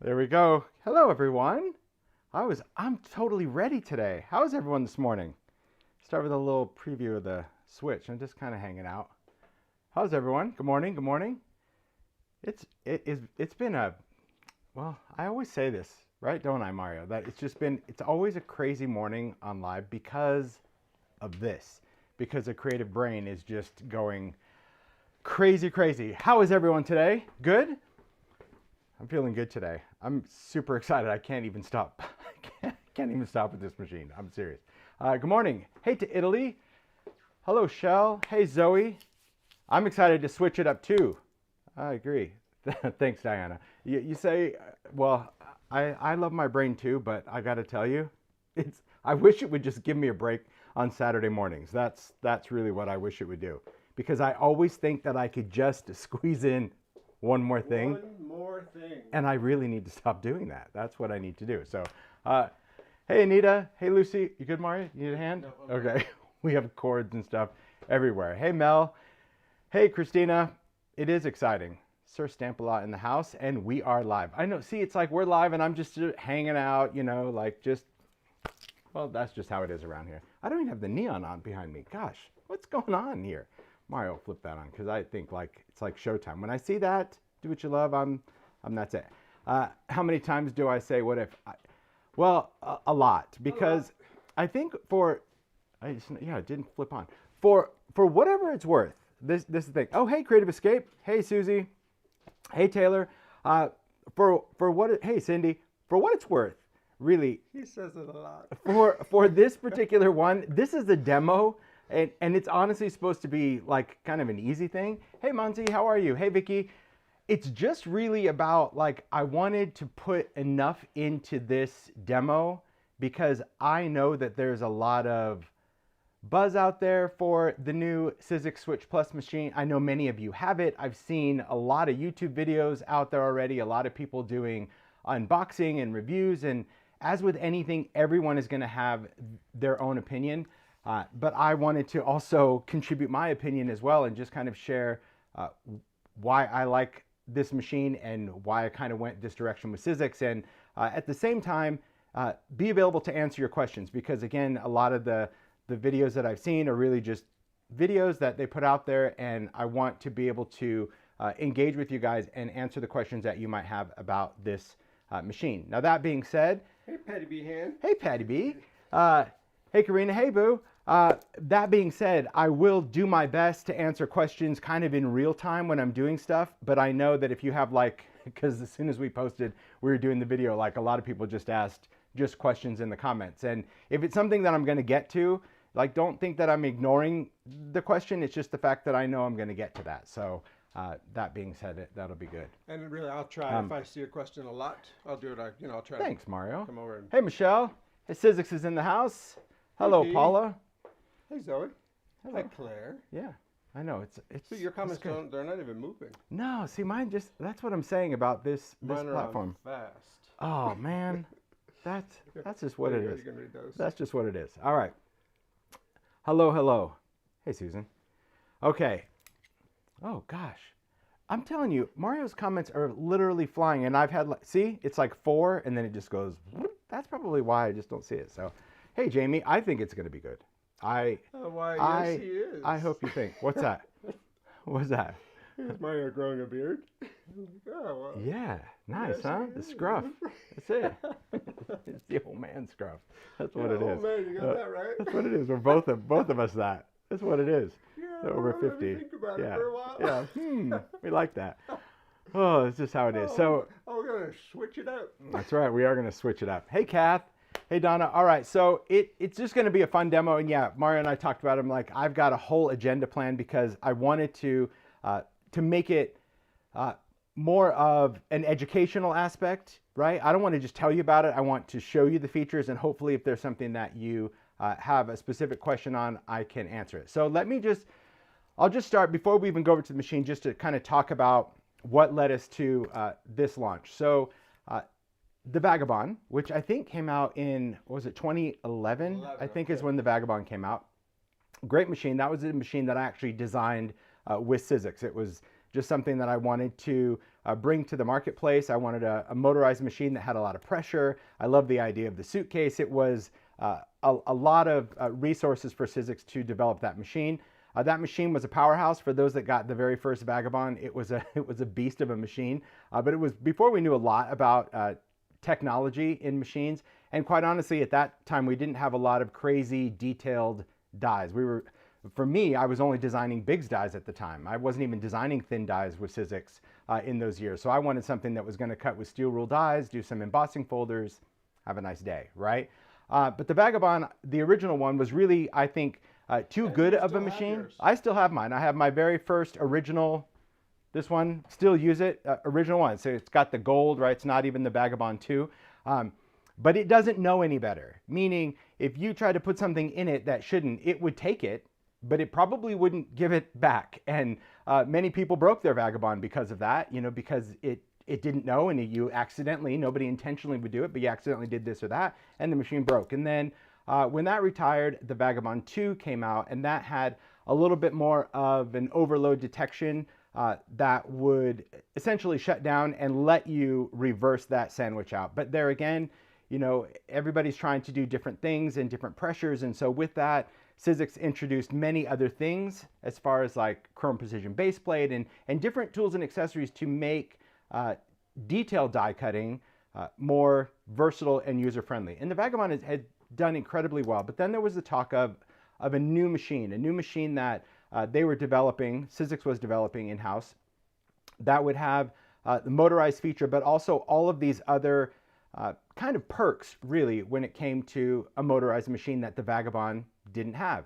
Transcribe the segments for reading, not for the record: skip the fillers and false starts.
There we go. Hello, everyone. I'm totally ready today. How is everyone this morning? Start with a little preview of the switch. I'm just kind of hanging out. How's everyone? Good morning. Good morning. It's been well, I always say this, right? Don't I, Mario? That it's always a crazy morning on live because of this. Because a creative brain is just going crazy. How is everyone today? Good? I'm feeling good today. I'm super excited. I can't even stop. I can't even stop with this machine. I'm serious. Good morning. Hey to Italy. Hello, Shell. Hey, Zoe. I'm excited to switch it up too. I agree. Thanks, Diana. You say, well, I love my brain too, but I got to tell you, I wish it would just give me a break on Saturday mornings. That's really what I wish it would do. Because I always think that I could just squeeze in one more thing. One more thing. And I really need to stop doing that. That's what I need to do. So, hey, Anita. Hey, Lucy. You good, Mario? You need a hand? No, okay. We have cords and stuff everywhere. Hey, Mel. Hey, Christina. It is exciting. Sir Stamp-A-Lot in the house, and we are live. I know. See, it's like we're live, and I'm just hanging out, you know, like just, well, that's just how it is around here. I don't even have the neon on behind me. Gosh, what's going on here? Mario, flip that on, because I think like it's like showtime. When I see that, do what you love, that's it. How many times do I say what if? Well, a lot, because I think it didn't flip on. For whatever it's worth, this is the thing. Oh, hey, Creative Escape. Hey, Susie. Hey, Taylor. Hey, Cindy. For what it's worth, really. He says it a lot. For this particular one, this is the demo. And it's honestly supposed to be like kind of an easy thing. Hey, Monty, how are you? Hey, Vicky. It's just really about like, I wanted to put enough into this demo because I know that there's a lot of buzz out there for the new Sizzix Switch Plus machine. I know many of you have it. I've seen a lot of YouTube videos out there already, a lot of people doing unboxing and reviews. And as with anything, everyone is gonna have their own opinion. But I wanted to also contribute my opinion as well and just kind of share why I like this machine and why I kind of went this direction with Sizzix. And at the same time, be available to answer your questions because again, a lot of the videos that I've seen are really just videos that they put out there and I want to be able to engage with you guys and answer the questions that you might have about this machine. Now that being said, hey Patty B Hand. Hey Patty B. Hey Karina, hey Boo. That being said, I will do my best to answer questions kind of in real time when I'm doing stuff, but I know that if you have like, because as soon as we posted, we were doing the video, like a lot of people just asked just questions in the comments. And if it's something that I'm going to get to, like don't think that I'm ignoring the question. It's just the fact that I know I'm going to get to that. So that being said, that'll be good. And really, I'll try. If I see a question a lot, I'll do it. I'll try. Thanks, Mario. Come over and... Hey, Michelle. Hey, Sizzix is in the house. Hello, Hey, Paula. Hey, Zoe. Hello. Hi, Claire. Yeah, I know. It's See, your comments they're not even moving. No, see, mine just, that's what I'm saying about this Mine are platform. on fast. Oh, man. That's just what it is. You can read those. That's just what it is. All right. Hello. Hey, Susan. Okay. Oh, gosh. I'm telling you, Mario's comments are literally flying, and I've had, see, it's like 4, and then it just goes, that's probably why I just don't see it. So, hey, Jamie, I think it's going to be good. Yes, he is. I hope you think. What's that? What's that? Is Mario growing a beard? Oh, well. Yeah, nice, Yes, huh? he The is. scruff. That's it. It's the old man scruff. That's what it is. Oh man, you got that right. That's what it is. We're both of us that. That's what it is. Yeah, Over well, let 50. me think about it Yeah. for a while. Yeah. We like that. Oh, it's just how it is. So we're gonna switch it up. that's right. We are going to switch it up. Hey, Kath. Hey, Donna. All right. So it's just going to be a fun demo. And yeah, Mario and I talked about it. I'm like, I've got a whole agenda plan because I wanted to make it more of an educational aspect, right? I don't want to just tell you about it. I want to show you the features and hopefully if there's something that you have a specific question on, I can answer it. So I'll just start before we even go over to the machine just to kind of talk about what led us to this launch. So the Vagabond, which I think came out in, what was it, 2011? I think is when the Vagabond came out. Great machine. That was a machine that I actually designed with Sizzix. It was just something that I wanted to bring to the marketplace. I wanted a motorized machine that had a lot of pressure. I love the idea of the suitcase. It was a lot of resources for Sizzix to develop that machine. That machine was a powerhouse. For those that got the very first Vagabond, it was a beast of a machine. But it was before we knew a lot about technology in machines. And quite honestly, at that time, we didn't have a lot of crazy detailed dies. For me, I was only designing Bigz Dies at the time. I wasn't even designing thin dies with Sizzix in those years. So I wanted something that was going to cut with steel rule dies, do some embossing folders, have a nice day, right? But the Vagabond, the original one, was really, I think, too good of a machine. I still have mine. I have my very first original, this one, still use it, original one. So it's got the gold, right? It's not even the Vagabond 2. But it doesn't know any better. Meaning, if you try to put something in it that shouldn't, it would take it, but it probably wouldn't give it back. And many people broke their Vagabond because of that, because it didn't know, and you accidentally, nobody intentionally would do it, but you accidentally did this or that, and the machine broke. And then when that retired, the Vagabond 2 came out, and that had a little bit more of an overload detection that would essentially shut down and let you reverse that sandwich out. But there again, everybody's trying to do different things and different pressures. And so with that, Sizzix introduced many other things as far as like chrome precision base plate and different tools and accessories to make detailed die cutting more versatile and user-friendly. And the Vagabond had done incredibly well. But then there was the talk of a new machine that they were developing, Sizzix was developing in-house, that would have the motorized feature, but also all of these other kind of perks, really, when it came to a motorized machine that the Vagabond didn't have.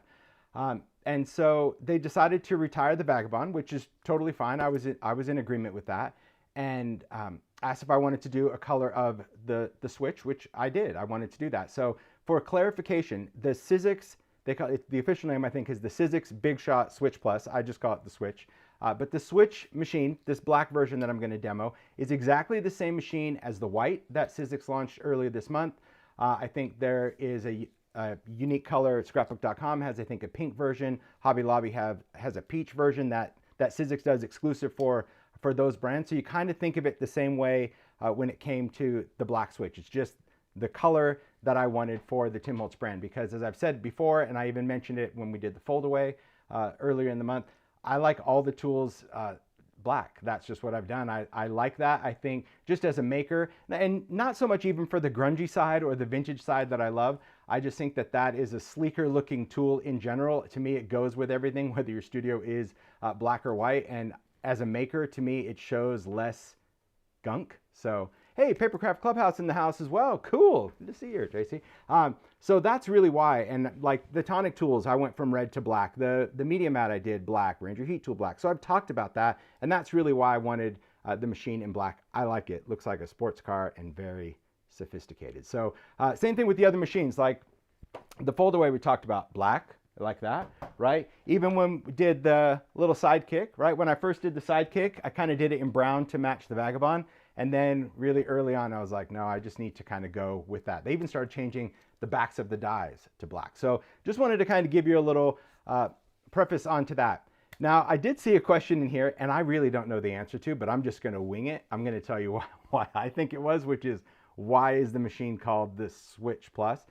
And so they decided to retire the Vagabond, which is totally fine. I was in agreement with that, and asked if I wanted to do a color of the switch, which I did. I wanted to do that. So for clarification, the Sizzix, they call it, the official name I think is the Sizzix Big Shot Switch Plus. I just call it the Switch. But the Switch machine, this black version that I'm going to demo, is exactly the same machine as the white that Sizzix launched earlier this month. I think there is a unique color. Scrapbook.com has, I think, a pink version. Hobby Lobby has a peach version that Sizzix does exclusive for those brands. So you kind of think of it the same way when it came to the black switch. It's just the color that I wanted for the Tim Holtz brand, because as I've said before, and I even mentioned it when we did the fold away earlier in the month, I like all the tools black. That's just what I've done. I like that. I think just as a maker, and not so much even for the grungy side or the vintage side that I love, I just think that is a sleeker looking tool in general. To me, it goes with everything, whether your studio is black or white. And as a maker, to me, it shows less gunk. So, hey, Papercraft Clubhouse in the house as well. Cool. Good to see you, Tracy. So that's really why. And like the tonic tools, I went from red to black. The media mat I did black, Ranger Heat Tool black. So I've talked about that. And that's really why I wanted the machine in black. I like it. Looks like a sports car and very sophisticated. So same thing with the other machines. Like the fold away we talked about, black. Like that, right? Even when we did the little sidekick, right? When I first did the sidekick, I kind of did it in brown to match the Vagabond. And then really early on, I was like, no, I just need to kind of go with that. They even started changing the backs of the dies to black. So just wanted to kind of give you a little preface onto that. Now, I did see a question in here, and I really don't know the answer to, but I'm just going to wing it. I'm going to tell you why I think it was, which is, why is the machine called the Switch Plus?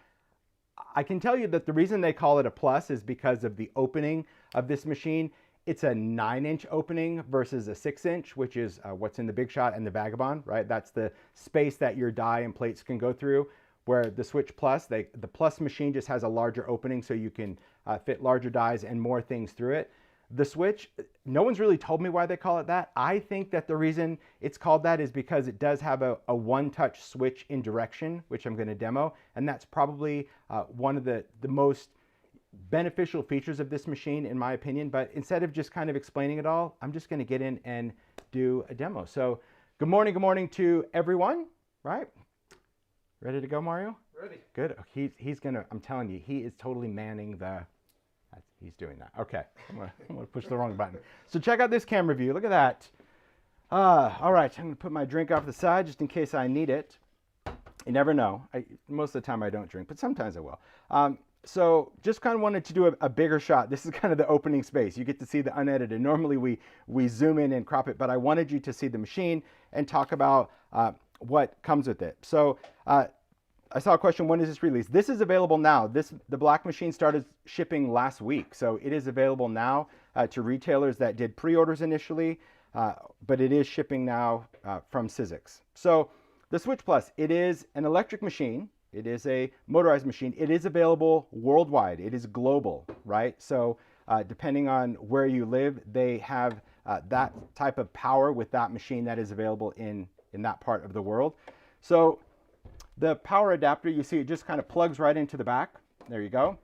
I can tell you that the reason they call it a plus is because of the opening of this machine. It's a 9-inch opening versus a 6-inch, which is what's in the Big Shot and the Vagabond, right? That's the space that your die and plates can go through, where the Switch Plus, the Plus machine just has a larger opening so you can fit larger dies and more things through it. The Switch, no one's really told me why they call it that. I think that the reason it's called that is because it does have a one-touch switch in direction, which I'm going to demo, and that's probably one of the most beneficial features of this machine, in my opinion. But instead of just kind of explaining it all, I'm just going to get in and do a demo. So good morning to everyone, right? Ready to go, Mario? Ready. Good. He's going to, I'm telling you, he is totally manning the... He's doing that. Okay, I'm gonna push the wrong button. So check out this camera view. Look at that. All right, I'm gonna put my drink off the side just in case I need it. You never know. Most of the time I don't drink, but sometimes I will. So just kind of wanted to do a bigger shot. This is kind of the opening space. You get to see the unedited. Normally we zoom in and crop it, but I wanted you to see the machine and talk about what comes with it. So I saw a question, when is this released? This is available now. The black machine started shipping last week. So it is available now to retailers that did pre-orders initially, but it is shipping now from Sizzix. So the Switch Plus, it is an electric machine. It is a motorized machine. It is available worldwide. It is global, right? So depending on where you live, they have that type of power with that machine that is available in that part of the world. So the power adapter, you see it just kind of plugs right into the back. There you go.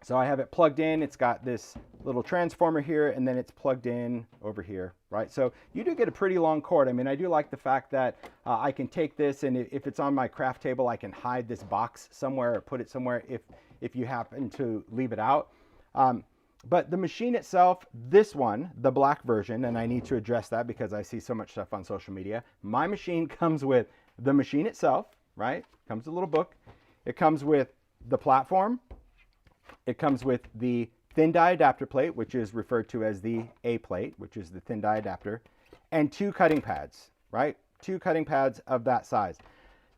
So I have it plugged in. It's got this little transformer here, and then it's plugged in over here, right? So you do get a pretty long cord. I mean, I do like the fact that I can take this, and if it's on my craft table, I can hide this box somewhere or put it somewhere if you happen to leave it out. But the machine itself, this one, the black version, and I need to address that because I see so much stuff on social media. My machine comes with the machine itself, right? Comes with a little book. It comes with the platform. It comes with the thin die adapter plate, which is referred to as the A plate, which is the thin die adapter, and 2 cutting pads, right? 2 cutting pads of that size.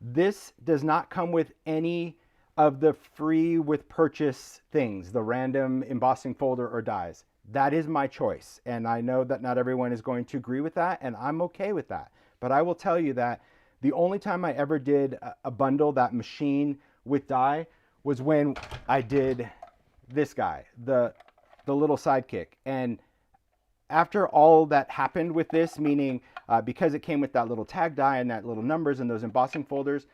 This does not come with any of the free with purchase things, the random embossing folder or dies. That is my choice. And I know that not everyone is going to agree with that, and I'm okay with that. But I will tell you that the only time I ever did a bundle, that machine with die, was when I did this guy, the little sidekick. And after all that happened with this, meaning because it came with that little tag die and that little numbers and those embossing folders,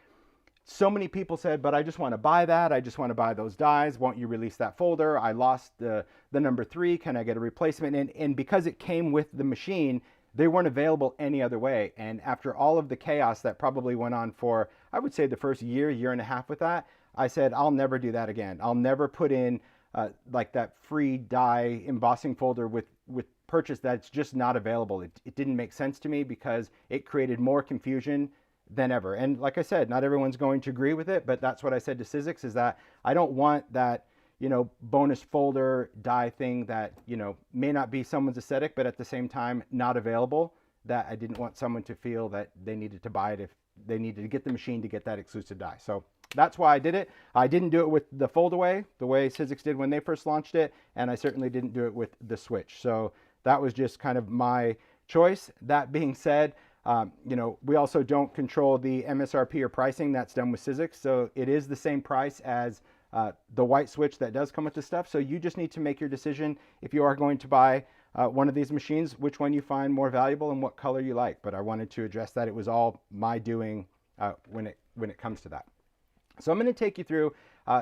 so many people said, but I just want to buy that. I just want to buy those dies. Won't you release that folder? I lost the number 3. Can I get a replacement? And because it came with the machine, they weren't available any other way. And after all of the chaos that probably went on for, I would say, the first year and a half with that, I said, I'll never do that again. I'll never put in like that free die embossing folder with purchase that's just not available. It didn't make sense to me because it created more confusion than ever. And like I said, not everyone's going to agree with it, but that's what I said to Sizzix, is that I don't want that, bonus folder die thing that, may not be someone's aesthetic, but at the same time not available, that I didn't want someone to feel that they needed to buy it if they needed to get the machine to get that exclusive die. So that's why I did it. I didn't do it with the fold away the way Sizzix did when they first launched it, and I certainly didn't do it with the Switch. So that was just kind of my choice. That being said, we also don't control the MSRP or pricing. That's done with Sizzix. So it is the same price as the white Switch that does come with this stuff. So you just need to make your decision if you are going to buy one of these machines, which one you find more valuable and what color you like. But I wanted to address that. It was all my doing when it comes to that. So I'm going to take you through,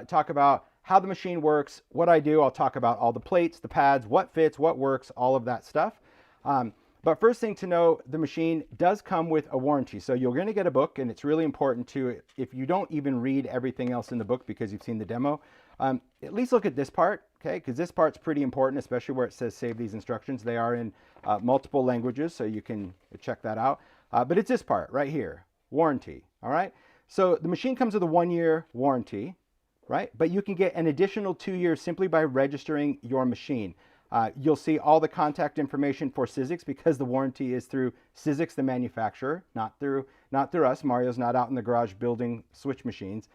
talk about how the machine works, what I do. I'll talk about all the plates, the pads, what fits, what works, all of that stuff. But first thing to know, the machine does come with a warranty. So you're going to get a book, and it's really important to, if you don't even read everything else in the book because you've seen the demo, at least look at this part, okay? Because this part's pretty important, especially where it says save these instructions. They are in multiple languages, so you can check that out. But it's this part right here, warranty, all right? So the machine comes with a 1-year warranty, right? But you can get an additional 2 years simply by registering your machine. You'll see all the contact information for Sizzix because the warranty is through Sizzix, the manufacturer, not through us. Mario's not out in the garage building Switch machines.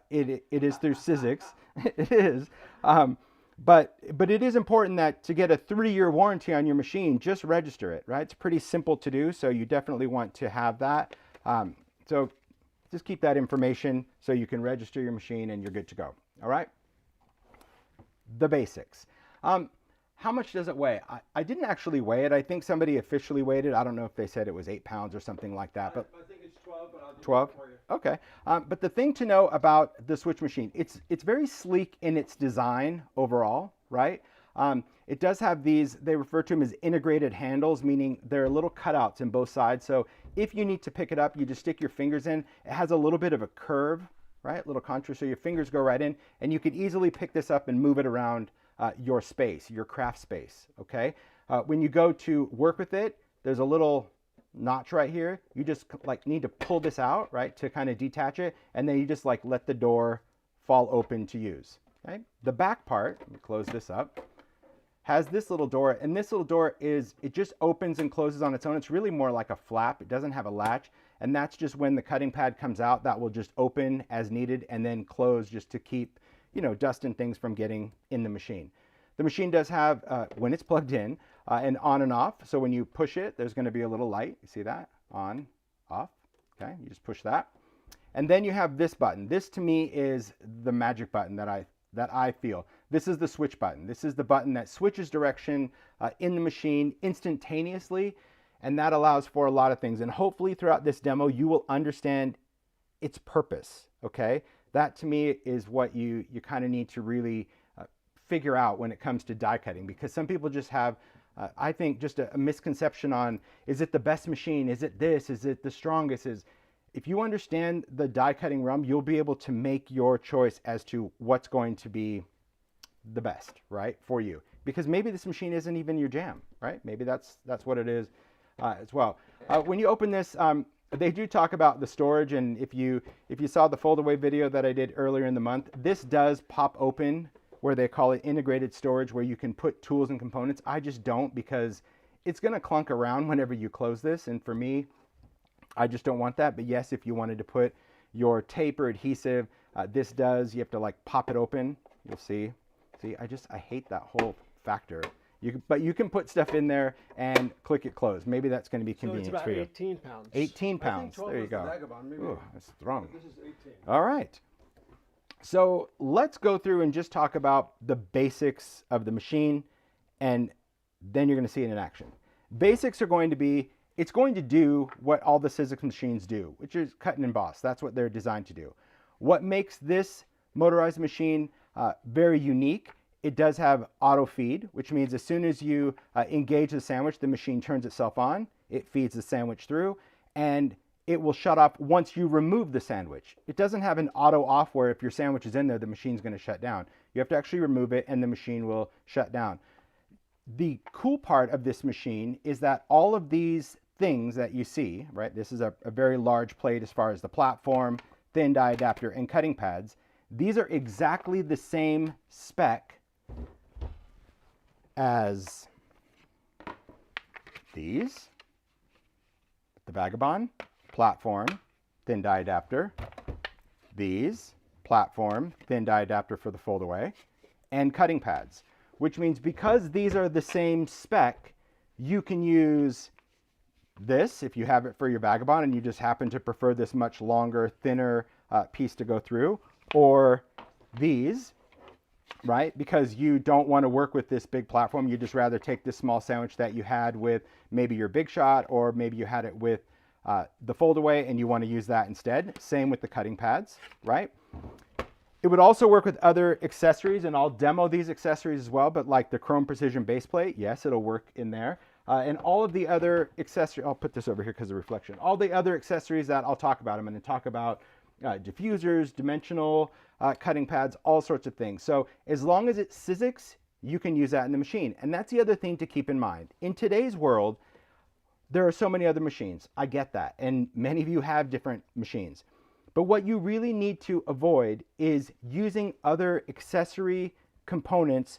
It is through Sizzix. It is. But it is important that to get a 3-year warranty on your machine, just register it, right? It's pretty simple to do, so you definitely want to have that. So just keep that information so you can register your machine and you're good to go. All right? The basics. How much does it weigh? I didn't actually weigh it. I think somebody officially weighed it. I don't know if they said it was 8 pounds or something like that. But I think it's 12, but I'll do 12? it for you. Okay. But the thing to know about the Switch machine, it's very sleek in its design overall, right? It does have these, they refer to them as integrated handles, meaning there are little cutouts in both sides. So if you need to pick it up, you just stick your fingers in. It has a little bit of a curve, right? A little contour, so your fingers go right in, and you can easily pick this up and move it around your space, your craft space, okay? When you go to work with it, there's a little notch right here. You just need to pull this out, right, to kind of detach it, and then you just let the door fall open to use. Okay? The back part, let me close this up, has this little door, and this little door it just opens and closes on its own. It's really more like a flap. It doesn't have a latch, and that's just when the cutting pad comes out, that will just open as needed and then close just to keep, dust and things from getting in the machine. The machine does have, when it's plugged in, an on and off. So when you push it, there's going to be a little light. You see that? On, off. Okay, you just push that. And then you have this button. This to me is the magic button that I feel. This is the switch button. This is the button that switches direction in the machine instantaneously, and that allows for a lot of things. And hopefully throughout this demo, you will understand its purpose, okay? That to me is what you kind of need to really figure out when it comes to die cutting, because some people just have, I think, just a misconception on, is it the best machine? Is it this? Is it the strongest? If you understand the die cutting realm, you'll be able to make your choice as to what's going to be the best, right, for you. Because maybe this machine isn't even your jam, right? Maybe that's what it is as well. When you open this, they do talk about the storage, and if you saw the fold away video that I did earlier in the month, this does pop open where they call it integrated storage, where you can put tools and components. I just don't, because it's going to clunk around whenever you close this, and for me, I just don't want that. But yes, if you wanted to put your tape or adhesive, this does, you have to like pop it open. You'll see. See, I hate that whole factor. But you can put stuff in there and click it close. Maybe that's going to be convenient for you. It's about 18 pounds. 18 pounds. There you go. Ooh, that's strong. This is 18. All right. So let's go through and just talk about the basics of the machine, and then you're going to see it in action. Basics are going to be, it's going to do what all the Sizzix machines do, which is cut and emboss. That's what they're designed to do. What makes this motorized machine very unique, it does have auto feed, which means as soon as you engage the sandwich, the machine turns itself on, it feeds the sandwich through, and it will shut off once you remove the sandwich. It doesn't have an auto off where if your sandwich is in there, the machine's going to shut down. You have to actually remove it and the machine will shut down. The cool part of this machine is that all of these things that you see, right? This is a very large plate as far as the platform, thin die adapter, and cutting pads. These are exactly the same spec as these, the Vagabond, platform, thin die adapter, these, platform, thin die adapter for the fold away, and cutting pads, which means because these are the same spec, you can use this if you have it for your Vagabond and you just happen to prefer this much longer, thinner piece to go through, or these, right? Because you don't want to work with this big platform. You just rather take this small sandwich that you had with maybe your Big Shot, or maybe you had it with the fold away and you want to use that instead. Same with the cutting pads, right? It would also work with other accessories, and I'll demo these accessories as well, but like the chrome precision base plate, yes, it'll work in there. And all of the other accessories, I'll put this over here because of reflection. All the other accessories that I'll talk about, I'm going to talk about diffusers, dimensional cutting pads, all sorts of things. So as long as it's Sizzix, you can use that in the machine. And that's the other thing to keep in mind. In today's world, there are so many other machines. I get that. And many of you have different machines. But what you really need to avoid is using other accessory components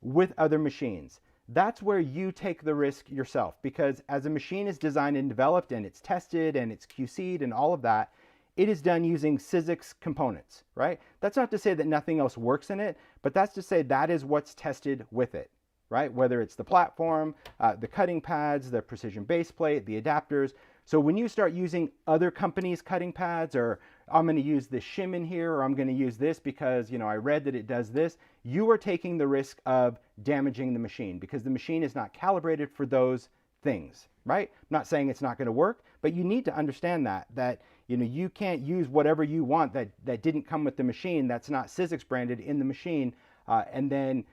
with other machines. That's where you take the risk yourself, because as a machine is designed and developed and it's tested and it's QC'd and all of that, it is done using Sizzix components, right? That's not to say that nothing else works in it, but that's to say that is what's tested with it, right? Whether it's the platform, the cutting pads, the precision base plate, the adapters. So when you start using other companies' cutting pads, or I'm going to use this shim in here, or I'm going to use this because, I read that it does this, you are taking the risk of damaging the machine, because the machine is not calibrated for those things, right? I'm not saying it's not going to work, but you need to understand that you can't use whatever you want that didn't come with the machine, that's not Sizzix branded, in the machine, and then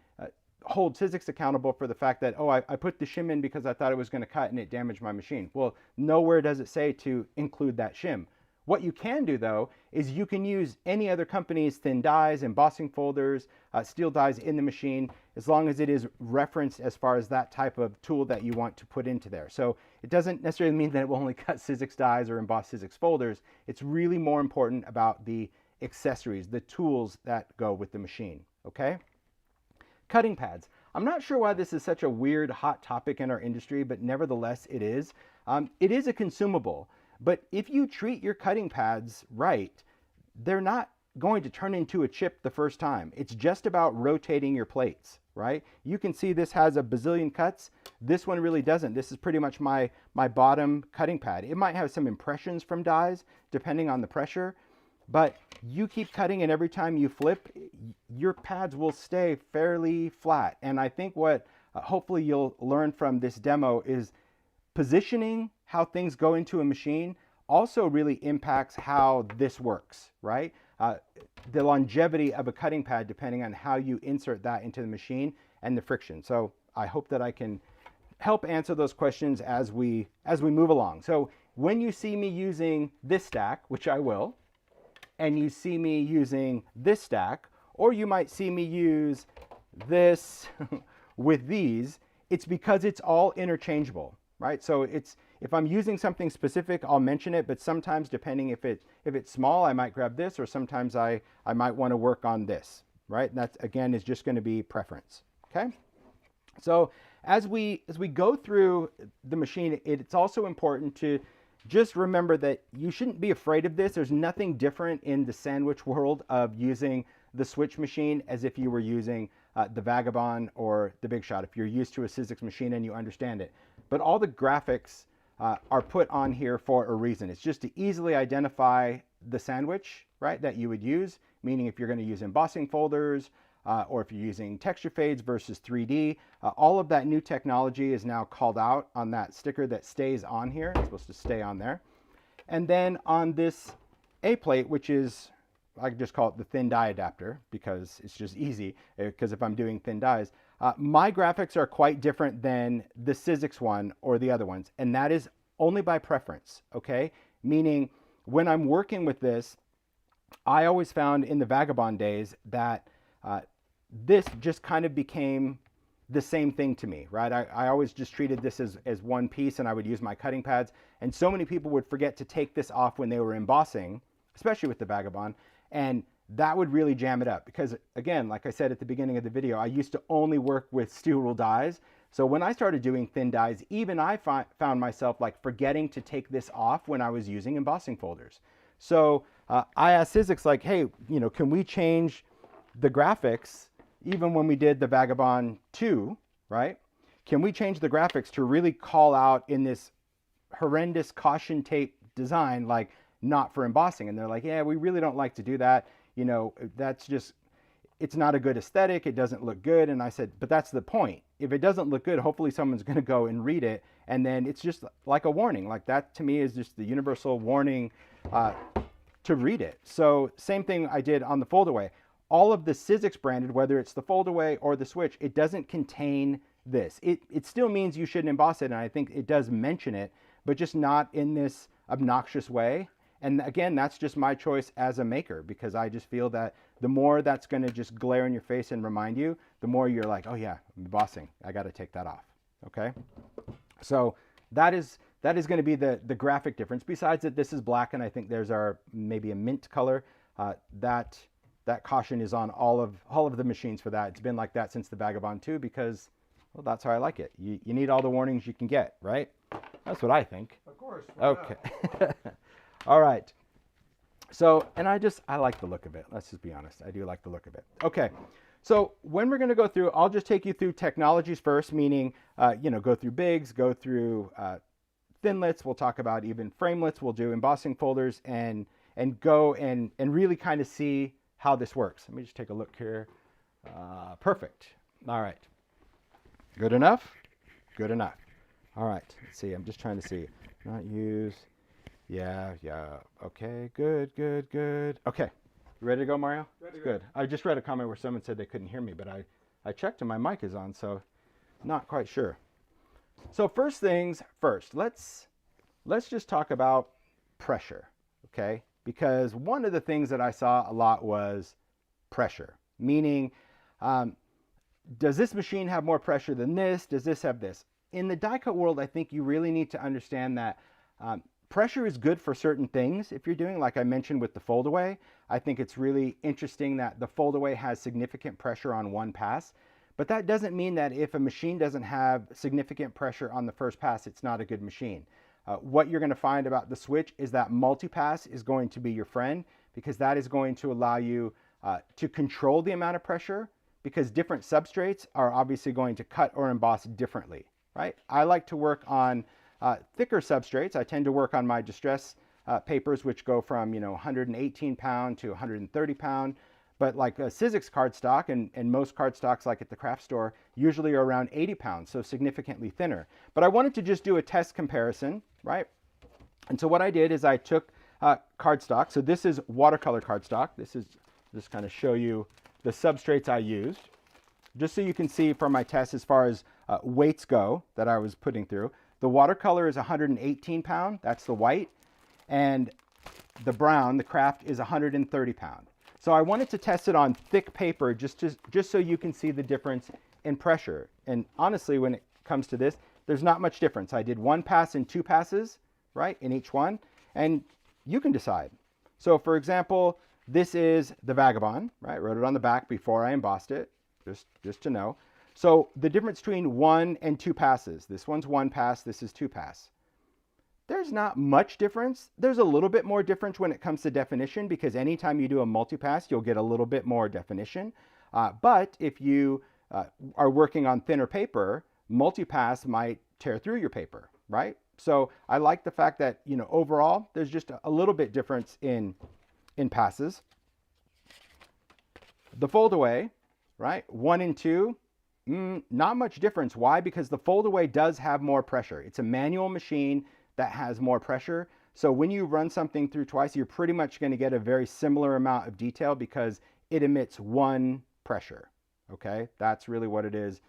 hold Sizzix accountable for the fact that, oh, I put the shim in because I thought it was going to cut and it damaged my machine. Well, nowhere does it say to include that shim. What you can do, though, is you can use any other company's thin dies, embossing folders, steel dies in the machine, as long as it is referenced as far as that type of tool that you want to put into there. So it doesn't necessarily mean that it will only cut Sizzix dies or emboss Sizzix folders. It's really more important about the accessories, the tools that go with the machine, okay? Cutting pads. I'm not sure why this is such a weird, hot topic in our industry, but nevertheless it is. It is a consumable, but if you treat your cutting pads right, they're not going to turn into a chip the first time. It's just about rotating your plates, right? You can see this has a bazillion cuts. This one really doesn't. This is pretty much my bottom cutting pad. It might have some impressions from dies depending on the pressure, but you keep cutting and every time you flip, your pads will stay fairly flat. And I think what hopefully you'll learn from this demo is positioning how things go into a machine also really impacts how this works, right? The longevity of a cutting pad depending on how you insert that into the machine and the friction. So I hope that I can help answer those questions as we move along. So when you see me using this stack, which I will, and you see me using this stack, or you might see me use this with these, it's because it's all interchangeable, right? So if I'm using something specific, I'll mention it, but sometimes depending if it's small, I might grab this, or sometimes I might want to work on this, right? And that again is just going to be preference, okay? So as we go through the machine, it's also important to just remember that you shouldn't be afraid of this. There's nothing different in the sandwich world of using the switch machine as if you were using the Vagabond or the Big Shot, if you're used to a Sizzix machine and you understand it. But all the graphics are put on here for a reason. It's just to easily identify the sandwich, right, that you would use, meaning if you're going to use embossing folders, or if you're using texture fades versus 3D, all of that new technology is now called out on that sticker that stays on here. It's supposed to stay on there. And then on this A plate, which is, I just call it the thin die adapter because it's just easy, because if I'm doing thin dies, my graphics are quite different than the Sizzix one or the other ones, and that is only by preference, okay? Meaning when I'm working with this, I always found in the Vagabond days that this just kind of became the same thing to me, right? I always just treated this as one piece, and I would use my cutting pads, and so many people would forget to take this off when they were embossing, especially with the Vagabond, and that would really jam it up because, again, like I said at the beginning of the video, I used to only work with steel rule dies. So when I started doing thin dies, even I found myself like forgetting to take this off when I was using embossing folders. So I asked Sizzix, like, hey, you know, can we change the graphics even when we did the Vagabond 2, right? Can we change the graphics to really call out in this horrendous caution tape design, like not for embossing? And they're like, yeah, we really don't like to do that. You know, that's just, it's not a good aesthetic. It doesn't look good. And I said, but that's the point. If it doesn't look good, hopefully someone's going to go and read it. And then it's just like a warning. Like that to me is just the universal warning to read it. So same thing I did on the foldaway. All of the Sizzix branded, whether it's the foldaway or the switch, it doesn't contain this. It still means you shouldn't emboss it. And I think it does mention it, but just not in this obnoxious way. And again, that's just my choice as a maker, because I just feel that the more that's going to just glare in your face and remind you, the more you're like, oh yeah, I'm embossing. I got to take that off. Okay. So that is going to be the graphic difference. Besides that, this is black, and I think there's maybe a mint color. That caution is on all of the machines for that. It's been like that since the Vagabond 2 because, well, that's how I like it. You need all the warnings you can get, right? That's what I think. Of course. Okay. All right. So, and I like the look of it. Let's just be honest. I do like the look of it. Okay. So when we're going to go through, I'll just take you through technologies first, meaning, go through Bigz, go through Thinlits. We'll talk about even Framelits. We'll do embossing folders and go and really kind of see how this works. Let me just take a look here. Perfect. All right. Good enough? Good enough. All right. Let's see. I'm just trying to see. Not use. Yeah. Okay. Good. Okay. You ready to go, Mario? Ready. Good. I just read a comment where someone said they couldn't hear me, but I checked and my mic is on, so not quite sure. So first things first, let's just talk about pressure, okay? Because one of the things that I saw a lot was pressure, meaning does this machine have more pressure than this? Does this have this? In the die cut world, I think you really need to understand that pressure is good for certain things if you're doing, like I mentioned with the foldaway, I think it's really interesting that the fold-away has significant pressure on one pass, but that doesn't mean that if a machine doesn't have significant pressure on the first pass, it's not a good machine. What you're going to find about the switch is that multipass is going to be your friend, because that is going to allow you to control the amount of pressure, because different substrates are obviously going to cut or emboss differently, right? I like to work on thicker substrates. I tend to work on my distress papers, which go from 118 pound to 130 pound. But like a Sizzix cardstock and most cardstocks like at the craft store usually are around 80 pounds, so significantly thinner. But I wanted to just do a test comparison, right? And so what I did is I took cardstock. So this is watercolor cardstock. This is just kind of show you the substrates I used, just so you can see from my test as far as weights go that I was putting through. The watercolor is 118 pound, that's the white, and the brown, the craft, is 130 pound. So I wanted to test it on thick paper just so you can see the difference in pressure. And honestly, when it comes to this, there's not much difference. I did one pass and two passes, right, in each one, and you can decide. So for example, this is the Vagabond, right? Wrote it on the back before I embossed it, just to know. So the difference between one and two passes, this one's one pass, this is two pass. There's not much difference. There's a little bit more difference when it comes to definition, because anytime you do a multipass, you'll get a little bit more definition. But if you are working on thinner paper, multipass might tear through your paper, right? So I like the fact that, overall, there's just a little bit difference in passes. The fold-away, right? 1 and 2, not much difference. Why? Because the fold-away does have more pressure. It's a manual machine that has more pressure. So when you run something through twice, you're pretty much going to get a very similar amount of detail because it emits one pressure. Okay, that's really what it is.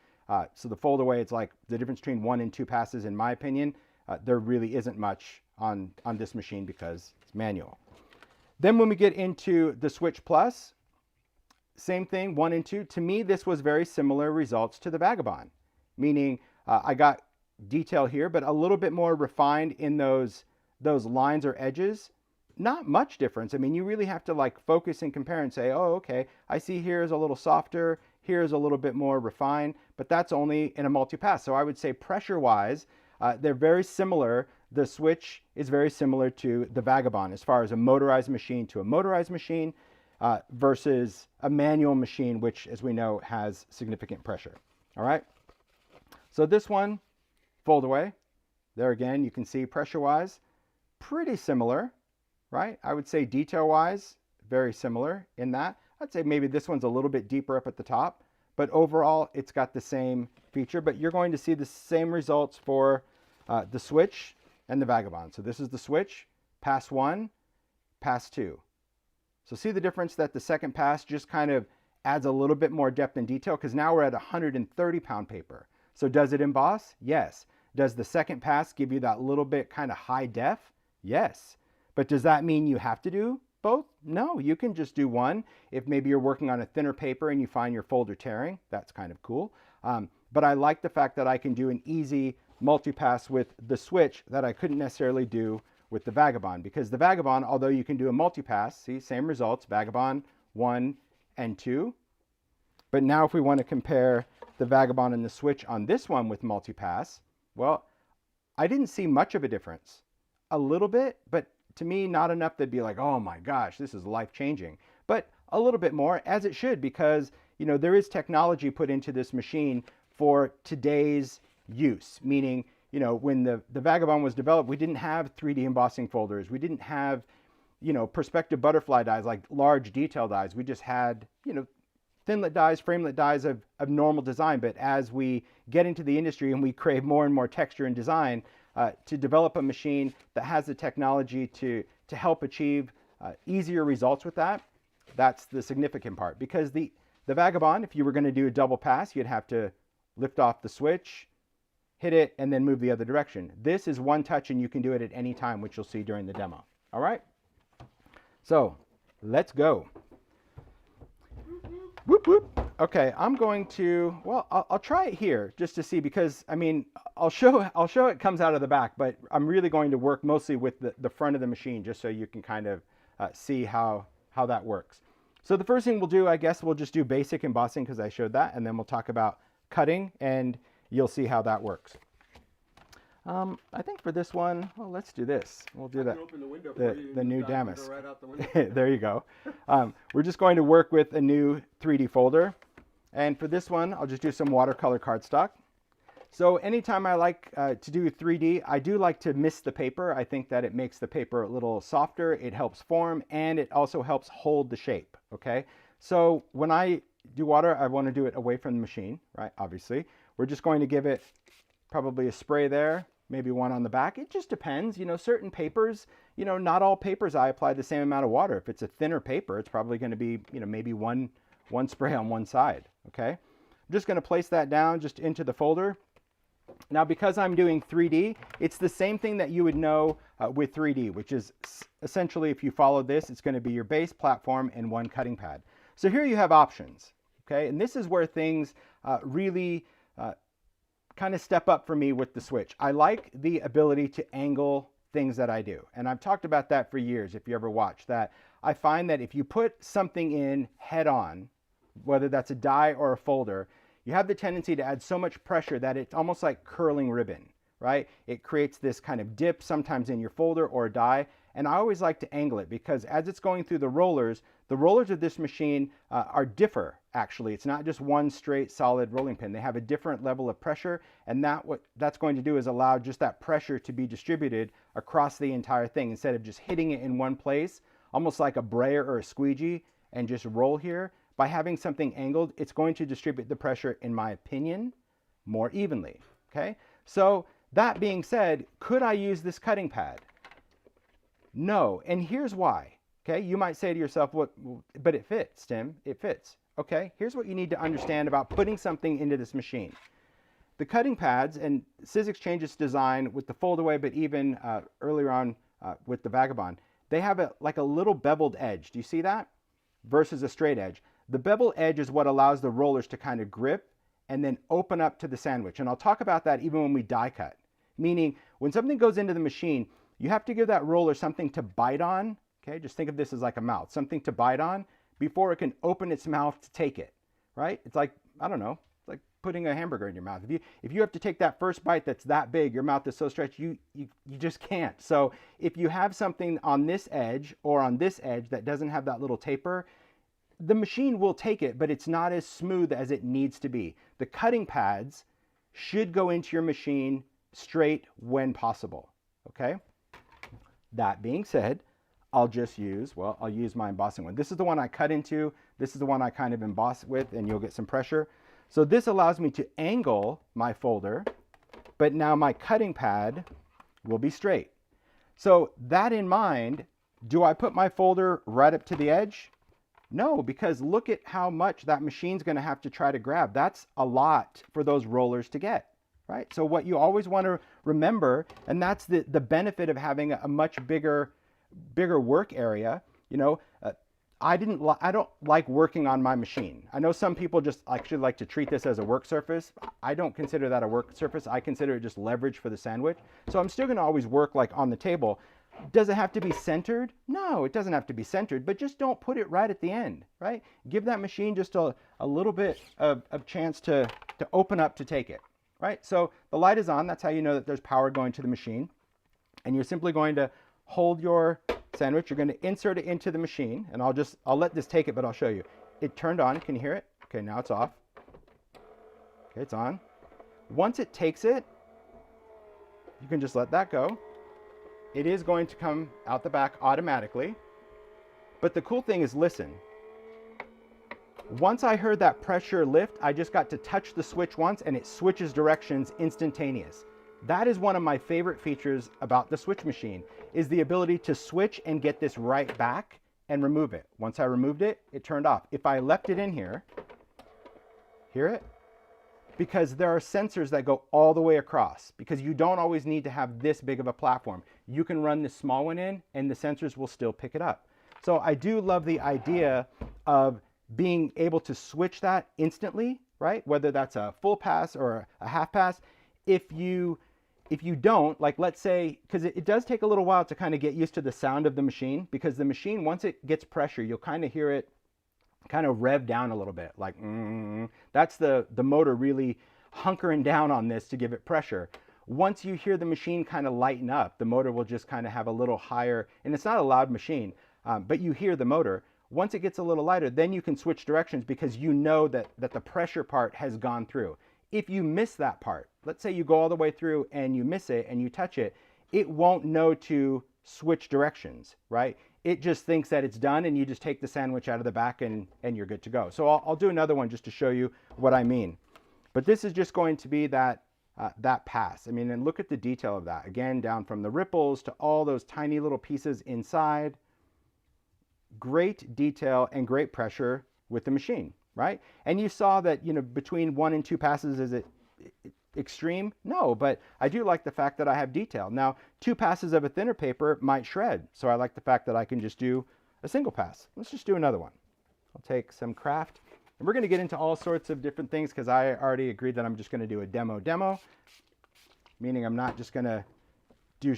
So the fold-away, it's like the difference between 1 and 2 passes, in my opinion. There really isn't much on this machine because it's manual. Then when we get into the Switch Plus, same thing, 1 and 2. To me, this was very similar results to the Vagabond, meaning I got detail here, but a little bit more refined in those lines or edges. Not much difference. I mean, you really have to like focus and compare and say, oh, okay, I see here is a little softer, here is a little bit more refined, but that's only in a multi-pass. So I would say pressure-wise, they're very similar. The Switch is very similar to the Vagabond as far as a motorized machine to a motorized machine versus a manual machine, which, as we know, has significant pressure. All right. So this one, fold-away. There again, you can see pressure-wise, pretty similar, right? I would say detail-wise, very similar in that. I'd say maybe this one's a little bit deeper up at the top, but overall, it's got the same feature. But you're going to see the same results for the Switch and the Vagabond. So this is the Switch, pass 1, pass 2. So see the difference that the second pass just kind of adds a little bit more depth and detail, because now we're at 130 pound paper. So does it emboss? Yes. Does the second pass give you that little bit kind of high def? Yes. But does that mean you have to do both? No, you can just do one. If maybe you're working on a thinner paper and you find your folder tearing, that's kind of cool. But I like the fact that I can do an easy multi-pass with the Switch that I couldn't necessarily do with the Vagabond, because the Vagabond, although you can do a multi-pass, see, same results, Vagabond 1 and 2. But now if we want to compare the Vagabond and the Switch on this one with multi-pass, well, I didn't see much of a difference. A little bit, but to me, not enough to be like, oh my gosh, this is life-changing. But a little bit more, as it should, because there is technology put into this machine for today's use, meaning when the Vagabond was developed, we didn't have 3D embossing folders. We didn't have, perspective butterfly dies, like large detail dies. We just had, thinlet dies, framelit dies of normal design. But as we get into the industry and we crave more and more texture and design, to develop a machine that has the technology to help achieve easier results with that, that's the significant part. Because the Vagabond, if you were going to do a double pass, you'd have to lift off the Switch, hit it, and then move the other direction. This is one touch and you can do it at any time, which you'll see during the demo. All right? So let's go. Whoop, whoop. Okay, I'm going to, well, I'll try it here just to see, because I mean, I'll show it comes out of the back, but I'm really going to work mostly with the front of the machine just so you can kind of see how how that works. So the first thing we'll do, I guess we'll just do basic embossing because I showed that, and then we'll talk about cutting, and you'll see how that works. I think for this one, well, let's do this. We'll do that. Open the window the, for you, the new dive damask. right out the window. There you go. We're just going to work with a new 3D folder. And for this one, I'll just do some watercolor cardstock. So anytime I like to do 3D, I do like to mist the paper. I think that it makes the paper a little softer, it helps form, and it also helps hold the shape, okay? So when I do water, I want to do it away from the machine, right, obviously. We're just going to give it probably a spray there, maybe one on the back. It just depends, you know, certain papers, you know, not all papers I apply the same amount of water. If it's a thinner paper, it's probably going to be, you know, maybe one spray on one side, okay? I'm just going to place that down just into the folder. Now, because I'm doing 3D, it's the same thing that you would know with 3D, which is essentially, if you follow this, it's going to be your base, platform, and one cutting pad. So here you have options, okay? And this is where things really kind of step up for me with the Switch. I like the ability to angle things that I do. And I've talked about that for years, if you ever watch that. I find that if you put something in head on, whether that's a die or a folder, you have the tendency to add so much pressure that it's almost like curling ribbon, right? It creates this kind of dip sometimes in your folder or die. And I always like to angle it because as it's going through the rollers of this machine differ, actually. It's not just one straight solid rolling pin. They have a different level of pressure, and what that's going to do is allow just that pressure to be distributed across the entire thing instead of just hitting it in one place, almost like a brayer or a squeegee, and just roll here. By having something angled, it's going to distribute the pressure, in my opinion, more evenly, okay? So that being said, could I use this cutting pad? No, and here's why, okay? You might say to yourself, "What? But it fits, Tim, it fits." Okay, here's what you need to understand about putting something into this machine. The cutting pads, and Sizzix changed its design with the fold away, but even earlier on with the Vagabond, they have like a little beveled edge. Do you see that? Versus a straight edge. The beveled edge is what allows the rollers to kind of grip and then open up to the sandwich. And I'll talk about that even when we die cut. Meaning, when something goes into the machine, you have to give that roller something to bite on. Okay, just think of this as like a mouth, something to bite on before it can open its mouth to take it, right? It's like, I don't know, it's like putting a hamburger in your mouth. If you have to take that first bite that's that big, your mouth is so stretched, you just can't. So if you have something on this edge or on this edge that doesn't have that little taper, the machine will take it, but it's not as smooth as it needs to be. The cutting pads should go into your machine straight when possible, okay? That being said, I'll use my embossing one. This is the one I cut into. This is the one I kind of emboss with, and you'll get some pressure. So this allows me to angle my folder, but now my cutting pad will be straight. So that in mind, do I put my folder right up to the edge? No, because look at how much that machine's going to have to try to grab. That's a lot for those rollers to get, right? So what you always want to remember, and that's the benefit of having a much bigger work area. You know, I don't like working on my machine. I know some people just actually like to treat this as a work surface. I don't consider that a work surface. I consider it just leverage for the sandwich. So I'm still going to always work like on the table. Does it have to be centered? No, it doesn't have to be centered, but just don't put it right at the end, right? Give that machine just a little bit of chance to open up to take it, right? So the light is on. That's how you know that there's power going to the machine. And you're simply going to hold your sandwich. You're going to insert it into the machine, and I'll let this take it, but I'll show you. It turned on. Can you hear it? Okay, now it's off. Okay, it's on. Once it takes it, you can just let that go. It is going to come out the back automatically. But the cool thing is, listen. Once I heard that pressure lift, I just got to touch the switch once, and it switches directions instantaneous. That is one of my favorite features about the switch machine, is the ability to switch and get this right back and remove it. Once I removed it, it turned off. If I left it in here, hear it? Because there are sensors that go all the way across, because you don't always need to have this big of a platform. You can run this small one in and the sensors will still pick it up. So I do love the idea of being able to switch that instantly, right? Whether that's a full pass or a half pass. If you if you don't, like let's say, because it does take a little while to kind of get used to the sound of the machine, because the machine, once it gets pressure, you'll kind of hear it kind of rev down a little bit, like that's the motor really hunkering down on this to give it pressure. Once you hear the machine kind of lighten up, the motor will just kind of have a little higher, and it's not a loud machine, but you hear the motor. Once it gets a little lighter, then you can switch directions because you know that the pressure part has gone through. If you miss that part, let's say you go all the way through and you miss it and you touch it, it won't know to switch directions, right? It just thinks that it's done, and you just take the sandwich out of the back and you're good to go. So I'll do another one just to show you what I mean. But this is just going to be that pass. I mean, and look at the detail of that. Again, down from the ripples to all those tiny little pieces inside. Great detail and great pressure with the machine, right? And you saw that, you know, between 1 and 2 passes, is it extreme? No, but I do like the fact that I have detail. Now, 2 passes of a thinner paper might shred, so I like the fact that I can just do a single pass. Let's just do another one. I'll take some craft, and we're going to get into all sorts of different things because I already agreed that I'm just going to do a demo, meaning I'm not just going to do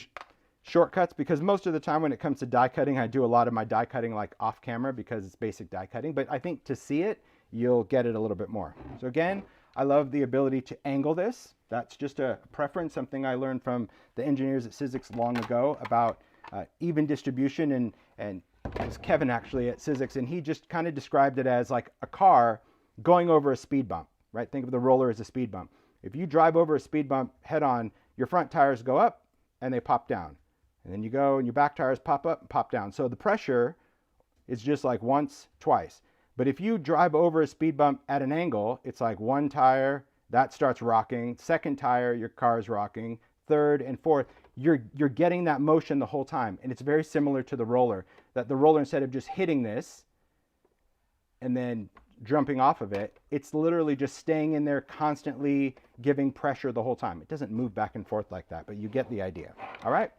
shortcuts, because most of the time when it comes to die cutting, I do a lot of my die cutting like off camera because it's basic die cutting, but I think to see it, you'll get it a little bit more. So again, I love the ability to angle this. That's just a preference, something I learned from the engineers at Sizzix long ago about even distribution, and it was Kevin actually at Sizzix, and he just kind of described it as like a car going over a speed bump, right? Think of the roller as a speed bump. If you drive over a speed bump head on, your front tires go up and they pop down. And then you go and your back tires pop up and pop down. So the pressure is just like once, twice. But if you drive over a speed bump at an angle, it's like 1 tire, that starts rocking. 2nd tire, your car is rocking. 3rd and 4th, you're getting that motion the whole time. And it's very similar to the roller, that the roller, instead of just hitting this and then jumping off of it, it's literally just staying in there, constantly giving pressure the whole time. It doesn't move back and forth like that, but you get the idea. All right.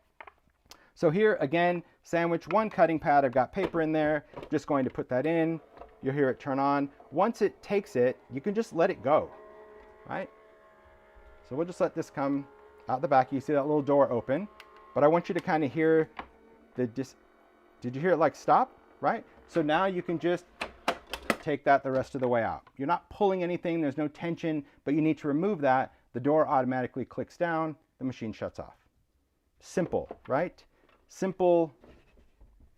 So here again, sandwich, 1 cutting pad. I've got paper in there. Just going to put that in. You'll hear it turn on. Once it takes it, you can just let it go, right? So we'll just let this come out the back. You see that little door open, but I want you to kind of hear did you hear it like stop, right? So now you can just take that the rest of the way out. You're not pulling anything. There's no tension, but you need to remove that. The door automatically clicks down. The machine shuts off. Simple, right? Simple,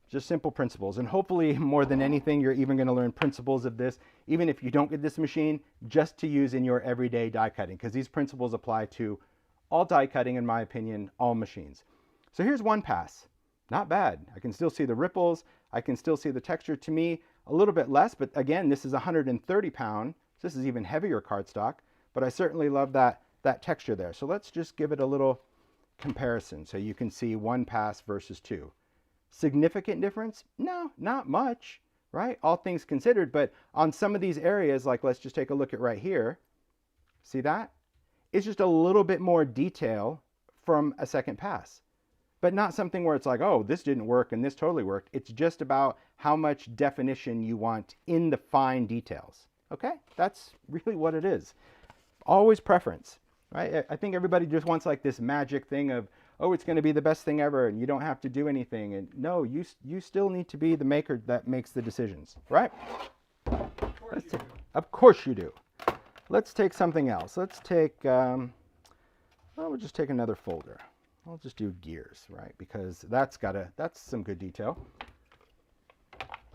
just simple principles. And hopefully more than anything, you're even going to learn principles of this, even if you don't get this machine, just to use in your everyday die cutting, because these principles apply to all die cutting, in my opinion, all machines. So here's 1 pass. Not bad. I can still see the ripples. I can still see the texture. To me, a little bit less, but again, this is 130 pound. So this is even heavier cardstock, but I certainly love that texture there. So let's just give it a little comparison so you can see 1 pass versus 2. Significant difference? No, not much, right? All things considered, but on some of these areas, like let's just take a look at right here. See that? It's just a little bit more detail from a 2nd pass, but not something where it's like, oh, this didn't work and this totally worked. It's just about how much definition you want in the fine details. Okay? That's really what it is. Always preference. Right? I think everybody just wants like this magic thing of, oh, it's going to be the best thing ever and you don't have to do anything. And no, you still need to be the maker that makes the decisions, right? Of course you do. Let's take something else. Let's take, we'll just take another folder. I'll just do gears, right? Because that's some good detail.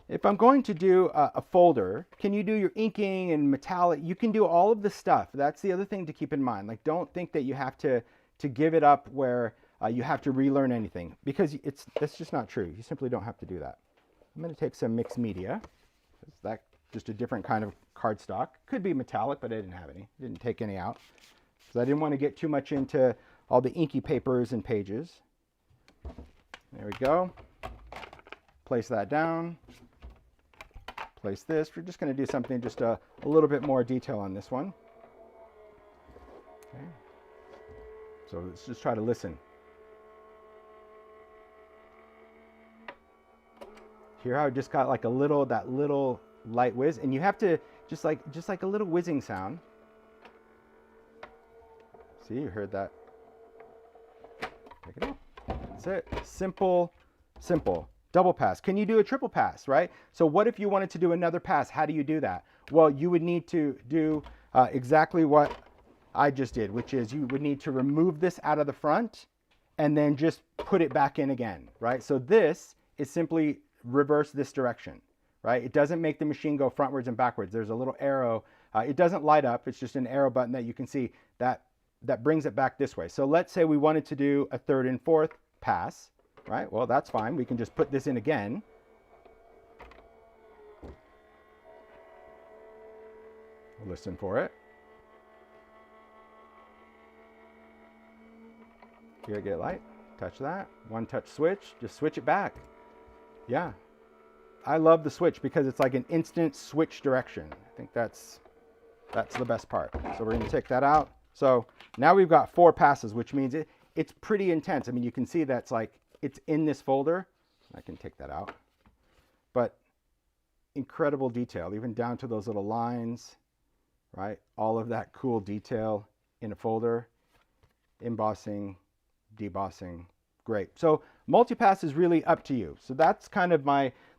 If I'm going to do a folder, can you do your inking and metallic? You can do all of the stuff. That's the other thing to keep in mind. Like, don't think that you have to give it up where you have to relearn anything, because that's just not true. You simply don't have to do that. I'm going to take some mixed media. That's just a different kind of cardstock. Could be metallic, but I didn't have any. Didn't take any out. So I didn't want to get too much into all the inky papers and pages. There we go. Place that down. Place this. We're just going to do something just a little bit more detail on this one. Okay. So let's just try to listen. Hear how it just got like that little light whiz, and you have to just like a little whizzing sound. See, you heard that. That's it. Simple, simple. Double pass. Can you do a triple pass, right? So what if you wanted to do another pass? How do you do that? Well, you would need to do exactly what I just did, which is you would need to remove this out of the front and then just put it back in again, right? So this is simply reverse this direction, right? It doesn't make the machine go frontwards and backwards. There's a little arrow. It doesn't light up. It's just an arrow button that you can see that brings it back this way. So let's say we wanted to do a third and fourth pass, right? Well, that's fine. We can just put this in again. We'll listen for it. Here, get light. Touch that. One touch switch. Just switch it back. Yeah. I love the switch because it's like an instant switch direction. I think that's the best part. So we're going to take that out. So now we've got 4 passes, which means it's pretty intense. I mean, you can see that's like it's in this folder. I can take that out. But incredible detail, even down to those little lines, right? All of that cool detail in a folder. Embossing, debossing, great. So multipass is really up to you. So that's kind of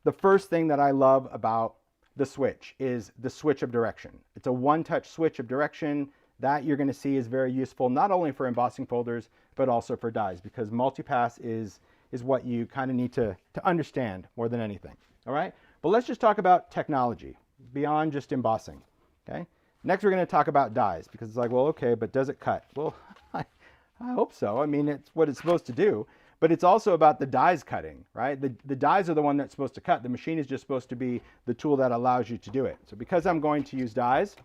the first thing that I love about the switch is the switch of direction. It's a one-touch switch of direction that you're going to see is very useful, not only for embossing folders, but also for dies, because multipass is what you kind of need to understand more than anything. All right, but let's just talk about technology beyond just embossing. Okay, next we're going to talk about dies, because it's like, well, okay, but does it cut? Well, I hope so. I mean, it's what it's supposed to do, but it's also about the dies cutting, right? The dies are the one that's supposed to cut. The machine is just supposed to be the tool that allows you to do it. So because I'm going to use dies,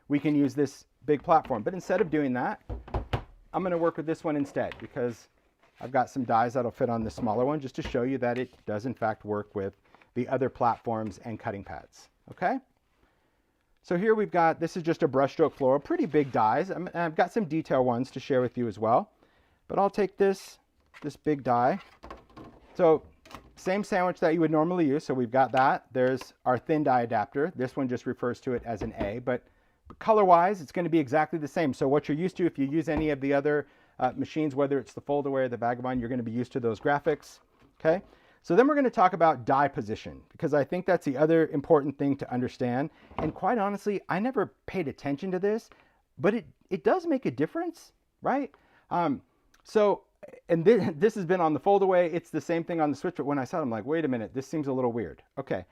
we can use this big platform. But instead of doing that, I'm going to work with this one instead, because I've got some dies that'll fit on the smaller one, just to show you that it does in fact work with the other platforms and cutting pads. Okay? So here we've got, this is just a brushstroke floral, pretty big dies. I've got some detail ones to share with you as well. But I'll take this big die. So same sandwich that you would normally use. So we've got that. There's our thin die adapter. This one just refers to it as an A, but color-wise, it's going to be exactly the same. So what you're used to, if you use any of the other machines, whether it's the Foldaway or the Vagabond, you're going to be used to those graphics. Okay. So then we're going to talk about die position, because I think that's the other important thing to understand. And quite honestly, I never paid attention to this, but it does make a difference, right? And this has been on the Foldaway. It's the same thing on the Switch, but when I saw it, I'm like, wait a minute, this seems a little weird. Okay,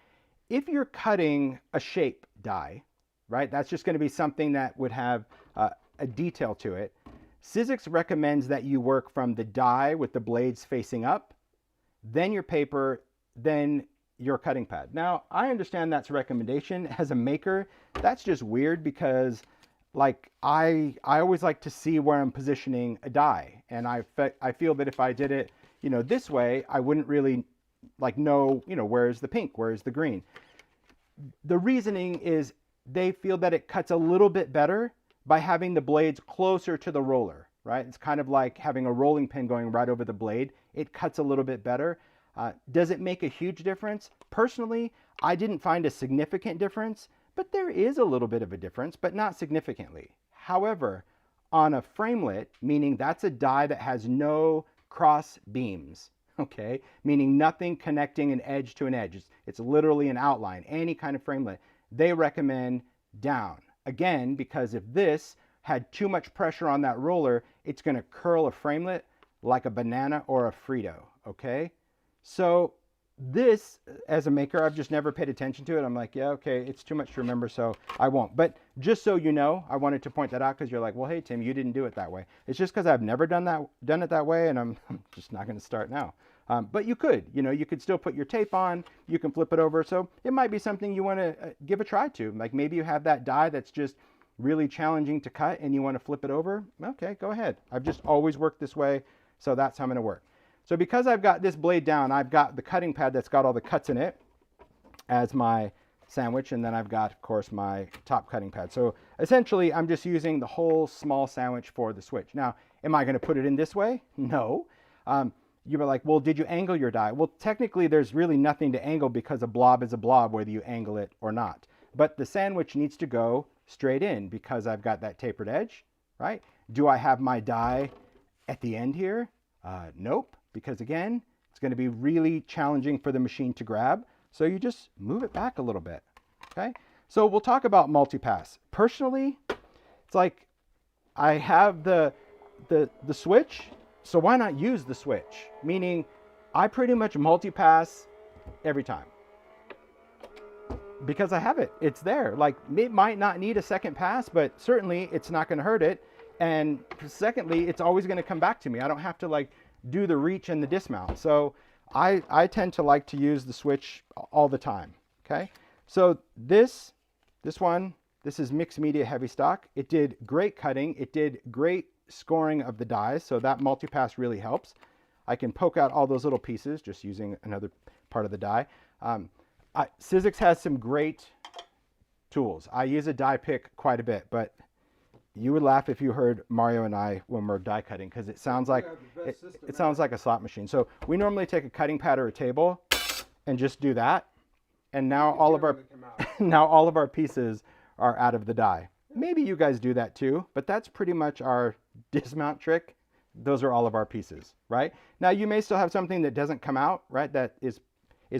if you're cutting a shape die, right, that's just going to be something that would have a detail to it. Sizzix recommends that you work from the die with the blades facing up, then your paper, then your cutting pad. Now, I understand that's a recommendation. As a maker, that's just weird, because like I always like to see where I'm positioning a die, and I feel that if I did it, this way, I wouldn't really like know, where's the pink, where's the green. The reasoning is they feel that it cuts a little bit better by having the blades closer to the roller, right? It's kind of like having a rolling pin going right over the blade. It cuts a little bit better. Does it make a huge difference? Personally, I didn't find a significant difference, but there is a little bit of a difference, but not significantly. However, on a framelit, meaning that's a die that has no cross beams, okay? Meaning nothing connecting an edge to an edge. It's literally an outline, any kind of framelit. They recommend down. Again, because if this had too much pressure on that roller, it's going to curl a framelit like a banana or a Frito, okay? So this, as a maker, I've just never paid attention to it. I'm like, yeah, okay, it's too much to remember, so I won't. But just so you know, I wanted to point that out, because you're like, well, hey, Tim, you didn't do it that way. It's just because I've never done it that way, and I'm just not going to start now. But you could, you could still put your tape on, you can flip it over. So it might be something you want to give a try to. Like maybe you have that die that's just really challenging to cut and you want to flip it over. Okay, go ahead. I've just always worked this way, so that's how I'm going to work. So because I've got this blade down, I've got the cutting pad that's got all the cuts in it as my sandwich, and then I've got, of course, my top cutting pad. So essentially, I'm just using the whole small sandwich for the switch. Now, am I going to put it in this way? No. You were like, well, did you angle your die? Well, technically, there's really nothing to angle, because a blob is a blob, whether you angle it or not. But the sandwich needs to go straight in, because I've got that tapered edge, right? Do I have my die at the end here? Nope. because again, it's going to be really challenging for the machine to grab. So you just move it back a little bit, okay? So we'll talk about multipass. Personally, it's like I have the switch, so why not use the switch? Meaning I pretty much multipass every time because I have it. It's there. Like, it might not need a second pass, but certainly it's not going to hurt it. And secondly, it's always going to come back to me. I don't have to like do the reach and the dismount. So I tend to like to use the switch all the time. Okay. So this is mixed media heavy stock. It did great cutting. It did great scoring of the dies. So that multipass really helps. I can poke out all those little pieces just using another part of the die. Sizzix has some great tools. I use a die pick quite a bit, but you would laugh if you heard Mario and I when we're die cutting, because it sounds like it sounds like a slot machine. So we normally take a cutting pad or a table and just do that, and now all of our pieces are out of the die. Maybe you guys do that too, but that's pretty much our dismount trick. Those are all of our pieces, right? Now you may still have something that doesn't come out, right? That is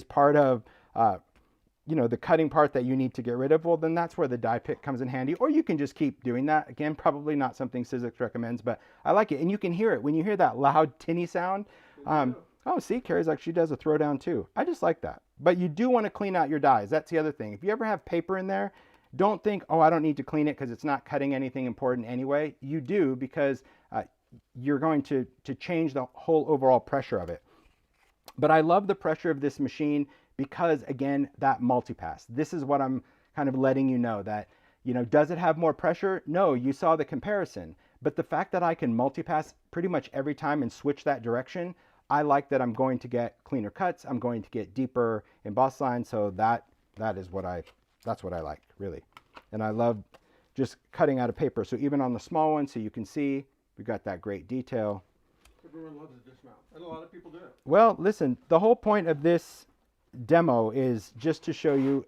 part of the cutting part that you need to get rid of. Well, then that's where the die pick comes in handy, or you can just keep doing that. Again, probably not something Sizzix recommends, but I like it. And you can hear it when you hear that loud tinny sound. Oh, see, Carrie's like, she does a throwdown too. I just like that. But you do want to clean out your dies. That's the other thing. If you ever have paper in there, don't think, oh, I don't need to clean it because it's not cutting anything important anyway. You do, because you're going to change the whole overall pressure of it. But I love the pressure of this machine because, again, that multipass. This is what I'm kind of letting you know that, does it have more pressure? No, you saw the comparison. But the fact that I can multipass pretty much every time and switch that direction, I like that I'm going to get cleaner cuts. I'm going to get deeper emboss lines. So that's what I like, really. And I love just cutting out of paper. So even on the small one, so you can see, we got that great detail. Everyone loves a dismount, and a lot of people do it. Well, listen, the whole point of this demo is just to show you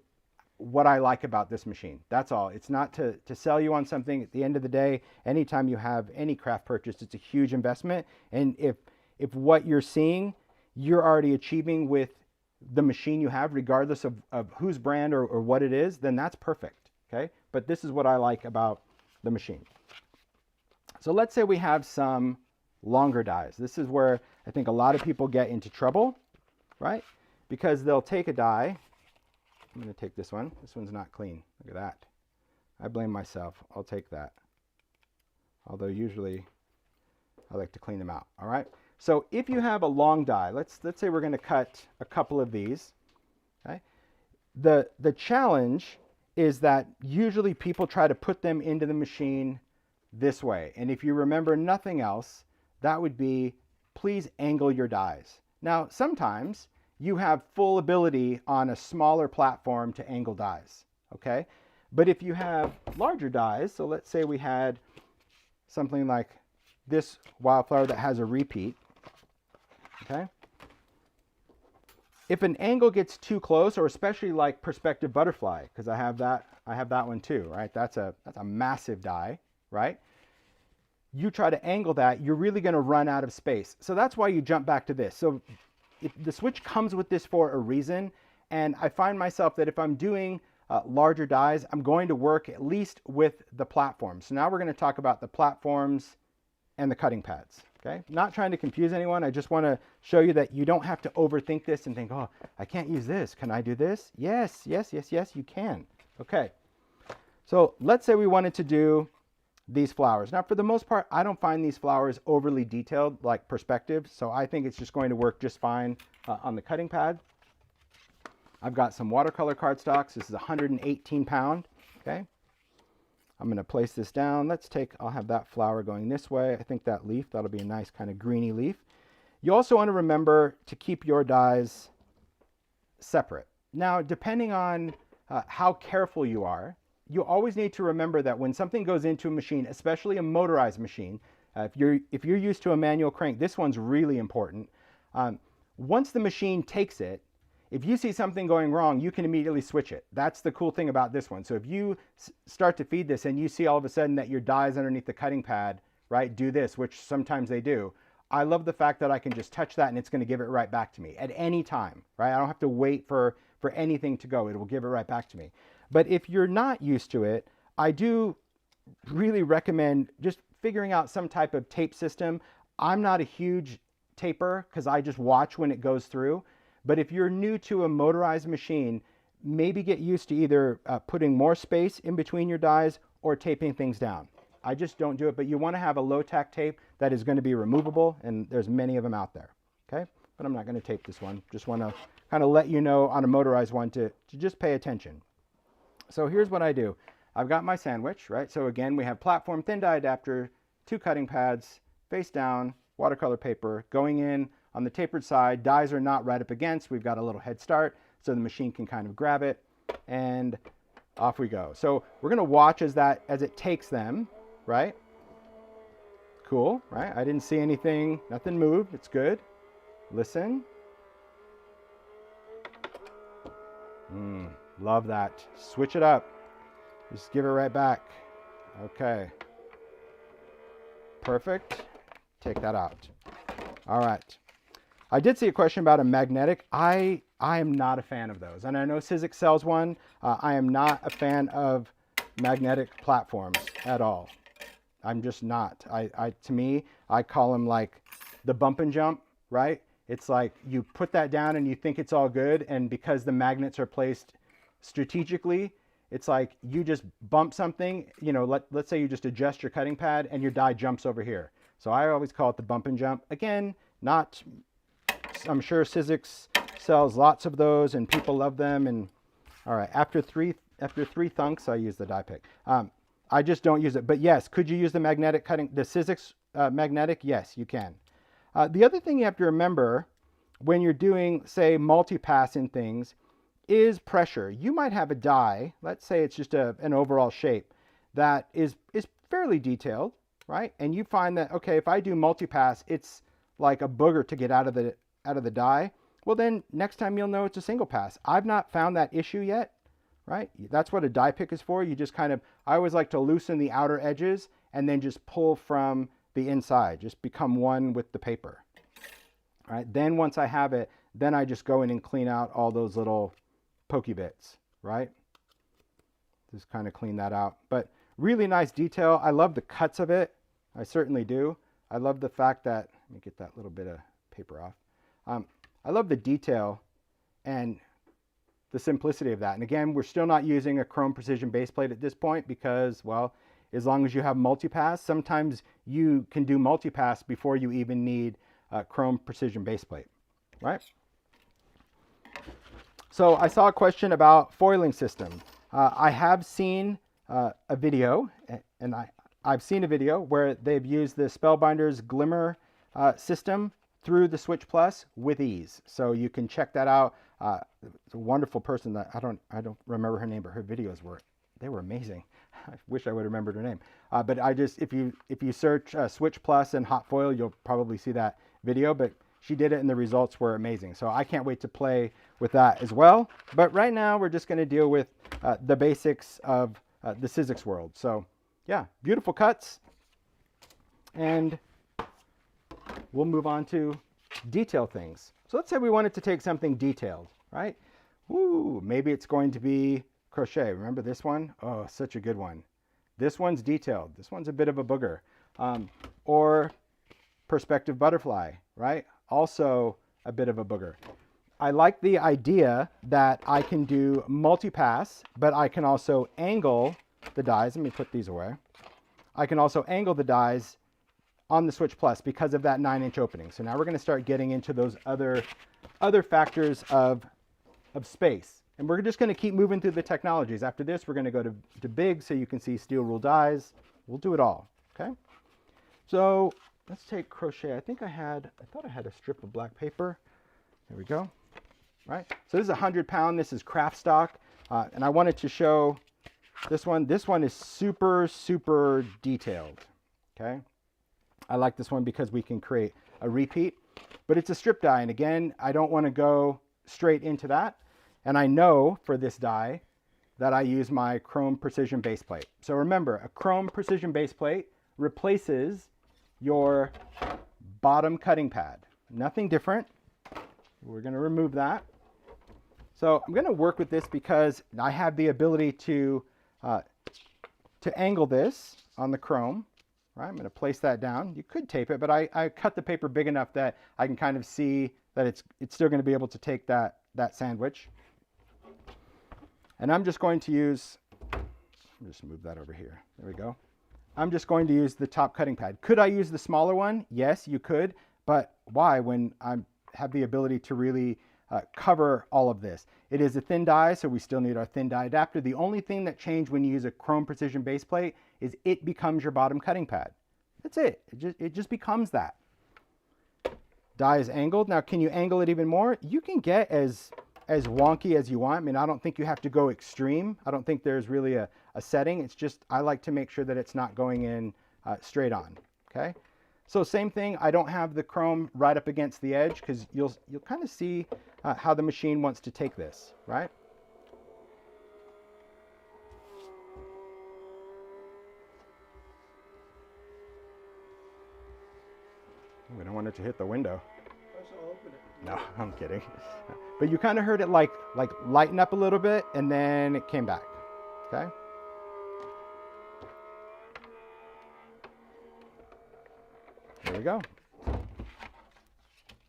what I like about this machine. That's all. It's not to sell you on something. At the end of the day, anytime you have any craft purchase, it's a huge investment. And if what you're seeing, you're already achieving with the machine you have, regardless of whose brand or what it is, then that's perfect. Okay. But this is what I like about the machine. So let's say we have some longer dies. This is where I think a lot of people get into trouble, right? Because they'll take a die. I'm going to take this one. This one's not clean. Look at that. I blame myself. I'll take that. Although usually I like to clean them out. All right. So if you have a long die, let's say we're going to cut a couple of these. Okay. The challenge is that usually people try to put them into the machine this way. And if you remember nothing else, that would be, please angle your dies. Now, sometimes you have full ability on a smaller platform to angle dies, okay? But if you have larger dies, so let's say we had something like this wildflower that has a repeat, okay? If an angle gets too close, or especially like perspective butterfly, because I have that one too, right? That's a massive die, right? You try to angle that, you're really going to run out of space. So that's why you jump back to this. So the switch comes with this for a reason, and I find myself that if I'm doing larger dies, I'm going to work at least with the platforms. So now we're going to talk about the platforms and the cutting pads. Okay, not trying to confuse anyone. I just want to show you that you don't have to overthink this and think, oh, I can't use this. Can I do this? Yes, yes, yes, yes, you can. Okay, so let's say we wanted to do these flowers. Now, for the most part, I don't find these flowers overly detailed, like perspective, so I think it's just going to work just fine on the cutting pad. I've got some watercolor cardstocks. This is 118 pound, okay? I'm going to place this down. I'll have that flower going this way. I think that leaf, that'll be a nice kind of greeny leaf. You also want to remember to keep your dies separate. Now, depending on how careful you are, you always need to remember that when something goes into a machine, especially a motorized machine, if you're used to a manual crank, this one's really important. Once the machine takes it, if you see something going wrong, you can immediately switch it. That's the cool thing about this one. So if you start to feed this and you see all of a sudden that your dies underneath the cutting pad, right, do this, which sometimes they do, I love the fact that I can just touch that and it's going to give it right back to me at any time, right? I don't have to wait for anything to go. It will give it right back to me. But if you're not used to it, I do really recommend just figuring out some type of tape system. I'm not a huge taper because I just watch when it goes through. But if you're new to a motorized machine, maybe get used to either putting more space in between your dies or taping things down. I just don't do it, but you want to have a low-tack tape that is going to be removable, and there's many of them out there, okay? But I'm not going to tape this one. Just want to kind of let you know on a motorized one to just pay attention. So here's what I do. I've got my sandwich, right? So again, we have platform, thin die adapter, 2 cutting pads, face down, watercolor paper, going in on the tapered side. Dies are not right up against. We've got a little head start, so the machine can kind of grab it, and off we go. So we're going to watch as it takes them, right? Cool, right? I didn't see anything, nothing moved. It's good. Listen. Love that. Switch it up. Just give it right back. Okay. Perfect. Take that out. All right. I did see a question about a magnetic. I am not a fan of those. And I know Sizzix sells one. I am not a fan of magnetic platforms at all. I'm just not. To me, I call them like the bump and jump, right? It's like you put that down and you think it's all good. And because the magnets are placed strategically, it's like you just bump something, you know, let's say you just adjust your cutting pad and your die jumps over here. So I always call it the bump and jump. Again, I'm sure Sizzix sells lots of those and people love them. And all right, after three thunks, I use the die pick. I just don't use it. But yes, could you use the magnetic cutting, the Sizzix magnetic? Yes, you can. The other thing you have to remember when you're doing, say, multi-pass in things is pressure. You might have a die, let's say it's just an overall shape that is fairly detailed, right? And you find that, okay, if I do multi-pass, it's like a booger to get out of the die. Well, then next time you'll know it's a single pass. I've not found that issue yet, right? That's what a die pick is for. You just kind of, I always like to loosen the outer edges and then just pull from the inside, just become one with the paper. All right, then once I have it, then I just go in and clean out all those little pokey bits, right? Just kind of clean that out. But really nice detail. I love the cuts of it. I certainly do. I love the fact that, let me get that little bit of paper off. I love the detail and the simplicity of that. And again, we're still not using a chrome precision base plate at this point because, well, as long as you have multi-pass, sometimes you can do multi-pass before you even need a chrome precision base plate, right? So I saw a question about foiling system. I have seen a video, and I've seen a video where they've used the Spellbinders Glimmer system through the Switch Plus with ease. So you can check that out. It's a wonderful person that I don't remember her name, but her videos were amazing. I wish I would have remembered her name. But if you search Switch Plus and hot foil, you'll probably see that video. But she did it, and the results were amazing. So I can't wait to play with that as well. But right now, we're just going to deal with the basics of the Sizzix world. So yeah, beautiful cuts. And we'll move on to detail things. So let's say we wanted to take something detailed, right? Ooh, maybe it's going to be crochet. Remember this one? Oh, such a good one. This one's detailed. This one's a bit of a booger. Or perspective butterfly, right? Also a bit of a booger. I like the idea that I can do multi-pass, but I can also angle the dies. Let me put these away. I can also angle the dies on the Switch Plus because of that 9-inch opening. So now we're going to start getting into those other factors of space. And we're just going to keep moving through the technologies. After this, we're going to go to Bigz so you can see steel rule dies. We'll do it all, okay? So let's take crochet. I thought I had a strip of black paper. There we go. Right. So this is 100-pound. This is craft stock. And I wanted to show this one. This one is super, super detailed, okay? I like this one because we can create a repeat, but it's a strip die. And again, I don't want to go straight into that. And I know for this die that I use my chrome precision base plate. So remember, a chrome precision base plate replaces your bottom cutting pad. Nothing different. We're going to remove that. So I'm going to work with this because I have the ability to angle this on the chrome. Right, I'm going to place that down. You could tape it, but I cut the paper big enough that I can kind of see that it's still going to be able to take that sandwich. And I'm just going to use, just move that over here. There we go. I'm just going to use the top cutting pad. Could I use the smaller one? Yes, you could. But why when I have the ability to really cover all of this? It is a thin die, so we still need our thin die adapter. The only thing that changed when you use a chrome precision base plate is it becomes your bottom cutting pad. That's it. It just becomes that. Die is angled. Now, can you angle it even more? You can get as wonky as you want. I mean, I don't think you have to go extreme. I don't think there's really a setting. It's just I like to make sure that it's not going in straight on. Okay. So same thing. I don't have the chrome right up against the edge because you'll kind of see how the machine wants to take this, right? We don't want it to hit the window. No, I'm kidding. But you kind of heard it like lighten up a little bit, and then it came back. Okay. There we go.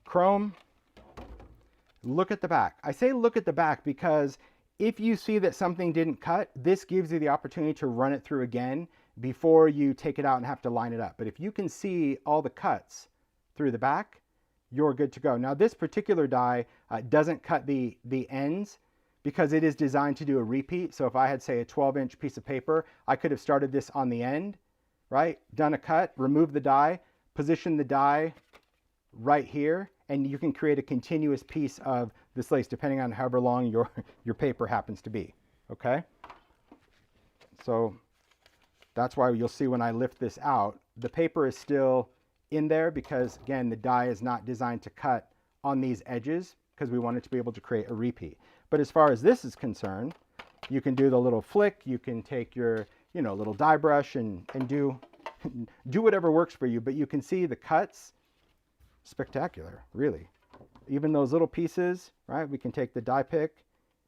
Chrome. Look at the back. I say look at the back because if you see that something didn't cut, this gives you the opportunity to run it through again before you take it out and have to line it up. But if you can see all the cuts through the back, you're good to go. Now this particular die doesn't cut the ends because it is designed to do a repeat. So if I had, say, a 12-inch piece of paper, I could have started this on the end, right? Done a cut, removed the die, position the die right here, and you can create a continuous piece of this lace depending on however long your paper happens to be, okay? So that's why you'll see when I lift this out, the paper is still in there because, again, the die is not designed to cut on these edges because we want it to be able to create a repeat. But as far as this is concerned, you can do the little flick, you can take your, little die brush and do whatever works for you, but you can see the cuts, spectacular, really. Even those little pieces, right? We can take the die pick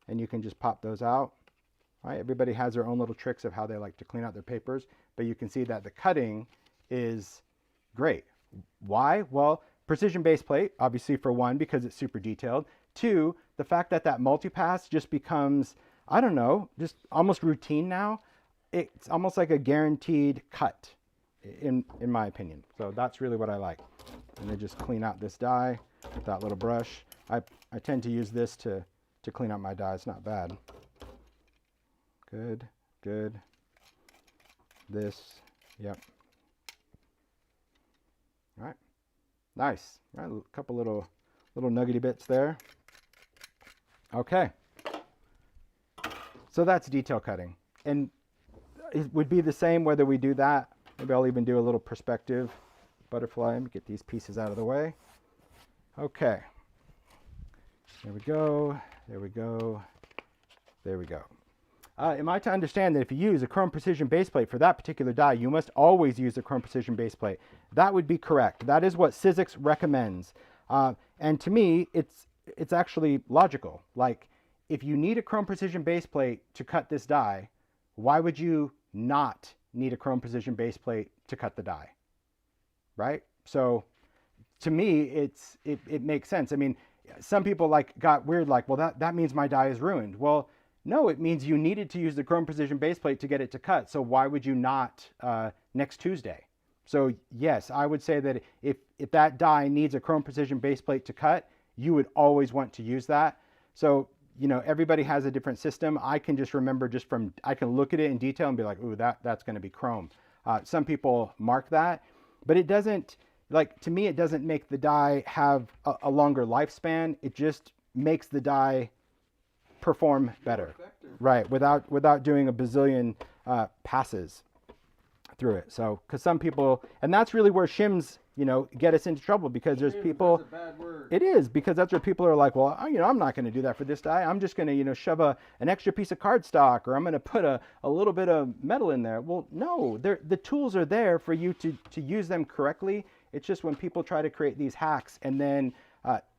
and you can just pop those out, right? Everybody has their own little tricks of how they like to clean out their papers, but you can see that the cutting is great. Why? Well, precision base plate, obviously for one, because it's super detailed. Two, the fact that multipass just becomes, I don't know, just almost routine now. It's almost like a guaranteed cut, in my opinion. So that's really what I like. And then just clean out this die with that little brush. I tend to use this to clean out my die. It's not bad. Good, good. This, yep. All right, nice. All right, a couple little nuggety bits there. Okay. So that's detail cutting. And it would be the same whether we do that. Maybe I'll even do a little perspective butterfly. Let me get these pieces out of the way. Okay. There we go. There we go. There we go. Am I to understand that if you use a chrome precision base plate for that particular die, you must always use a chrome precision base plate? That would be correct. That is what Sizzix recommends. And to me, it's actually logical. Like, if you need a chrome precision base plate to cut this die, why would you not need a chrome precision base plate to cut the die? Right? So to me, it makes sense. I mean, some people got weird, well, that means my die is ruined. Well, no, it means you needed to use the chrome precision base plate to get it to cut. So why would you not next Tuesday? So yes, I would say that if that die needs a chrome precision base plate to cut, you would always want to use that. So, everybody has a different system. I can just remember I can look at it in detail and be like, ooh, that's going to be chrome. Some people mark that, but it doesn't, to me, it doesn't make the die have a longer lifespan. It just makes the die perform better, right? Without doing a bazillion passes through it. So, because some people, and that's really where shims, get us into trouble because there's people. That's a bad word. It is, because that's where people are like, well, I'm not going to do that for this die. I'm just going to, shove an extra piece of cardstock, or I'm going to put a little bit of metal in there. Well, no, the tools are there for you to use them correctly. It's just when people try to create these hacks and then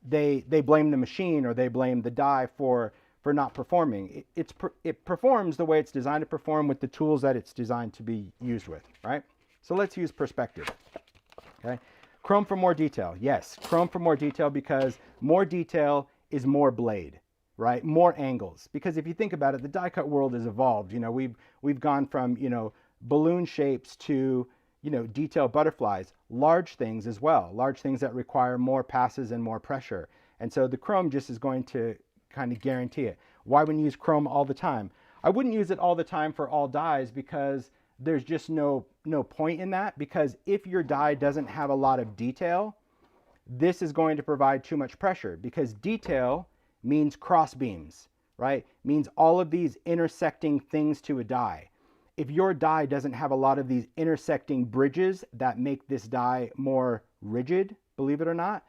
they blame the machine or they blame the die for not performing. It performs the way it's designed to perform with the tools that it's designed to be used with, right? So let's use perspective, okay? Chrome for more detail. Yes, chrome for more detail because more detail is more blade, right? More angles. Because if you think about it, the die cut world has evolved. You know, we've gone from, you know, balloon shapes to, you know, detailed butterflies, large things as well, large things that require more passes and more pressure. And so the chrome just is going to kind of guarantee it. Why wouldn't you use chrome all the time? I wouldn't use it all the time for all dies because there's just no point in that, because if your die doesn't have a lot of detail, this is going to provide too much pressure, because detail means cross beams, right? Means all of these intersecting things to a die. If your die doesn't have a lot of these intersecting bridges that make this die more rigid, believe it or not,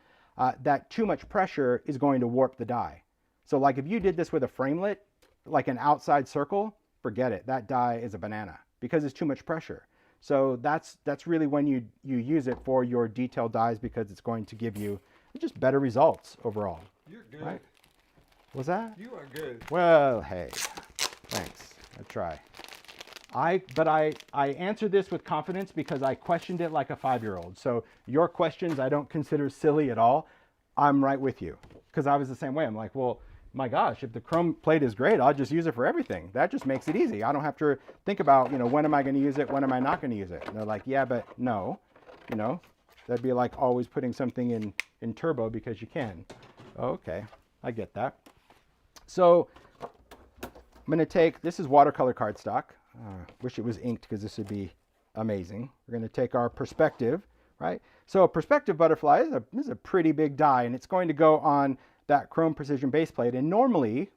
that too much pressure is going to warp the die. So like if you did this with a framelit, like an outside circle, forget it. That die is a banana because it's too much pressure. So that's really when you use it for your detailed dies, because it's going to give you just better results overall. You're good. Right? Was that? You are good. Well, hey, thanks. I try. But I answered this with confidence because I questioned it like a 5-year-old. So your questions I don't consider silly at all. I'm right with you, because I was the same way. I'm like, well, my gosh, if the chrome plate is great, I'll just use it for everything. That just makes it easy. I don't have to think about, you know, when am I going to use it? When am I not going to use it? And they're like, yeah, but no, you know, that'd be like always putting something in turbo because you can. Okay, I get that. So I'm going to take, this is watercolor cardstock. Wish it was inked because this would be amazing. We're going to take our perspective, right? So a perspective butterfly is a pretty big die, and it's going to go on that chrome precision base plate. And normally,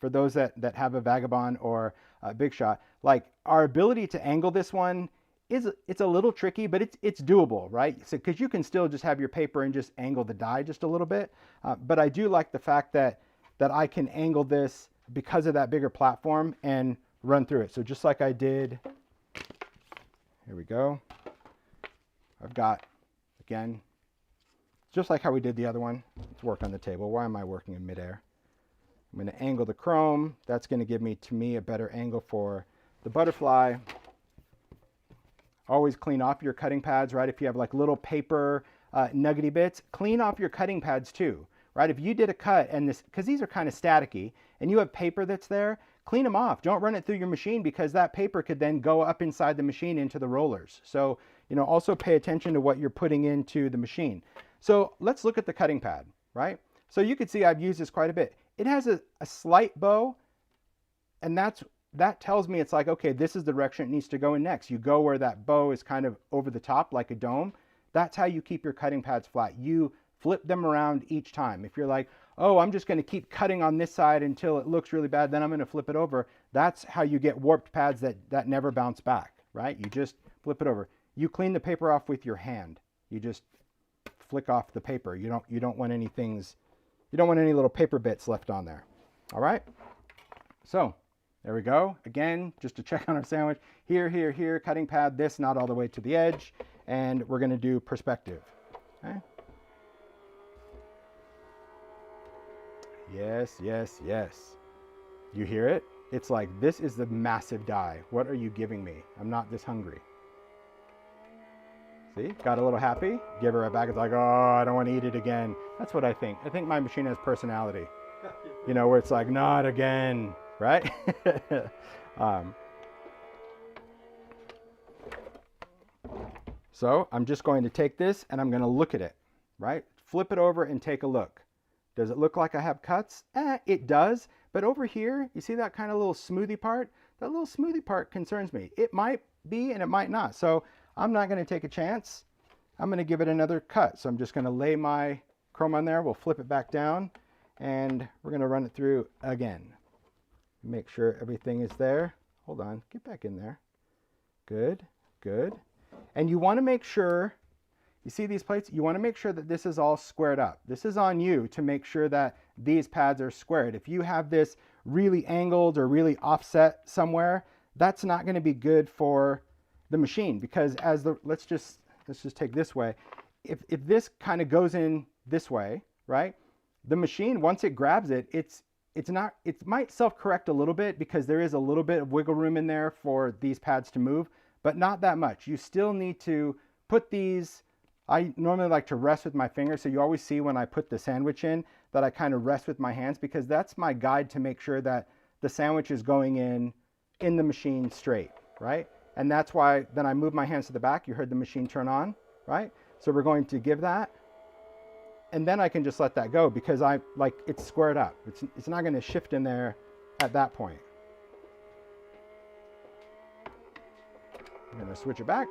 for those that have a Vagabond or a Big Shot, like our ability to angle this one it's a little tricky, but it's doable, right? So because you can still just have your paper and just angle the die just a little bit. But I do like the fact that I can angle this because of that bigger platform and run through it. So just like I did, here we go. I've got, again, just like how we did the other one. Let's work on the table. Why am I working in midair? I'm going to angle the chrome. That's going to give me, to me, a better angle for the butterfly. Always clean off your cutting pads, right? If you have like little paper nuggety bits, clean off your cutting pads too, right? If you did a cut and this, because these are kind of staticky, and you have paper that's there, clean them off. Don't run it through your machine, because that paper could then go up inside the machine into the rollers. So, you know, also pay attention to what you're putting into the machine. So let's look at the cutting pad, right? So you can see I've used this quite a bit. It has a slight bow, and that tells me it's like, okay, this is the direction it needs to go in next. You go where that bow is kind of over the top like a dome. That's how you keep your cutting pads flat. You flip them around each time. If you're like, oh, I'm just going to keep cutting on this side until it looks really bad, then I'm going to flip it over. That's how you get warped pads that never bounce back, right? You just flip it over. You clean the paper off with your hand. You just flick off the paper. You don't want any things, you don't want any little paper bits left on there. All right? So there we go. Again, just to check on our sandwich. Here, here, here, cutting pad, this, not all the way to the edge. And we're going to do perspective. Okay? Yes, yes, yes. You hear it? It's like, this is the massive die. What are you giving me? I'm not this hungry. See? Got a little happy. Give her a back. It's like, oh, I don't want to eat it again. That's what I think. I think my machine has personality. You know, where it's like, not again. Right? So I'm just going to take this and I'm going to look at it, right? Flip it over and take a look. Does it look like I have cuts? It does. But over here, you see that kind of little smoothie part? That little smoothie part concerns me. It might be and it might not. So I'm not going to take a chance. I'm going to give it another cut. So I'm just going to lay my chrome on there. We'll flip it back down and we're going to run it through again. Make sure everything is there. Hold on, get back in there. Good, good. And you want to make sure, you see these plates? You want to make sure that this is all squared up. This is on you to make sure that these pads are squared. If you have this really angled or really offset somewhere, that's not going to be good for the machine, because as the, let's just take this way. if this kind of goes in this way, right? The machine, once it grabs it, it might self-correct a little bit because there is a little bit of wiggle room in there for these pads to move, but not that much. You still need to put these, I normally like to rest with my fingers. So you always see when I put the sandwich in that I kind of rest with my hands because that's my guide to make sure that the sandwich is going in the machine straight, right? And that's why then I move my hands to the back. You heard the machine turn on, right? So we're going to give that. And then I can just let that go because it's squared up. It's not going to shift in there at that point. I'm going to switch it back.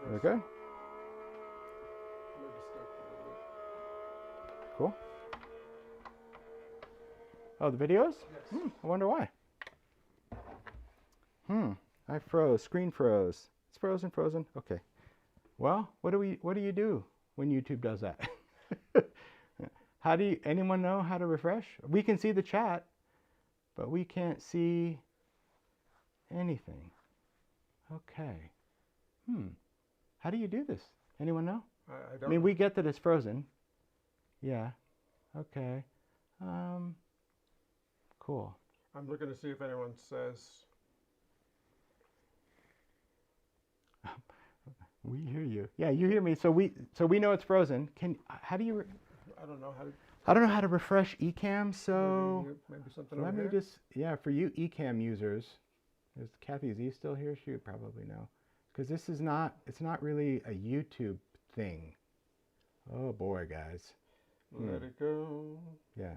There we go. Cool. Oh, the videos? Yes. I wonder why. I froze. Screen froze. It's frozen. Okay. Well, what do you do when YouTube does that? Anyone know how to refresh? We can see the chat, but we can't see anything. Okay. How do you do this? Anyone know? I don't mean, know. we get that it's frozen. Yeah. Okay. Cool. I'm looking to see if anyone says. We hear you. Yeah, you hear me. So we know it's frozen. How do you? I don't know how to. I don't know how to refresh Ecamm. So maybe something. let over me here? just for you Ecamm users. Is Kathy Z still here? She would probably know because this is not. It's not really a YouTube thing. Oh boy, guys. Let it go. Yeah.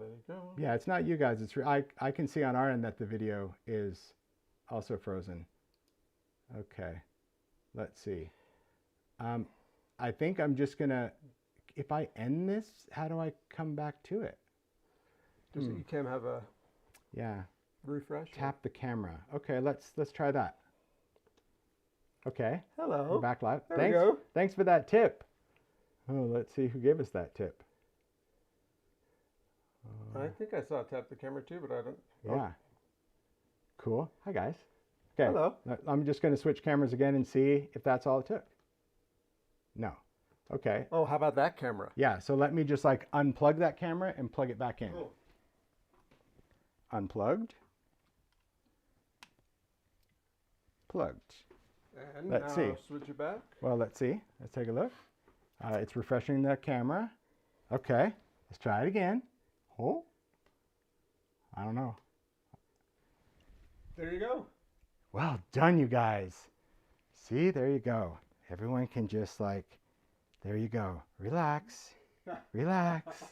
Let it go. Yeah, it's not you guys. It's I can see on our end that the video is also frozen. Okay. Let's see. I think I'm just gonna, if I end this, how do I come back to it? Does Ecamm have a refresh? Tap the camera. Okay, let's try that. Okay. Hello. We're back live. There we go. Thanks for that tip. Oh, let's see who gave us that tip. I think I saw tap the camera too, but I don't. Yeah. Cool. Hi guys. Okay. Hello. I'm just going to switch cameras again and see if that's all it took. No. Okay. Oh, how about that camera? Yeah, so let me just unplug that camera and plug it back in. Oh. Unplugged. Plugged. And Let's now see. Switch it back. Well, let's see. Let's take a look. It's refreshing the camera. Okay. Let's try it again. Oh. I don't know. There you go. Well done, you guys. See, there you go. Everyone can just there you go. Relax. Relax.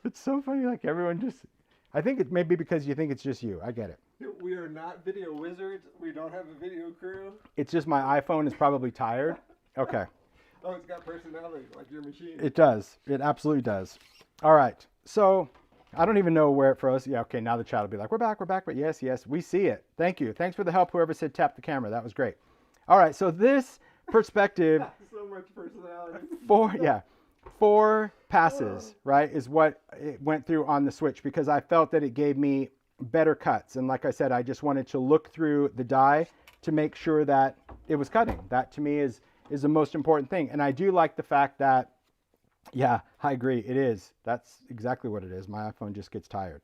It's so funny, everyone just, I think it may be because you think it's just you. I get it. We are not video wizards. We don't have a video crew. It's just my iPhone is probably tired. Okay. Oh, it's got personality like your machine. It does. It absolutely does. All right. So I don't even know where it froze. Yeah, okay, now the chat will be like, we're back, but yes, we see it. Thank you. Thanks for the help, whoever said tap the camera. That was great. All right, so this perspective, So much personality. 4 passes, right, is what it went through on the switch because I felt that it gave me better cuts. And like I said, I just wanted to look through the die to make sure that it was cutting. That to me is the most important thing. And I do like the fact that, yeah, I agree. It is. That's exactly what it is. My iPhone just gets tired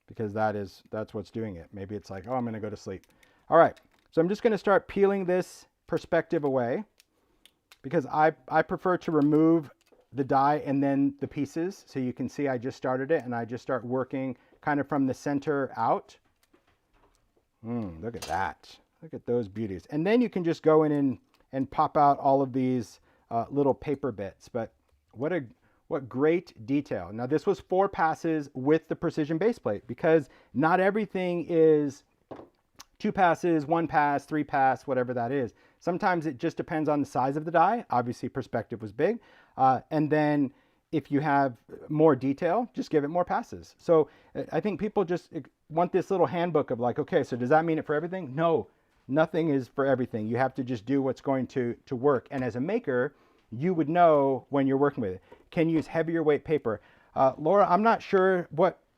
because that's what's doing it. Maybe it's like, oh, I'm going to go to sleep. All right. So I'm just going to start peeling this perspective away because I prefer to remove the die and then the pieces. So you can see I just started it and I just start working kind of from the center out. Look at that. Look at those beauties. And then you can just go in and pop out all of these little paper bits. But what great detail. Now this was 4 passes with the precision base plate because not everything is 2 passes, 1 pass, 3 pass, whatever that is. Sometimes it just depends on the size of the die. Obviously perspective was big. And then if you have more detail, just give it more passes. So I think people just want this little handbook of okay, so does that mean it for everything? No, nothing is for everything. You have to just do what's going to work. And as a maker, you would know when you're working with it. Can use heavier weight paper. Laura, I'm not sure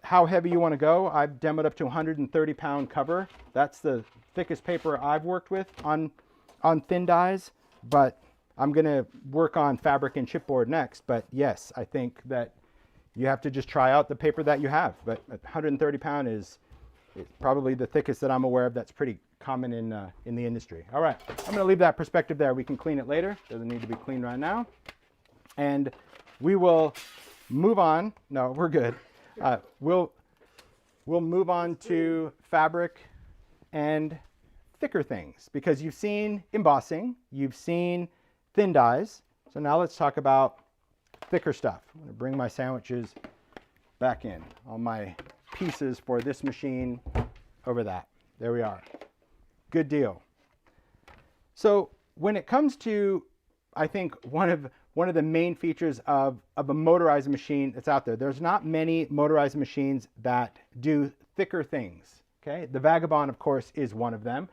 how heavy you want to go. I've demoed up to 130 pound cover. That's the thickest paper I've worked with on thin dies, but I'm going to work on fabric and chipboard next, but yes, I think that you have to just try out the paper that you have. But 130 pound is probably the thickest that I'm aware of. That's pretty common in the industry. All right, I'm going to leave that perspective there. We can clean it later. Doesn't need to be cleaned right now. And we will move on. No, we're good. We'll move on to fabric and thicker things, because you've seen embossing, you've seen thin dies. So now let's talk about thicker stuff. I'm going to bring my sandwiches back in. All my pieces for this machine over that. There we are. Good deal. So when it comes to, I think one of the main features of a motorized machine that's out there, there's not many motorized machines that do thicker things. Okay, the Vagabond, of course, is one of them.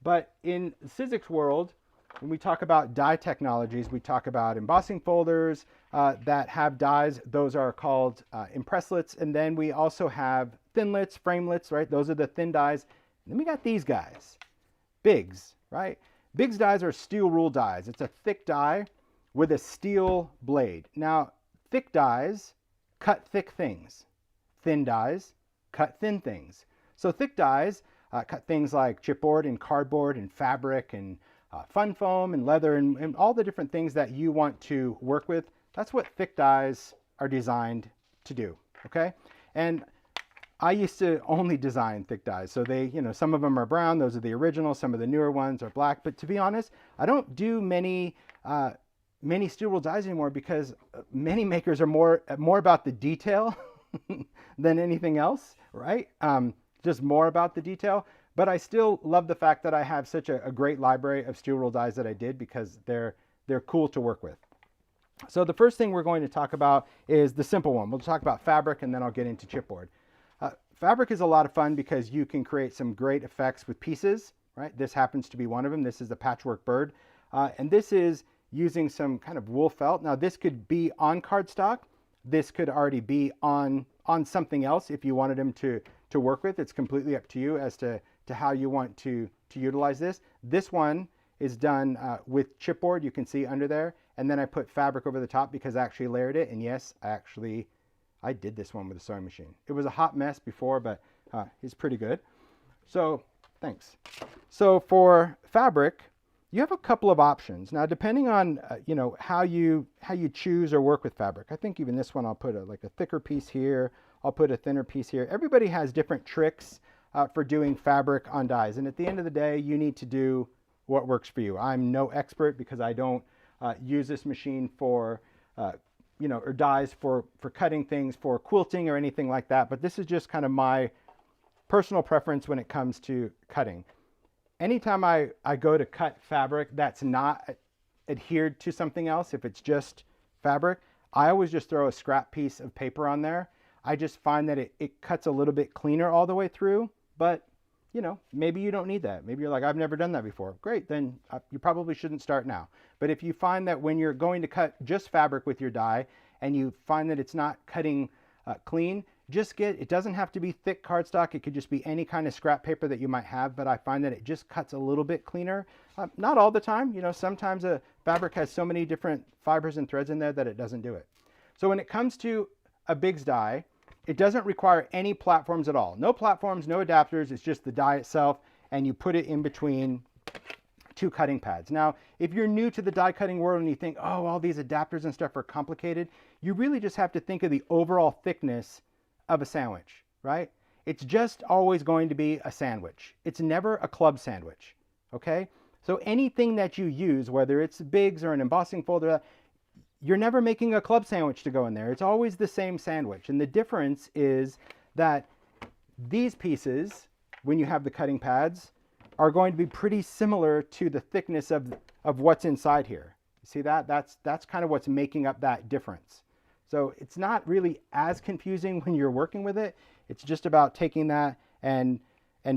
But in the Sizzix world, when we talk about die technologies, we talk about embossing folders that have dies. Those are called impresslets. And then we also have thinlits, framelits, right? Those are the thin dies. And then we got these guys, Bigz, right? Bigz dies are steel rule dies. It's a thick die with a steel blade. Now, thick dies cut thick things. Thin dies cut thin things. So thick dies cut things like chipboard and cardboard and fabric and fun foam and leather and all the different things that you want to work with. That's what thick dies are designed to do, okay? And I used to only design thick dies. So they, some of them are brown. Those are the original. Some of the newer ones are black. But to be honest, I don't do many steel rule dies anymore, because many makers are more about the detail than anything else, right? Just more about the detail. But I still love the fact that I have such a great library of steel rule dies that I did, because they're cool to work with. So the first thing we're going to talk about is the simple one. We'll talk about fabric, and then I'll get into chipboard. Fabric is a lot of fun because you can create some great effects with pieces, right? This happens to be one of them. This is the patchwork bird. And this is using some kind of wool felt. Now this could be on cardstock. This could already be on something else if you wanted them to work with. It's completely up to you as to how you want to utilize this. This one is done with chipboard. You can see under there. And then I put fabric over the top because I actually layered it. And yes, I did this one with a sewing machine. It was a hot mess before, but it's pretty good. So thanks. So for fabric, you have a couple of options. Now, depending on how you choose or work with fabric, I think even this one I'll put like a thicker piece here. I'll put a thinner piece here. Everybody has different tricks for doing fabric on dies. And at the end of the day, you need to do what works for you. I'm no expert because I don't use this machine for or dies for cutting things, for quilting or anything like that. But this is just kind of my personal preference when it comes to cutting. Anytime I go to cut fabric that's not adhered to something else, if it's just fabric, I always just throw a scrap piece of paper on there. I just find that it cuts a little bit cleaner all the way through, but maybe you don't need that. Maybe you're like, I've never done that before. Great, then you probably shouldn't start now. But if you find that when you're going to cut just fabric with your die and you find that it's not cutting clean, it doesn't have to be thick cardstock. It could just be any kind of scrap paper that you might have, but I find that it just cuts a little bit cleaner. Not all the time. Sometimes a fabric has so many different fibers and threads in there that it doesn't do it. So when it comes to a Bigz die, it doesn't require any platforms at all. No platforms, no adapters. It's just the die itself, and you put it in between two cutting pads. Now, if you're new to the die cutting world and you think, oh, all these adapters and stuff are complicated, you really just have to think of the overall thickness of a sandwich, right? It's just always going to be a sandwich. It's never a club sandwich, okay? So anything that you use, whether it's Bigz or an embossing folder, you're never making a club sandwich to go in there. It's always the same sandwich. And the difference is that these pieces, when you have the cutting pads, are going to be pretty similar to the thickness of what's inside here. You see that? That's kind of what's making up that difference. So it's not really as confusing when you're working with it. It's just about taking that and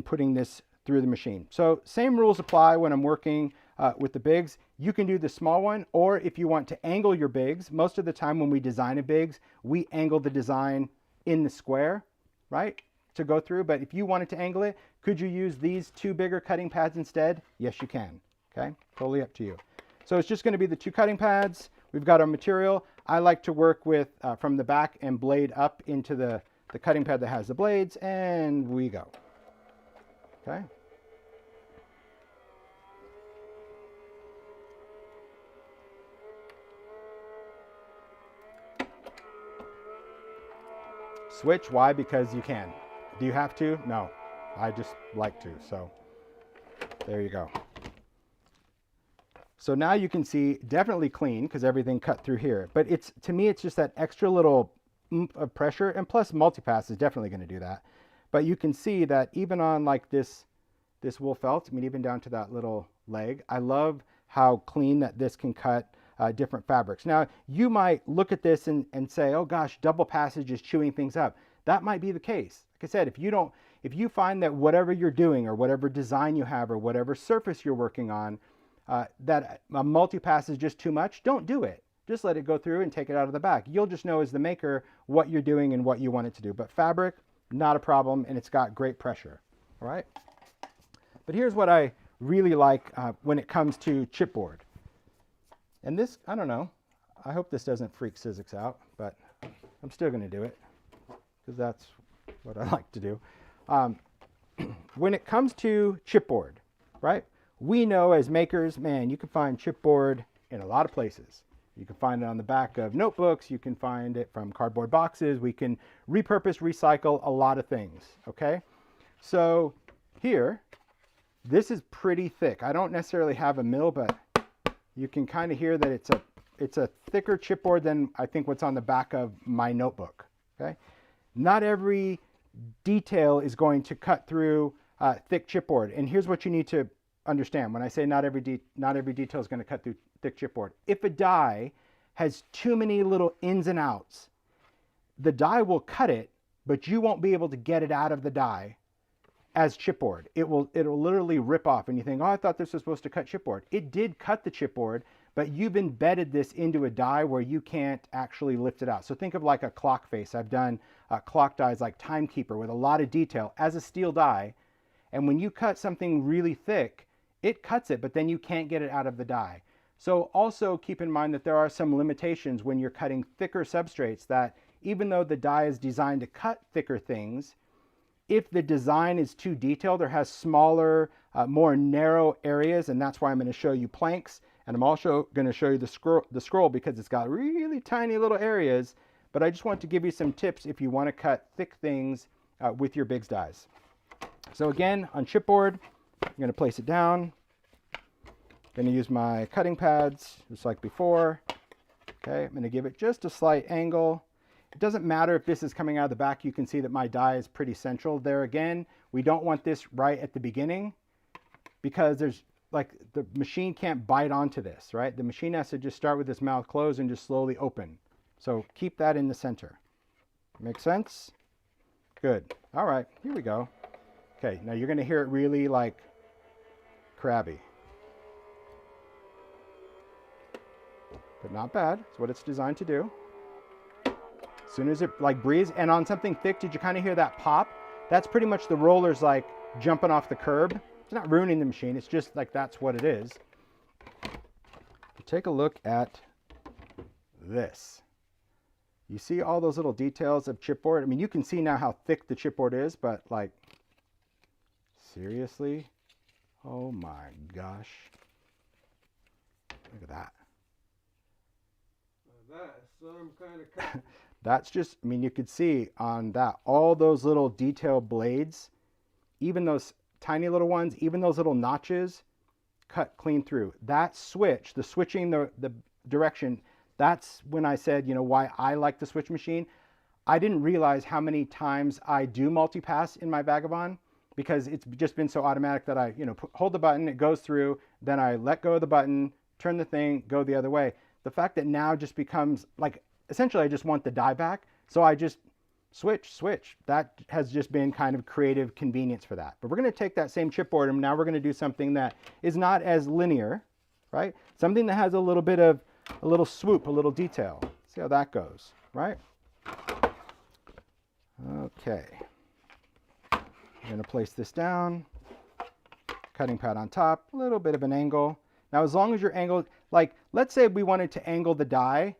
putting this through the machine. So same rules apply when I'm working with the Bigz. You can do the small one, or if you want to angle your Bigz, most of the time when we design a Bigz, we angle the design in the square, right, to go through. But if you wanted to angle it, could you use these two bigger cutting pads instead? Yes, you can. Okay, totally up to you. So it's just going to be the 2 cutting pads. We've got our material. I like to work with from the back and blade up into the cutting pad that has the blades, and we go. Okay. Switch, why? Because you can. Do you have to? No, I just like to, so there you go. So now you can see definitely clean because everything cut through here, but it's, to me, it's just that extra little oomph of pressure, and plus multipass is definitely going to do that. But you can see that even on like this wool felt, I mean, even down to that little leg, I love how clean that this can cut different fabrics. Now, you might look at this and say, oh gosh, double passage is chewing things up. That might be the case. Like I said, if you find that whatever you're doing or whatever design you have or whatever surface you're working on, that a multi-pass is just too much, don't do it. Just let it go through and take it out of the back. You'll just know as the maker what you're doing and what you want it to do. But fabric, not a problem, and it's got great pressure. All right. But here's what I really like when it comes to chipboard. And this, I don't know, I hope this doesn't freak Sizzix out, but I'm still going to do it because that's what I like to do. When it comes to chipboard, right, we know as makers, man, you can find chipboard in a lot of places. You can find it on the back of notebooks. You can find it from cardboard boxes. We can repurpose, recycle a lot of things, okay? So here, this is pretty thick. I don't necessarily have a mill, but you can kind of hear that it's a thicker chipboard than I think what's on the back of my notebook, okay? Not every detail is going to cut through thick chipboard. And here's what you need to understand. When I say not every detail is going to cut through thick chipboard. If a die has too many little ins and outs, the die will cut it, but you won't be able to get it out of the die as chipboard. It'll literally rip off, and you think, oh, I thought this was supposed to cut chipboard. It did cut the chipboard, but you've embedded this into a die where you can't actually lift it out. So think of like a clock face. I've done clock dies like Timekeeper with a lot of detail as a steel die, and when you cut something really thick, it cuts it, but then you can't get it out of the die. So also keep in mind that there are some limitations when you're cutting thicker substrates, that even though the die is designed to cut thicker things, if the design is too detailed or has smaller, more narrow areas, and that's why I'm going to show you planks, and I'm also going to show you the scroll because it's got really tiny little areas, but I just want to give you some tips if you want to cut thick things with your Bigz dies. So again, on chipboard, I'm going to place it down. I'm going to use my cutting pads just like before. Okay, I'm going to give it just a slight angle. It doesn't matter if this is coming out of the back. You can see that my die is pretty central. There again, we don't want this right at the beginning because there's like the machine can't bite onto this, right? The machine has to just start with its mouth closed and just slowly open. So keep that in the center. Make sense? Good. All right, here we go. Okay, now you're going to hear it really like crabby. But not bad. It's what it's designed to do. As soon as it like breathes, and on something thick, did you kind of hear that pop? That's pretty much the rollers like jumping off the curb. It's not ruining the machine. It's just like that's what it is. Take a look at this. You see all those little details of chipboard? I mean, you can see now how thick the chipboard is, but like, seriously? Oh my gosh. Look at that. That's some kind of cut. That's just, I mean, you could see on that, all those little detail blades, even those tiny little ones, even those little notches, cut clean through. That switch, the switching the direction, that's when I said, you know, why I like the switch machine. I didn't realize how many times I do multipass in my Vagabond because it's just been so automatic that I, you know, hold the button, it goes through, then I let go of the button, turn the thing, go the other way. The fact that now just becomes like, essentially I just want the die back, so I just switch. That has just been kind of creative convenience for that. But we're going to take that same chipboard and now we're going to do something that is not as linear, right? Something that has a little bit of a little swoop, a little detail. See how that goes, right? Okay. I'm going to place this down, cutting pad on top, a little bit of an angle. Now, as long as your angle, Like, let's say we wanted to angle the die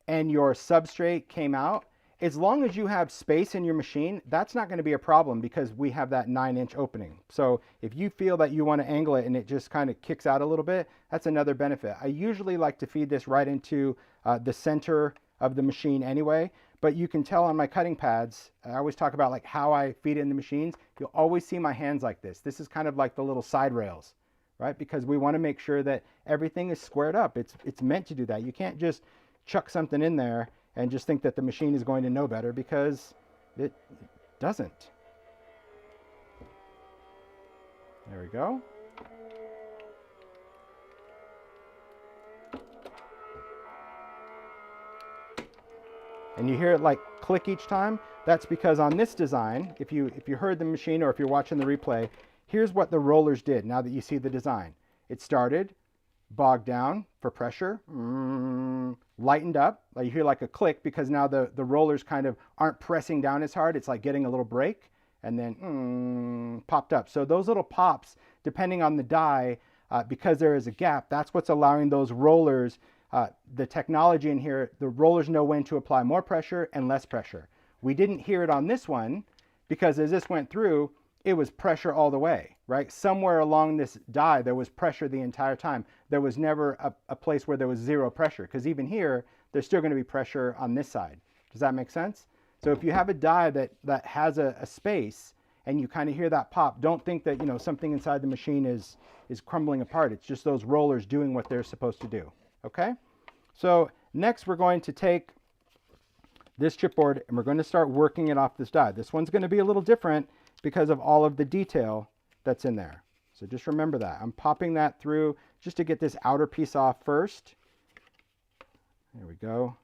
and your substrate came out. As long as you have space in your machine, that's not going to be a problem because we have that 9-inch opening. So if you feel that you want to angle it and it just kind of kicks out a little bit, that's another benefit. I usually like to feed this right into the center of the machine anyway, but you can tell on my cutting pads, I always talk about like how I feed it in the machines. You'll always see my hands like this. This is kind of like the little side rails, right? Because we want to make sure that everything is squared up. It's meant to do that. You can't just chuck something in there and just think that the machine is going to know better, because it doesn't. There we go. And you hear it like click each time. That's because on this design, if you heard the machine or if you're watching the replay, here's what the rollers did now that you see the design. It started, bogged down for pressure, lightened up. You hear like a click because now the rollers kind of aren't pressing down as hard. It's like getting a little break, and then popped up. So those little pops, depending on the die, because there is a gap, that's what's allowing those rollers, the technology in here, the rollers know when to apply more pressure and less pressure. We didn't hear it on this one because as this went through, it was pressure all the way, right? Somewhere along this die, there was pressure the entire time. There was never a place where there was zero pressure, because even here, there's still going to be pressure on this side. Does that make sense? So if you have a die that has a space and you kind of hear that pop, don't think that, you know, something inside the machine is crumbling apart. It's just those rollers doing what they're supposed to do, okay? So next we're going to take this chipboard and we're going to start working it off this die. This one's going to be a little different because of all of the detail that's in there. So just remember that. I'm popping that through just to get this outer piece off first. There we go.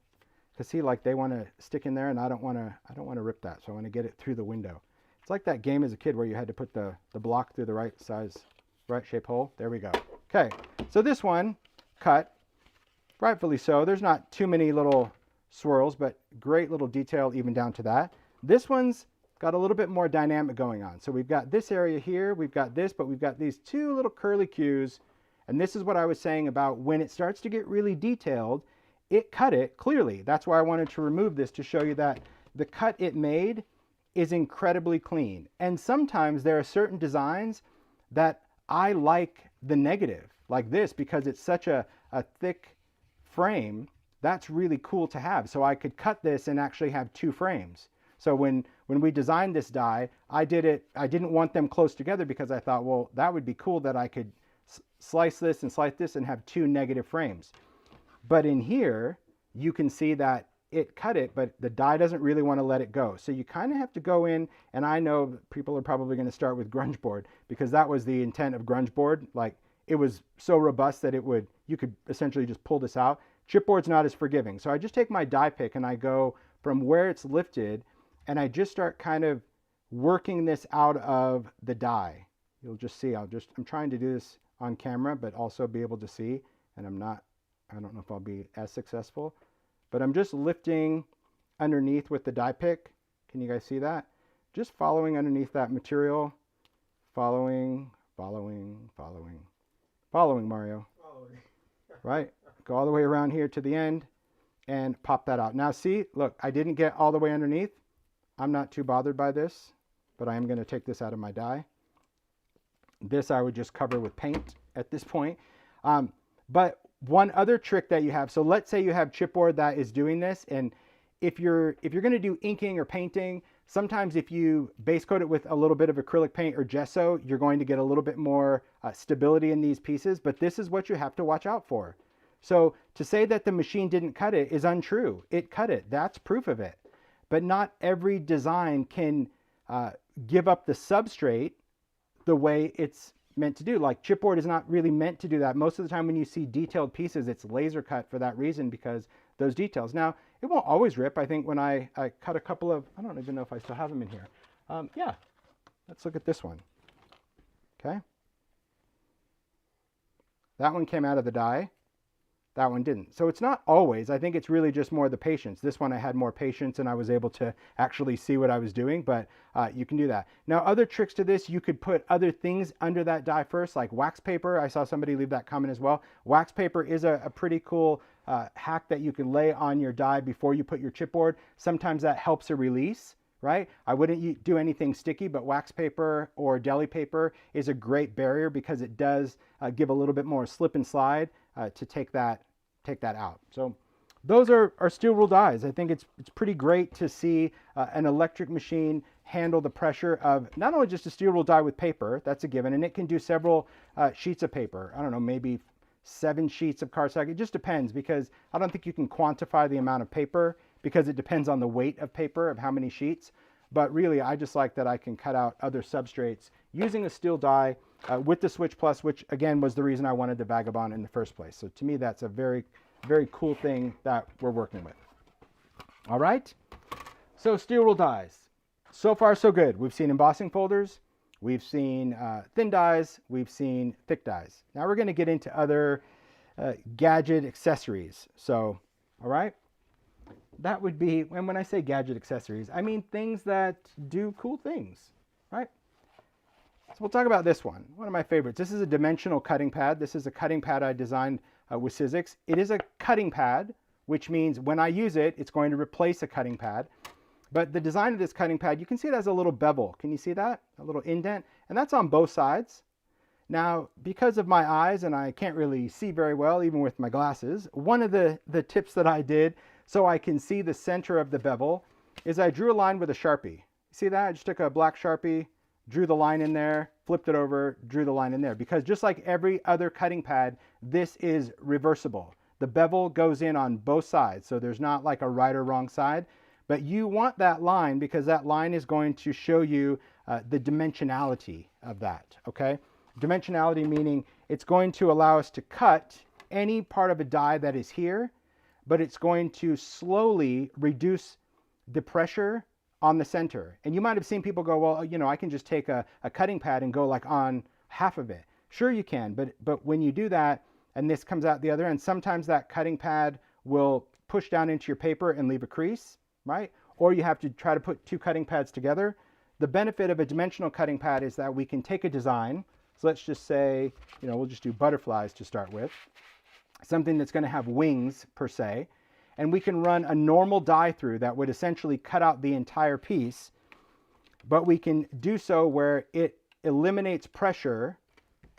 Because see, like they want to stick in there and I don't want to rip that. So I want to get it through the window. It's like that game as a kid where you had to put the block through the right shape hole. There we go. Okay, so this one cut, rightfully so. There's not too many little swirls, but great little detail even down to that. This one's got a little bit more dynamic going on. So we've got this area here, we've got this, but we've got these two little curly cues. And this is what I was saying about when it starts to get really detailed, it cut it clearly. That's why I wanted to remove this, to show you that the cut it made is incredibly clean. And sometimes there are certain designs that I like the negative, like this, because it's such a thick frame. That's really cool to have. So I could cut this and actually have two frames. So when we designed this die, I didn't want them close together because I thought, well, that would be cool that I could slice this and have two negative frames. But in here, you can see that it cut it, but the die doesn't really want to let it go. So you kind of have to go in, and I know people are probably going to start with grunge board because that was the intent of grunge board. Like, it was so robust that you could essentially just pull this out. Chipboard's not as forgiving. So I just take my die pick and I go from where it's lifted and I just start kind of working this out of the die. You'll just see, I'm trying to do this on camera, but also be able to see, and I don't know if I'll be as successful, but I'm just lifting underneath with the die pick. Can you guys see that? Just following underneath that material, following, Mario. Right? Go all the way around here to the end and pop that out. Now see, look, I didn't get all the way underneath. I'm not too bothered by this, but I am going to take this out of my die. This I would just cover with paint at this point. But one other trick that you have, so let's say you have chipboard that is doing this, and if you're going to do inking or painting, sometimes if you base coat it with a little bit of acrylic paint or gesso, you're going to get a little bit more stability in these pieces, but this is what you have to watch out for. So to say that the machine didn't cut it is untrue. It cut it. That's proof of it. But not every design can give up the substrate the way it's meant to do. Like chipboard is not really meant to do that. Most of the time when you see detailed pieces, it's laser cut for that reason, because those details. Now, it won't always rip. I think when I cut a couple of, I don't even know if I still have them in here. Yeah, let's look at this one. Okay. That one came out of the die. that one didn't. So it's not always. I think it's really just more the patience. This one I had more patience and I was able to actually see what I was doing, but you can do that. Now, other tricks to this, you could put other things under that die first, like wax paper. I saw somebody leave that comment as well. Wax paper is a pretty cool hack that you can lay on your die before you put your chipboard. Sometimes that helps a release, right? I wouldn't do anything sticky, but wax paper or deli paper is a great barrier because it does give a little bit more slip and slide to take that out. So those are steel rule dies. I think it's pretty great to see an electric machine handle the pressure of not only just a steel rule die with paper, that's a given, and it can do several sheets of paper. I don't know, maybe 7 sheets of cardstock. It just depends, because I don't think you can quantify the amount of paper, because it depends on the weight of paper, of how many sheets. But really, I just like that I can cut out other substrates using a steel die with the Switch Plus, which again was the reason I wanted the Vagabond in the first place. So to me, that's a very, very cool thing that we're working with. All right, so steel rule dies. So far, so good. We've seen embossing folders, we've seen thin dies, we've seen thick dies. Now we're going to get into other gadget accessories. So, all right. That would be, and when I say gadget accessories, I mean things that do cool things, right? So we'll talk about this one of my favorites. This is a dimensional cutting pad. This is a cutting pad I designed with Sizzix. It is a cutting pad, which means when I use it, it's going to replace a cutting pad. But the design of this cutting pad, you can see it has a little bevel. Can you see that? A little indent, and that's on both sides. Now, because of my eyes, and I can't really see very well, even with my glasses, one of the tips that I did so I can see the center of the bevel is I drew a line with a Sharpie. See that? I just took a black Sharpie, drew the line in there, flipped it over, drew the line in there. Because just like every other cutting pad, this is reversible. The bevel goes in on both sides, so there's not like a right or wrong side. But you want that line because that line is going to show you the dimensionality of that, okay? Dimensionality meaning it's going to allow us to cut any part of a die that is here, but it's going to slowly reduce the pressure on the center. And you might have seen people go, well, you know, I can just take a cutting pad and go like on half of it. Sure you can, but when you do that and this comes out the other end, sometimes that cutting pad will push down into your paper and leave a crease, right? Or you have to try to put 2 cutting pads together. The benefit of a dimensional cutting pad is that we can take a design. So let's just say, you know, we'll just do butterflies to start with. Something that's going to have wings per se. And we can run a normal die through that would essentially cut out the entire piece. But we can do so where it eliminates pressure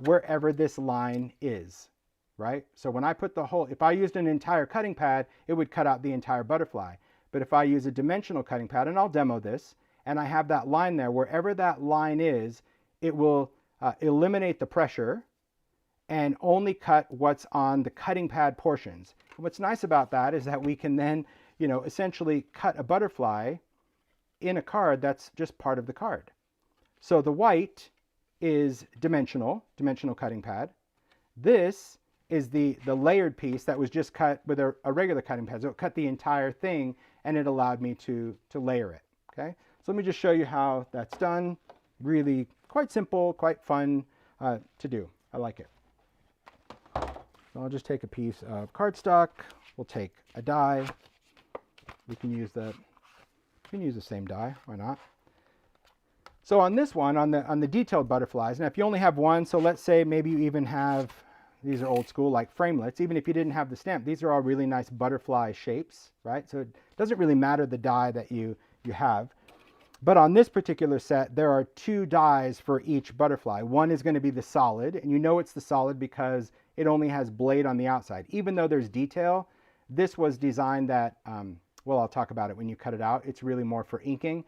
wherever this line is, right? So when I put the whole, if I used an entire cutting pad, it would cut out the entire butterfly. But if I use a dimensional cutting pad, and I'll demo this, and I have that line there, wherever that line is, it will eliminate the pressure and only cut what's on the cutting pad portions. And what's nice about that is that we can then, you know, essentially cut a butterfly in a card that's just part of the card. So the white is dimensional cutting pad. This is the layered piece that was just cut with a regular cutting pad. So it cut the entire thing and it allowed me to layer it, okay? So let me just show you how that's done. Really quite simple, quite fun to do. I like it. So I'll just take a piece of cardstock. We'll take a die. We can use the same die, why not? So on this one, on the detailed butterflies, now if you only have one, so let's say maybe you even have, these are old school like framelits, even if you didn't have the stamp, these are all really nice butterfly shapes, right? So it doesn't really matter the die that you have. But on this particular set, there are 2 dies for each butterfly. One is going to be the solid, and you know it's the solid because it only has blade on the outside. Even though there's detail, this was designed that, well, I'll talk about it when you cut it out. It's really more for inking.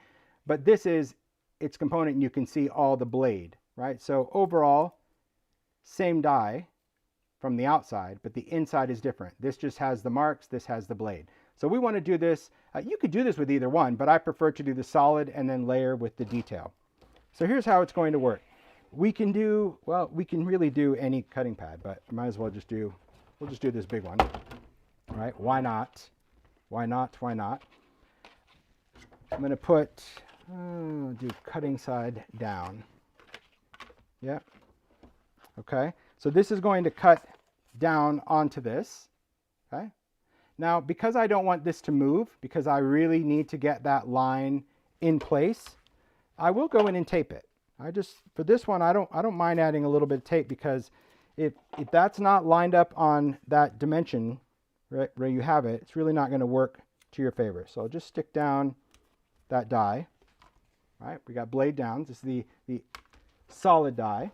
But this is its component, and you can see all the blade, right? So overall, same die from the outside, but the inside is different. This just has the marks, this has the blade. So we want to do this, you could do this with either one, but I prefer to do the solid and then layer with the detail. So here's how it's going to work. We can do, well, we can really do any cutting pad, but I might as well just do, we'll just do this big one. All right, why not? Why not? Why not? I'm going to put, do cutting side down. Yeah. Okay. So this is going to cut down onto this. Okay. Now, because I don't want this to move, because I really need to get that line in place, I will go in and tape it. For this one, I don't mind adding a little bit of tape, because if that's not lined up on that dimension, right where you have it, it's really not going to work to your favor. So I'll just stick down that die. All right, we got blade down. This is the solid die.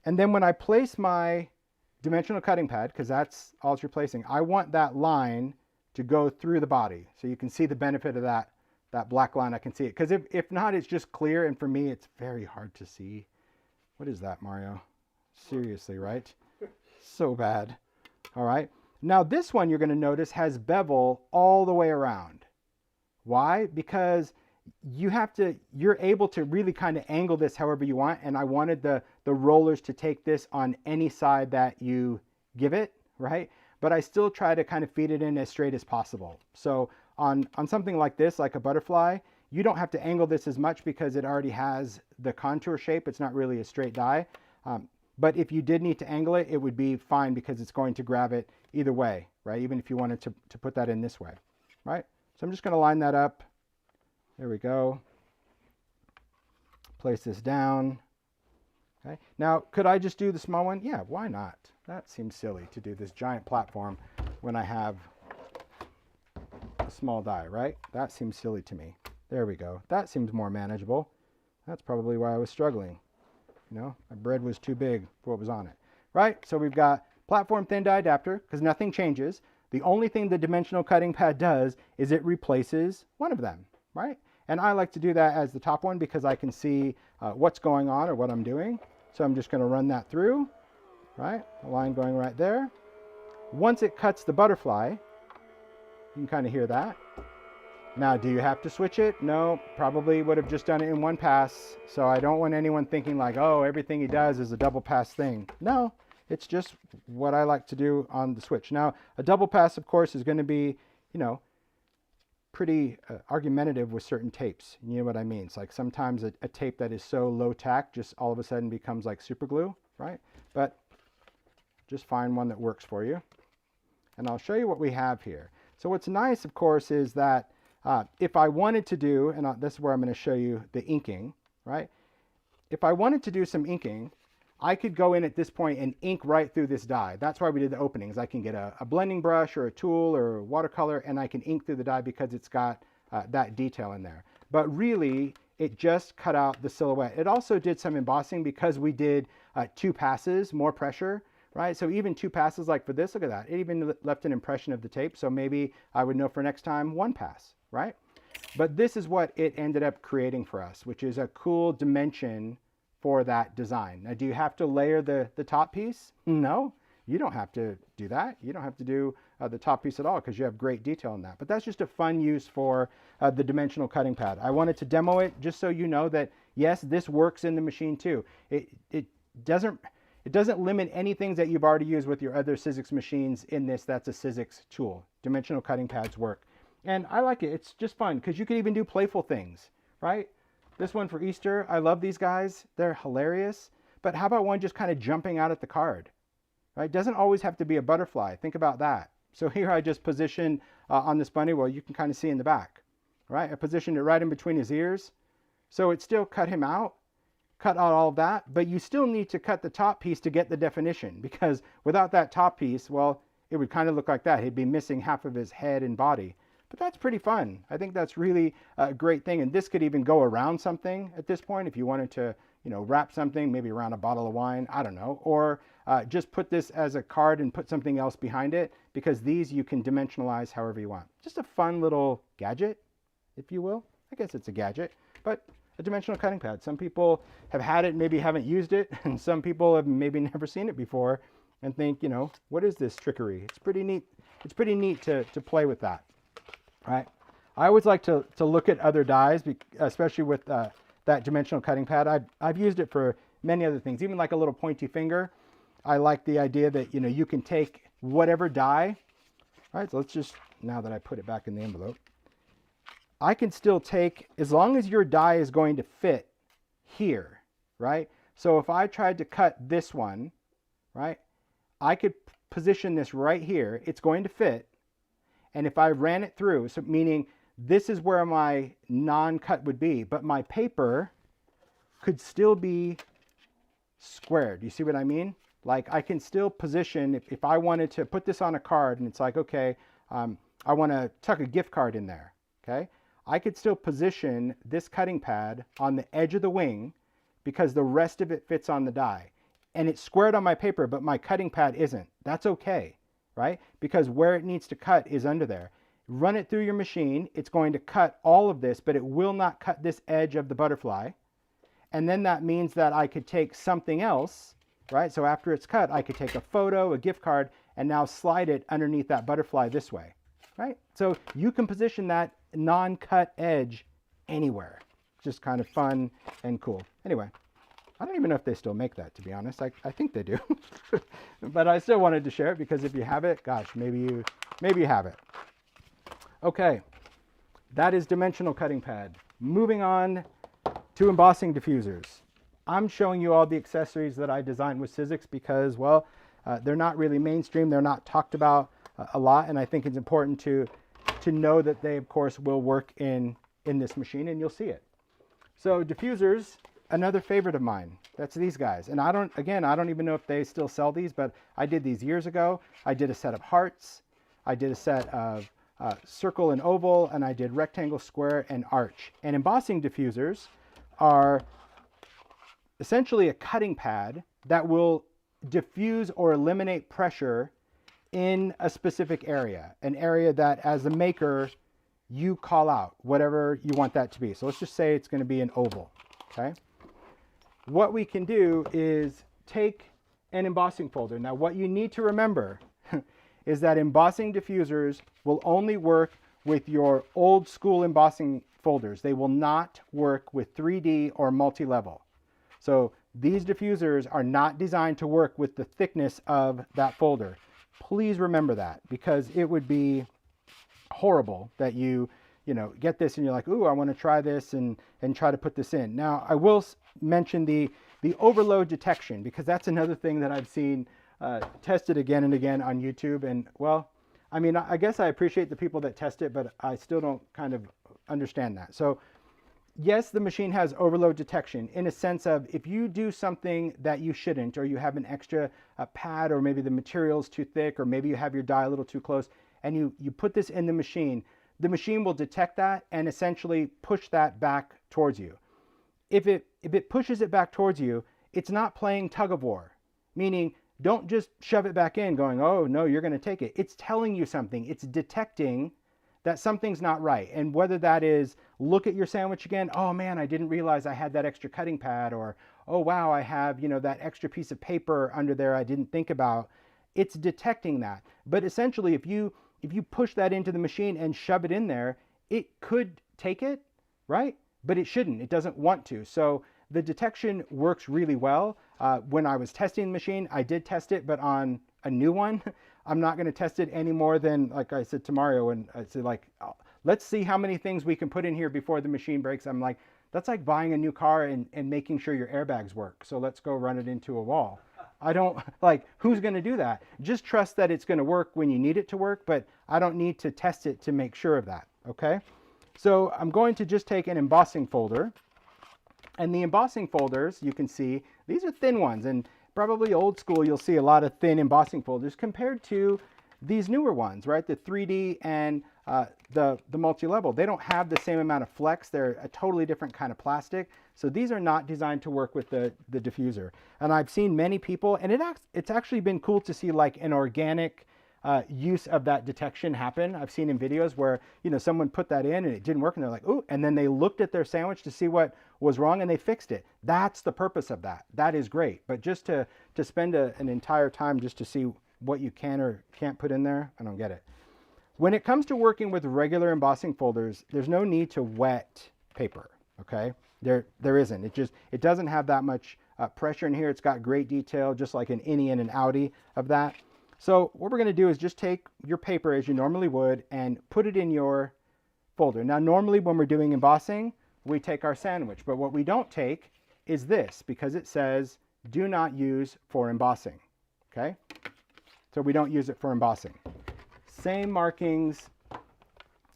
And then when I place my dimensional cutting pad, because that's all it's replacing, I want that line to go through the body. So you can see the benefit of that black line. I can see it, because if not, it's just clear, and for me it's very hard to see. What is that, Mario? Seriously, right? So bad. All right, now this one you're going to notice has bevel all the way around. Why? Because you're able to really kind of angle this however you want, and I wanted the rollers to take this on any side that you give it, right? But I still try to kind of feed it in as straight as possible. So on something like this, like a butterfly, you don't have to angle this as much because it already has the contour shape. It's not really a straight die. But if you did need to angle it, it would be fine, because it's going to grab it either way, right? Even if you wanted to put that in this way, right? So I'm just going to line that up. There we go. Place this down. Okay. Now, could I just do the small one? Yeah, why not? That seems silly to do this giant platform when I have a small die, right? That seems silly to me. There we go. That seems more manageable. That's probably why I was struggling. You know, my bread was too big for what was on it, right? So we've got platform thin die adapter, because nothing changes. The only thing the dimensional cutting pad does is it replaces one of them, right? And I like to do that as the top one, because I can see what's going on or what I'm doing. So I'm just going to run that through, right? A line going right there. Once it cuts the butterfly, you can kind of hear that. Now, do you have to switch it? No, probably would have just done it in one pass. So I don't want anyone thinking like, oh, everything he does is a double pass thing. No, it's just what I like to do on the switch. Now, a double pass, of course, is going to be, you know, pretty argumentative with certain tapes. You know what I mean? It's like sometimes a tape that is so low tack just all of a sudden becomes like super glue, right? But just find one that works for you. And I'll show you what we have here. So what's nice, of course, is that if I wanted to do, and this is where I'm going to show you the inking, right? If I wanted to do some inking, I could go in at this point and ink right through this die. That's why we did the openings. I can get a blending brush or a tool or a watercolor, and I can ink through the die because it's got that detail in there. But really, it just cut out the silhouette. It also did some embossing because we did 2 passes, more pressure, right? So even 2 passes, like for this, look at that. It even left an impression of the tape. So maybe I would know for next time 1 pass, right? But this is what it ended up creating for us, which is a cool dimension for that design. Now, do you have to layer the top piece? No, you don't have to do that. You don't have to do the top piece at all, because you have great detail in that. But that's just a fun use for the dimensional cutting pad. I wanted to demo it just so you know that, yes, this works in the machine too. It doesn't limit any things that you've already used with your other Sizzix machines in this. That's a Sizzix tool. Dimensional cutting pads work. And I like it. It's just fun, because you can even do playful things, right? This one for Easter, I love these guys. They're hilarious. But how about one just kind of jumping out at the card, right? It doesn't always have to be a butterfly. Think about that. So here I just positioned on this bunny, well, you can kind of see in the back, right? I positioned it right in between his ears. So it still cut him out, cut out all of that, but you still need to cut the top piece to get the definition, because without that top piece, well, it would kind of look like that. He'd be missing half of his head and body. But that's pretty fun. I think that's really a great thing. And this could even go around something at this point if you wanted to, you know, wrap something, maybe around a bottle of wine, I don't know. Or just put this as a card and put something else behind it, because these you can dimensionalize however you want. Just a fun little gadget, if you will. I guess it's a gadget, but a dimensional cutting pad. Some people have had it, maybe haven't used it, and some people have maybe never seen it before and think, you know, what is this trickery? It's pretty neat. It's pretty neat to play with that. Right. I always like to look at other dies, especially with that dimensional cutting pad. I've used it for many other things, even like a little pointy finger. I like the idea that, you know, you can take whatever die. All right, so let's just, now that I put it back in the envelope, I can still take, as long as your die is going to fit here, right? So if I tried to cut this one, right, I could position this right here, it's going to fit. And if I ran it through, so meaning this is where my non-cut would be, but my paper could still be squared. You see what I mean? Like I can still position, if I wanted to put this on a card and it's like, okay, I want to tuck a gift card in there, okay? I could still position this cutting pad on the edge of the wing because the rest of it fits on the die. And it's squared on my paper, but my cutting pad isn't. That's okay, right? Because where it needs to cut is under there. Run it through your machine. It's going to cut all of this, but it will not cut this edge of the butterfly. And then that means that I could take something else, right? So after it's cut, I could take a photo, a gift card, and now slide it underneath that butterfly this way, right? So you can position that non-cut edge anywhere. Just kind of fun and cool. Anyway, I don't even know if they still make that, to be honest. I think they do. But I still wanted to share it because if you have it, gosh, maybe you have it. Okay, that is dimensional cutting pad. Moving on to embossing diffusers. I'm showing you all the accessories that I designed with Sizzix because, well, they're not really mainstream. They're not talked about a lot, and I think it's important to know that they, of course, will work in this machine, and you'll see it. So diffusers, another favorite of mine. That's these guys. And I don't even know if they still sell these, but I did these years ago. I did a set of hearts. I did a set of circle and oval, and I did rectangle, square, and arch. And embossing diffusers are essentially a cutting pad that will diffuse or eliminate pressure in a specific area, an area that as the maker you call out, whatever you want that to be. So let's just say it's going to be an oval, okay? What we can do is take an embossing folder. Now what you need to remember is that embossing diffusers will only work with your old school embossing folders. They will not work with 3D or multi-level. So these diffusers are not designed to work with the thickness of that folder. Please remember that, because it would be horrible that you get this and you're like, ooh, I want to try this and try to put this in. Now, I will mention the overload detection, because that's another thing that I've seen tested again and again on YouTube. And well, I mean, I guess I appreciate the people that test it, but I still don't kind of understand that. So yes, the machine has overload detection in a sense of if you do something that you shouldn't, or you have an extra pad, or maybe the material's too thick, or maybe you have your die a little too close, and you put this in the machine will detect that and essentially push that back towards you. If it pushes it back towards you, it's not playing tug of war, meaning don't just shove it back in going, oh no, you're going to take it. It's telling you something. It's detecting that something's not right. And whether that is, look at your sandwich again, oh man, I didn't realize I had that extra cutting pad, or oh wow, I have, that extra piece of paper under there I didn't think about. It's detecting that. But essentially, if you push that into the machine and shove it in there, it could take it, right? But it shouldn't. It doesn't want to. So the detection works really well. When I was testing the machine, I did test it, but on a new one. I'm not going to test it any more than, like I said to Mario, and I said, like, let's see how many things we can put in here before the machine breaks. I'm like, that's like buying a new car and making sure your airbags work. So let's go run it into a wall. I don't, like, who's going to do that? Just trust that it's going to work when you need it to work, but I don't need to test it to make sure of that, okay? So I'm going to just take an embossing folder. And the embossing folders, you can see, these are thin ones. And probably old school, you'll see a lot of thin embossing folders compared to these newer ones, right? The 3D and the multi-level. They don't have the same amount of flex. They're a totally different kind of plastic. So these are not designed to work with the diffuser. And I've seen many people, and it's actually been cool to see like an organic use of that detection happen. I've seen in videos where, someone put that in and it didn't work, and they're like, ooh, and then they looked at their sandwich to see what was wrong and they fixed it. That's the purpose of that. That is great. But just to spend an entire time just to see what you can or can't put in there, I don't get it. When it comes to working with regular embossing folders, there's no need to wet paper, okay? There isn't. It doesn't have that much pressure in here. It's got great detail, just like an innie and an outie of that. So what we're going to do is just take your paper as you normally would and put it in your folder. Now, normally when we're doing embossing, we take our sandwich, but what we don't take is this, because it says do not use for embossing, okay? so we don't use it for embossing. Same markings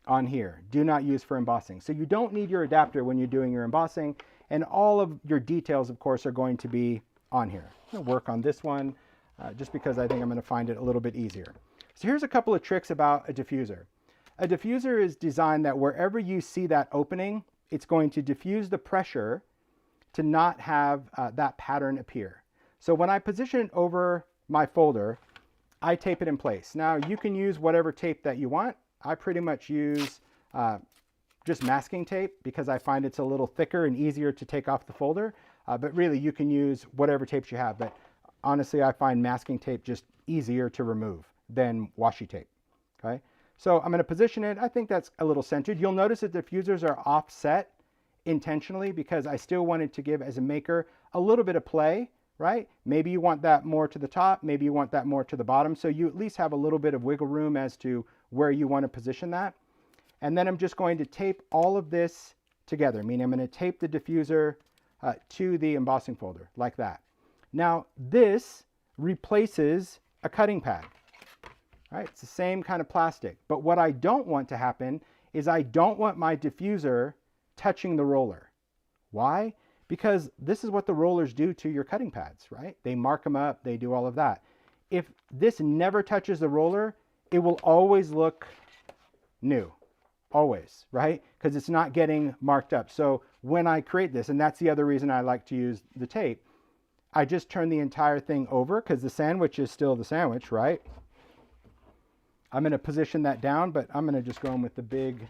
on here, do not use for embossing. So you don't need your adapter when you're doing your embossing, and all of your details, of course, are going to be on here. I'm going to work on this one just because I think I'm going to find it a little bit easier. So here's a couple of tricks about a diffuser. A diffuser is designed that wherever you see that opening, it's going to diffuse the pressure to not have that pattern appear. So when I position it over my folder, I tape it in place. Now you can use whatever tape that you want. I pretty much use just masking tape because I find it's a little thicker and easier to take off the folder. But really you can use whatever tapes you have. But honestly, I find masking tape just easier to remove than washi tape. Okay, so I'm going to position it. I think that's a little centered. You'll notice that diffusers are offset intentionally because I still wanted to give, as a maker, a little bit of play, right? Maybe you want that more to the top, maybe you want that more to the bottom, so you at least have a little bit of wiggle room as to where you want to position that. And then I'm just going to tape all of this together, meaning I'm going to tape the diffuser to the embossing folder like that. Now this replaces a cutting pad, right? It's the same kind of plastic, but what I don't want to happen is I don't want my diffuser touching the roller. Why? Because this is what the rollers do to your cutting pads, right? They mark them up, they do all of that. If this never touches the roller, it will always look new, always, right? Because it's not getting marked up. So when I create this, and that's the other reason I like to use the tape, I just turn the entire thing over because the sandwich is still the sandwich, right? I'm going to position that down, but I'm going to just go in with the big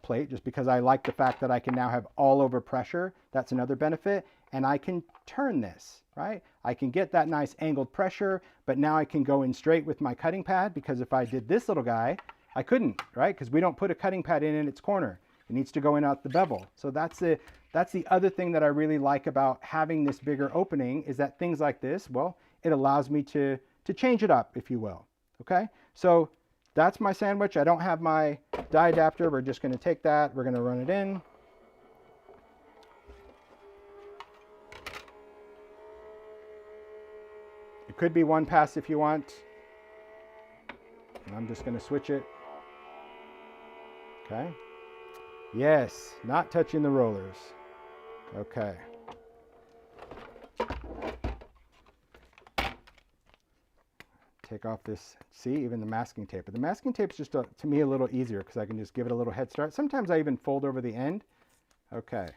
plate just because I like the fact that I can now have all over pressure. That's another benefit. And I can turn this, right? I can get that nice angled pressure, but now I can go in straight with my cutting pad, because if I did this little guy, I couldn't, right? Because we don't put a cutting pad in its corner. It needs to go in out the bevel. So that's the other thing that I really like about having this bigger opening, is that things like this, well, it allows me to change it up, if you will. Okay, so that's my sandwich. I don't have my die adapter. We're just going to take that. We're going to run it in. It could be one pass if you want. I'm just going to switch it. Okay. Yes, not touching the rollers. Okay. Take off this, see, even the masking tape. But the masking tape is just, to me, a little easier because I can just give it a little head start. Sometimes I even fold over the end. Okay,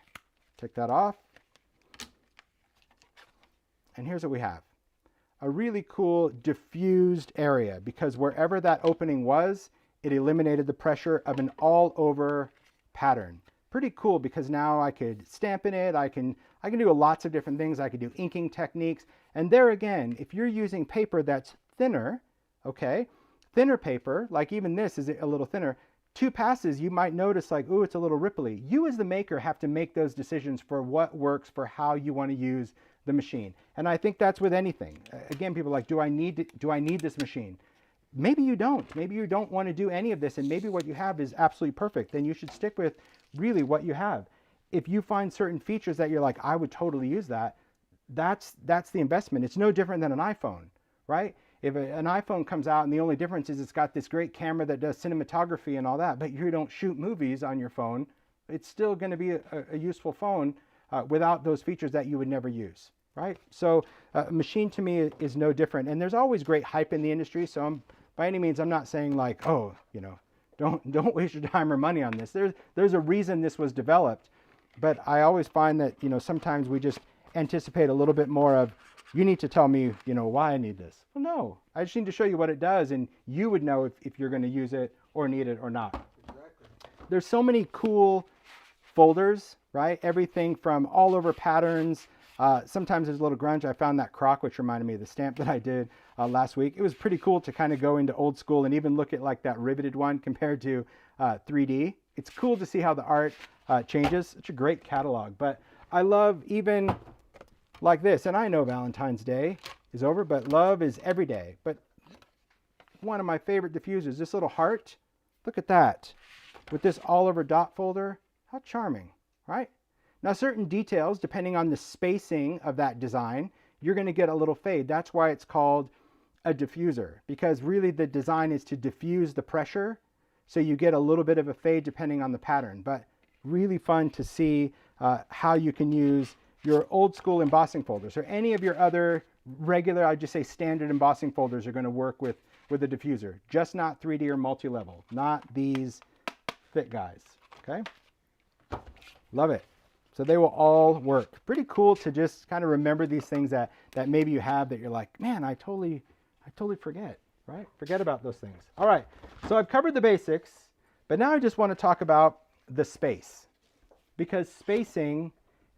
take that off. And here's what we have. A really cool diffused area, because wherever that opening was, it eliminated the pressure of an all over pattern. Pretty cool, because now I could stamp in it. I can do lots of different things. I could do inking techniques. And there again, if you're using paper that's thinner, okay, thinner paper, like even this is a little thinner, 2 passes, you might notice like, ooh, it's a little ripply. You as the maker have to make those decisions for what works for how you want to use the machine. And I think that's with anything. Again, people are like, do I need this machine? Maybe you don't. Maybe you don't want to do any of this, and maybe what you have is absolutely perfect. Then you should stick with really what you have. If you find certain features that you're like, I would totally use that, that's the investment. It's no different than an iPhone, right? If an iPhone comes out and the only difference is it's got this great camera that does cinematography and all that, but you don't shoot movies on your phone, it's still going to be a useful phone without those features that you would never use, right? So a machine to me is no different. And there's always great hype in the industry. So by any means, I'm not saying like, oh, you know, don't waste your time or money on this. There's a reason this was developed. But I always find that, you know, sometimes we just anticipate a little bit more of, you need to tell me, you know, why I need this. Well, no, I just need to show you what it does, and you would know if you're going to use it or need it or not. Exactly. There's so many cool folders, right? Everything from all over patterns. Sometimes there's a little grunge. I found that croc, which reminded me of the stamp that I did last week. It was pretty cool to kind of go into old school and even look at like that riveted one compared to 3D. It's cool to see how the art changes. It's a great catalog. But I love even like this, and I know Valentine's Day is over, but love is every day. But one of my favorite diffusers, this little heart, look at that. With this all over dot folder, how charming, right? Now certain details, depending on the spacing of that design, you're gonna get a little fade. That's why it's called a diffuser, because really the design is to diffuse the pressure so you get a little bit of a fade depending on the pattern. But really fun to see how you can use your old school embossing folders or any of your other regular, I'd just say standard embossing folders are going to work with a diffuser, just not 3D or multi-level, not these thick guys. Okay, love it. So they will all work. Pretty cool to just kind of remember these things that maybe you have that you're like, man, I totally forget, right? Forget about those things. All right, so I've covered the basics, but now I just want to talk about the space, because spacing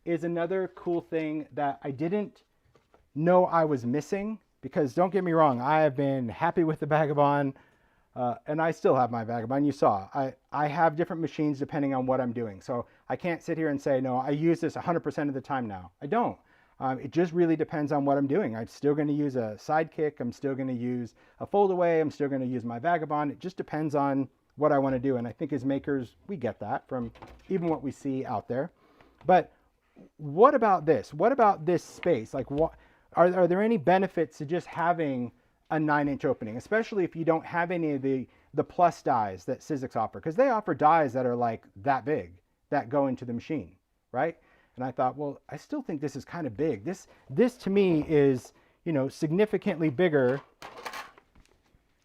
is another cool thing that I didn't know I was missing. Because don't get me wrong, I have been happy with the Vagabond, and I still have my Vagabond. You saw, I have different machines depending on what I'm doing. So I can't sit here and say, no, I use this 100% of the time now. I don't. It just really depends on what I'm doing. I'm still going to use a Sidekick. I'm still going to use a fold away. I'm still going to use my Vagabond. It just depends on what I want to do. And I think as makers, we get that from even what we see out there. But what about this? What about this space? Like, what are there any benefits to just having a 9-inch opening, especially if you don't have any of the plus dies that Sizzix offer? Because they offer dies that are like that big that go into the machine, right? And I thought, well, I still think this is kind of big. This to me is, you know, significantly bigger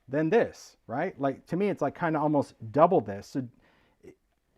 than this, right? Like, to me, it's like kind of almost double this. So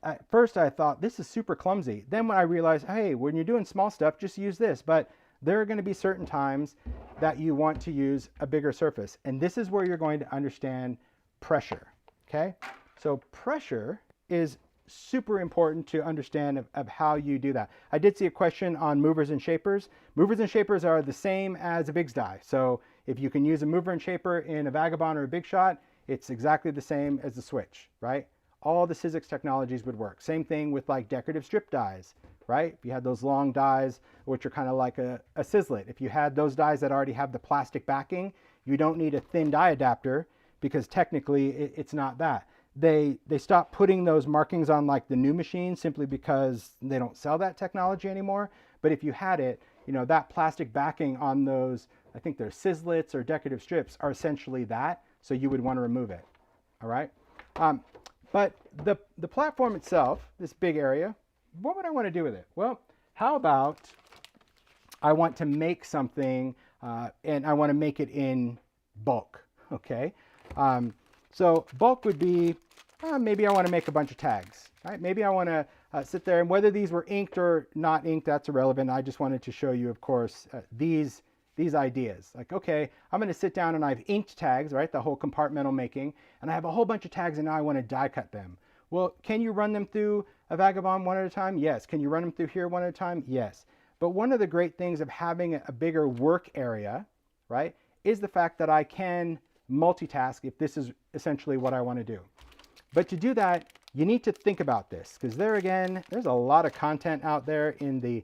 at first I thought this is super clumsy. Then when I realized, hey, when you're doing small stuff, just use this. But there are going to be certain times that you want to use a bigger surface. And this is where you're going to understand pressure, okay? So pressure is super important to understand of how you do that. I did see a question on movers and shapers. Movers and shapers are the same as a Bigz die. So if you can use a mover and shaper in a Vagabond or a Big Shot, it's exactly the same as the switch, right? All the Sizzix technologies would work. Same thing with like decorative strip dies, right? If you had those long dies, which are kind of like a Sizzlet, if you had those dies that already have the plastic backing, you don't need a thin die adapter, because technically it's not that. They stopped putting those markings on like the new machines simply because they don't sell that technology anymore. But if you had it, you know, that plastic backing on those, I think they're Sizzlets or decorative strips, are essentially that. So you would want to remove it. All right. But the platform itself, this big area, what would I want to do with it? Well, how about I want to make something and I want to make it in bulk. Okay. So bulk would be, maybe I want to make a bunch of tags, right? Maybe I want to sit there, and whether these were inked or not inked, that's irrelevant. I just wanted to show you, of course, these ideas. Like, okay, I'm going to sit down and I've inked tags, right? The whole compartmental making, and I have a whole bunch of tags, and now I want to die cut them. Well, can you run them through a Vagabond one at a time? Yes. Can you run them through here one at a time? Yes. But one of the great things of having a bigger work area, right, is the fact that I can multitask if this is essentially what I want to do. But to do that, you need to think about this, because there again, there's a lot of content out there in the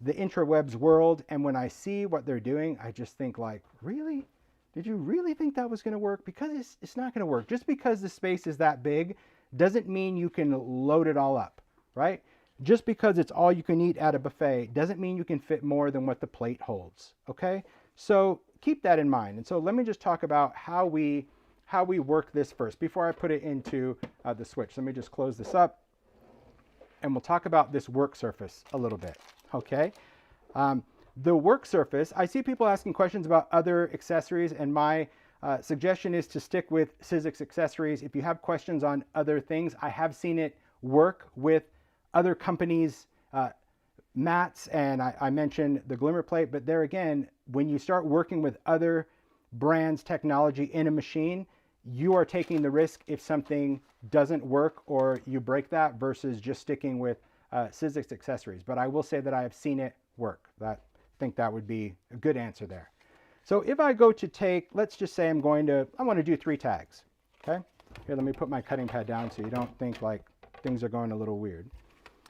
intrawebs world, and when I see what they're doing, I just think like, really? Did you really think that was going to work? Because it's not going to work. Just because the space is that big doesn't mean you can load it all up, right? Just because it's all you can eat at a buffet doesn't mean you can fit more than what the plate holds, okay? So keep that in mind. And so let me just talk about how we work this first before I put it into the switch. Let me just close this up, and we'll talk about this work surface a little bit, okay? The work surface, I see people asking questions about other accessories, and my suggestion is to stick with Sizzix accessories. If you have questions on other things, I have seen it work with other companies' mats, and I mentioned the glimmer plate, but there again, when you start working with other brands' technology in a machine, you are taking the risk if something doesn't work or you break that versus just sticking with Sizzix accessories. But I will say that I have seen it work. I think that would be a good answer there. So if I go to take, let's just say I want to do 3 tags, okay? Here, let me put my cutting pad down so you don't think like things are going a little weird.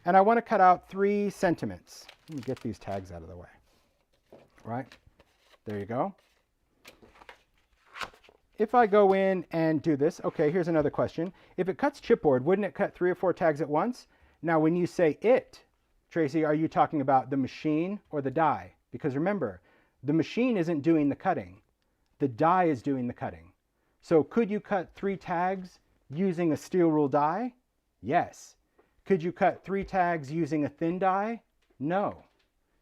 And I want to cut out 3 sentiments. Let me get these tags out of the way. Right? There you go. If I go in and do this, okay, here's another question. If it cuts chipboard, wouldn't it cut 3 or 4 tags at once? Now, when you say it, Tracy, are you talking about the machine or the die? Because remember, the machine isn't doing the cutting. The die is doing the cutting. So could you cut 3 tags using a steel rule die? Yes. Could you cut 3 tags using a thin die? No.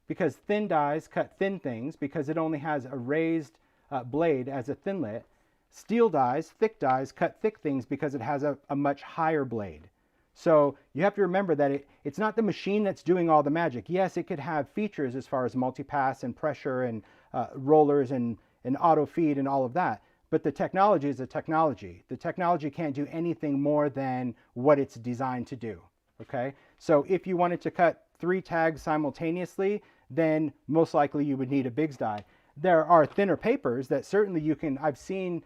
Because thin dies cut thin things because it only has a raised blade as a thinlet. Steel dies, thick dies, cut thick things because it has a much higher blade. So you have to remember that it's not the machine that's doing all the magic. Yes, it could have features as far as multipass and pressure and rollers and auto feed and all of that. But the technology is a technology. The technology can't do anything more than what it's designed to do. Okay? So if you wanted to cut 3 tags simultaneously, then most likely you would need a Bigz die. There are thinner papers that certainly you can, I've seen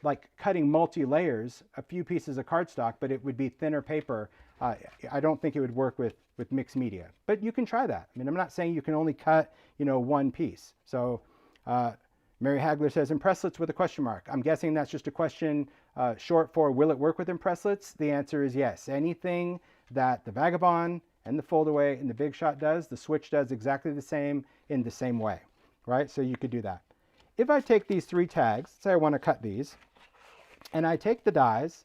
like cutting multi-layers, a few pieces of cardstock, but it would be thinner paper. I don't think it would work with mixed media, but you can try that. I mean, I'm not saying you can only cut, one piece. So Mary Hagler says, impresslets with a question mark. I'm guessing that's just a question short for, will it work with impresslets? The answer is yes. Anything that the Vagabond and the Foldaway and the Big Shot does, the Switch does exactly the same in the same way, right? So you could do that. If I take these 3 tags, say I want to cut these, and I take the dies,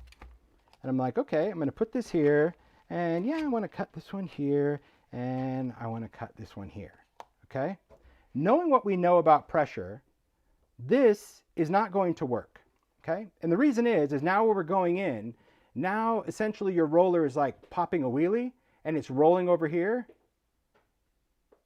and I'm like, okay, I'm going to put this here, and yeah, I want to cut this one here, and I want to cut this one here, okay? Knowing what we know about pressure, this is not going to work, okay? And the reason is now where we're going in, now essentially your roller is like popping a wheelie, and it's rolling over here.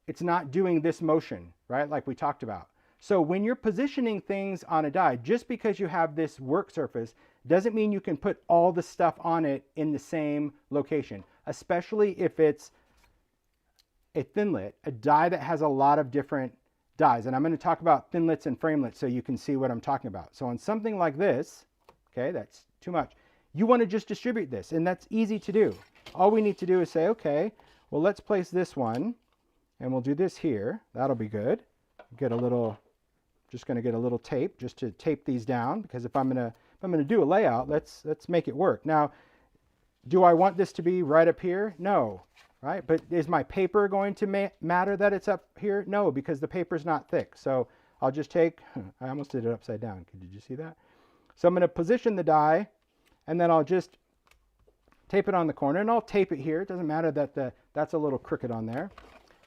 It's not doing this motion, right, like we talked about. So when you're positioning things on a die, just because you have this work surface doesn't mean you can put all the stuff on it in the same location, especially if it's a thinlet, a die that has a lot of different dies. And I'm going to talk about thinlets and framelits so you can see what I'm talking about. So on something like this, okay, that's too much. You want to just distribute this, and that's easy to do. All we need to do is say, okay, well, let's place this one, and we'll do this here. That'll be good. Get a little... Just going to get a little tape just to tape these down, because if I'm going to do a layout, let's make it work. Now, do I want this to be right up here? No, right? But is my paper going to matter that it's up here? No, because the paper's not thick. So I'll just take, I almost did it upside down. Did you see that? So I'm going to position the die, and then I'll just tape it on the corner, and I'll tape it here. It doesn't matter that that's a little crooked on there.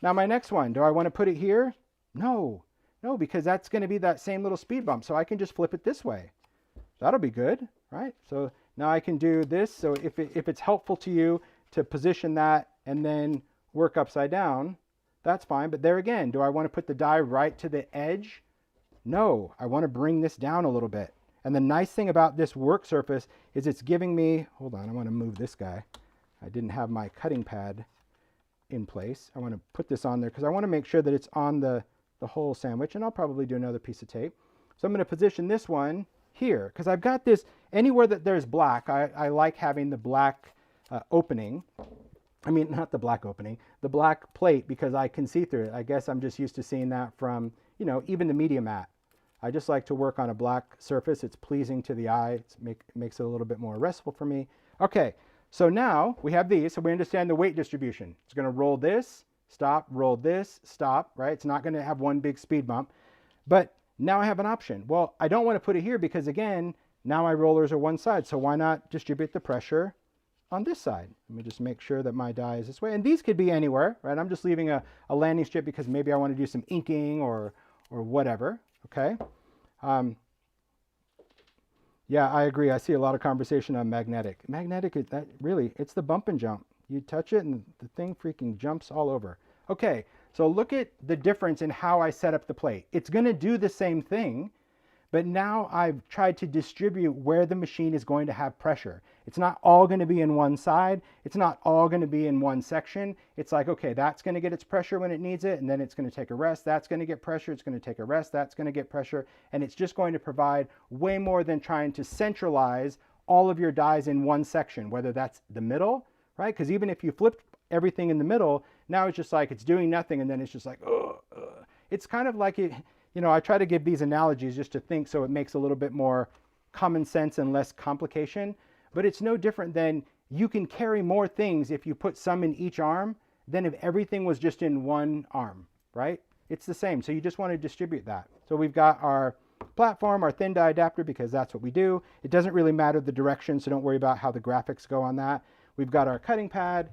Now my next one, do I want to put it here? No. No, because that's going to be that same little speed bump. So I can just flip it this way. That'll be good, right? So now I can do this. So if it's helpful to you to position that and then work upside down, that's fine. But there again, do I want to put the die right to the edge? No, I want to bring this down a little bit. And the nice thing about this work surface is it's giving me, hold on, I want to move this guy. I didn't have my cutting pad in place. I want to put this on there because I want to make sure that it's on the whole sandwich, and I'll probably do another piece of tape. So I'm going to position this one here because I've got this, anywhere that there's black, I like having the black opening. I mean, not the black opening, the black plate, because I can see through it. I guess I'm just used to seeing that from, even the media mat. I just like to work on a black surface. It's pleasing to the eye. It makes it a little bit more restful for me. Okay, so now we have these, so we understand the weight distribution. It's going to roll this, stop, roll this, stop, right? It's not going to have one big speed bump. But now I have an option. Well, I don't want to put it here because, again, now my rollers are one side. So why not distribute the pressure on this side? Let me just make sure that my die is this way. And these could be anywhere, right? I'm just leaving a landing strip because maybe I want to do some inking or whatever, okay? Yeah, I agree. I see a lot of conversation on magnetic. Magnetic, it's the bump and jump. You touch it and the thing freaking jumps all over. Okay, so look at the difference in how I set up the plate. It's going to do the same thing, but now I've tried to distribute where the machine is going to have pressure. It's not all going to be in one side. It's not all going to be in one section. It's like, okay, that's going to get its pressure when it needs it, and then it's going to take a rest. That's going to get pressure. It's going to take a rest. That's going to get pressure, and it's just going to provide way more than trying to centralize all of your dies in one section, whether that's the middle, right? Because even if you flip everything in the middle, now it's just like it's doing nothing, and then it's just like, It's kind of like it, I try to give these analogies just to think so it makes a little bit more common sense and less complication. But it's no different than you can carry more things if you put some in each arm than if everything was just in one arm, right? It's the same. So you just want to distribute that. So we've got our platform, our thin die adapter, because that's what we do. It doesn't really matter the direction, so don't worry about how the graphics go on that. We've got our cutting pad.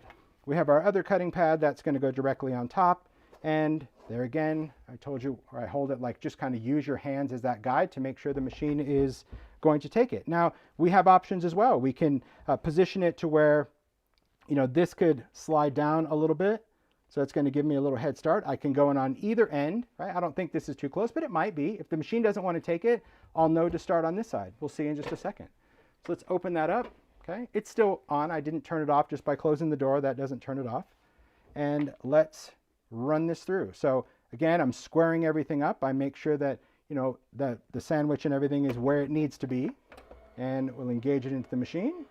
We have our other cutting pad that's going to go directly on top. And there again, I told you, or I hold it like just kind of use your hands as that guide to make sure the machine is going to take it. Now, we have options as well. We can position it to where, you know, this could slide down a little bit. So it's going to give me a little head start. I can go in on either end, right? I don't think this is too close, but it might be. If the machine doesn't want to take it, I'll know to start on this side. We'll see in just a second. So let's open that up, okay? It's still on. I didn't turn it off just by closing the door. That doesn't turn it off. And let's run this through. So again, I'm squaring everything up. I make sure that, you know, that the sandwich and everything is where it needs to be. And we'll engage it into the machine.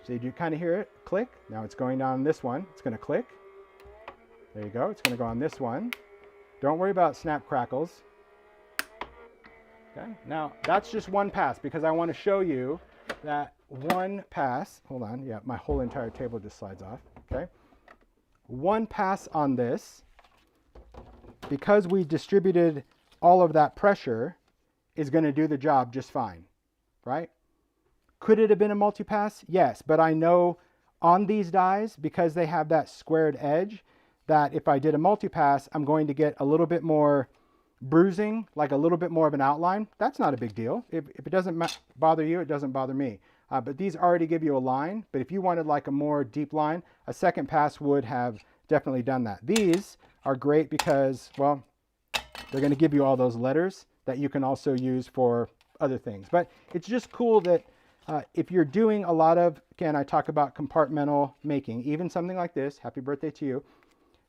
So you kind of hear it click. Now it's going down this one. It's going to click. There you go. It's going to go on this one. Don't worry about snap crackles. Okay. Now that's just one pass because I want to show you that one pass. Hold on. Yeah, my whole entire table just slides off. Okay. One pass on this, because we distributed all of that pressure, is going to do the job just fine, right? Could it have been a multi-pass? Yes, but I know on these dies, because they have that squared edge, that if I did a multi-pass, I'm going to get a little bit more bruising, like a little bit more of an outline. That's not a big deal. If it doesn't bother you, it doesn't bother me. But these already give you a line, but if you wanted like a more deep line, a second pass would have definitely done that. These are great because, well, they're going to give you all those letters that you can also use for other things. But it's just cool that if you're doing a lot of, again, I talk about compartmental making, even something like this, happy birthday to you.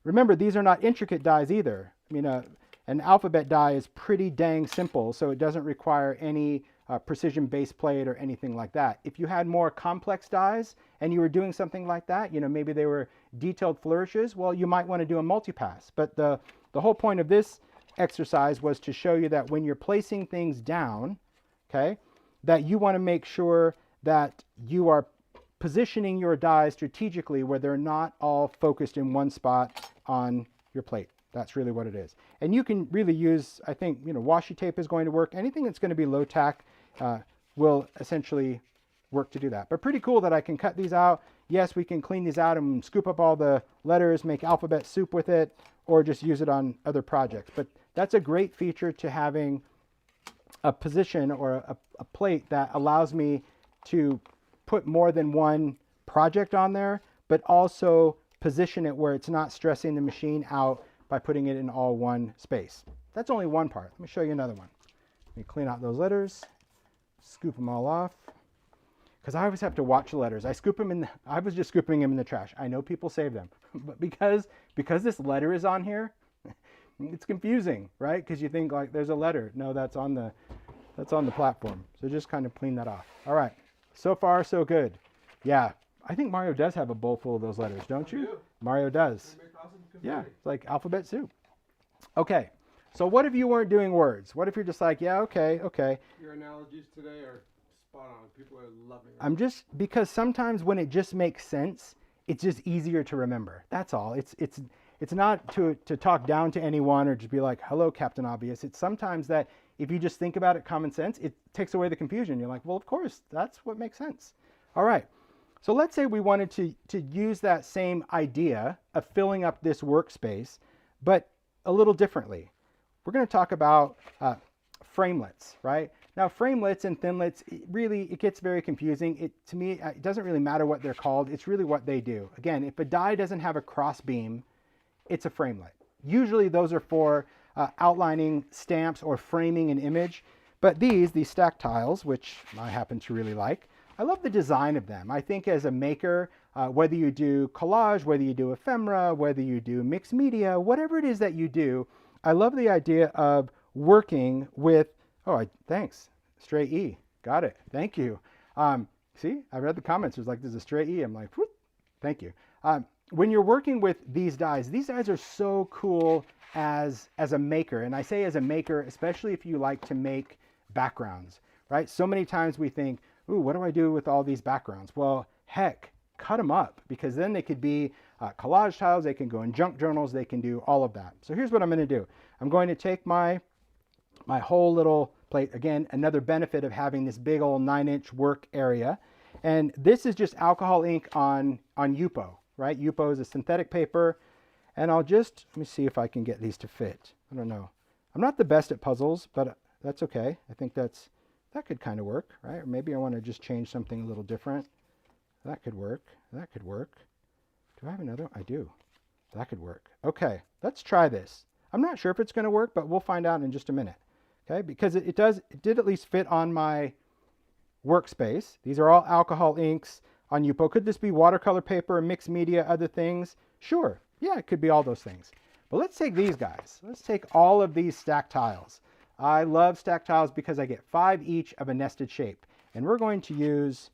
Remember, these are not intricate dies either. I mean, an alphabet die is pretty dang simple, so it doesn't require any precision base plate or anything like that. If you had more complex dies and you were doing something like that, you know, maybe they were detailed flourishes, well, you might want to do a multi-pass. But the whole point of this exercise was to show you that when you're placing things down, okay, that you want to make sure that you are positioning your dies strategically where they're not all focused in one spot on your plate. That's really what it is. And you can really use, I think, you know, washi tape is going to work. Anything that's going to be low tack will essentially work to do that. But pretty cool that I can cut these out. Yes, we can clean these out and scoop up all the letters, make alphabet soup with it, or just use it on other projects. But that's a great feature to having a position or a plate that allows me to put more than one project on there, but also position it where it's not stressing the machine out by putting it in all one space. That's only one part. Let me show you another one. Let me clean out those letters, scoop them all off, because I always have to watch the letters. I was just scooping them in the trash. I know people save them, but because this letter is on here, it's confusing, right? Because you think like there's a letter. No, that's on the platform. So just kind of clean that off. All right. So far, so good. Yeah. I think Mario does have a bowl full of those letters, don't you? Mario does. Yeah. It's like alphabet soup. Okay. So what if you weren't doing words? What if you're just like, yeah, okay. Your analogies today are spot on. People are loving it. Because sometimes when it just makes sense, it's just easier to remember. That's all. It's not to talk down to anyone or just be like, hello, Captain Obvious. It's sometimes that if you just think about it common sense, it takes away the confusion. You're like, well, of course, that's what makes sense. All right. So let's say we wanted to use that same idea of filling up this workspace, but a little differently. We're going to talk about framelits, right? Now, framelits and thinlits, it gets very confusing. To me, it doesn't really matter what they're called. It's really what they do. Again, if a die doesn't have a cross beam, it's a framelit. Usually those are for outlining stamps or framing an image. But these stack tiles, which I happen to really like, I love the design of them. I think as a maker, whether you do collage, whether you do ephemera, whether you do mixed media, whatever it is that you do, I love the idea of working with, thanks, stray E, got it, thank you. See, I read the comments, there's like, there's a stray E, I'm like, whoop, thank you. When you're working with these dies are so cool as a maker. And I say as a maker, especially if you like to make backgrounds, right? So many times we think, ooh, what do I do with all these backgrounds? Well, heck, cut them up, because then they could be collage tiles, they can go in junk journals, they can do all of that. So here's what I'm going to do. I'm going to take my whole little plate. Again, another benefit of having this big old 9-inch work area. And this is just alcohol ink on Yupo, right? Yupo is a synthetic paper. And I'll just, let me see if I can get these to fit. I don't know. I'm not the best at puzzles, but that's okay. I think that could kind of work, right? Or maybe I want to just change something a little different. That could work. That could work. Do I have another? I do. That could work. Okay, let's try this. I'm not sure if it's going to work, but we'll find out in just a minute. Okay, because it did at least fit on my workspace. These are all alcohol inks on Yupo. Could this be watercolor paper, mixed media, other things? Sure. Yeah, it could be all those things. But let's take these guys. Let's take all of these stack tiles. I love stack tiles because I get 5 each of a nested shape. And we're going to use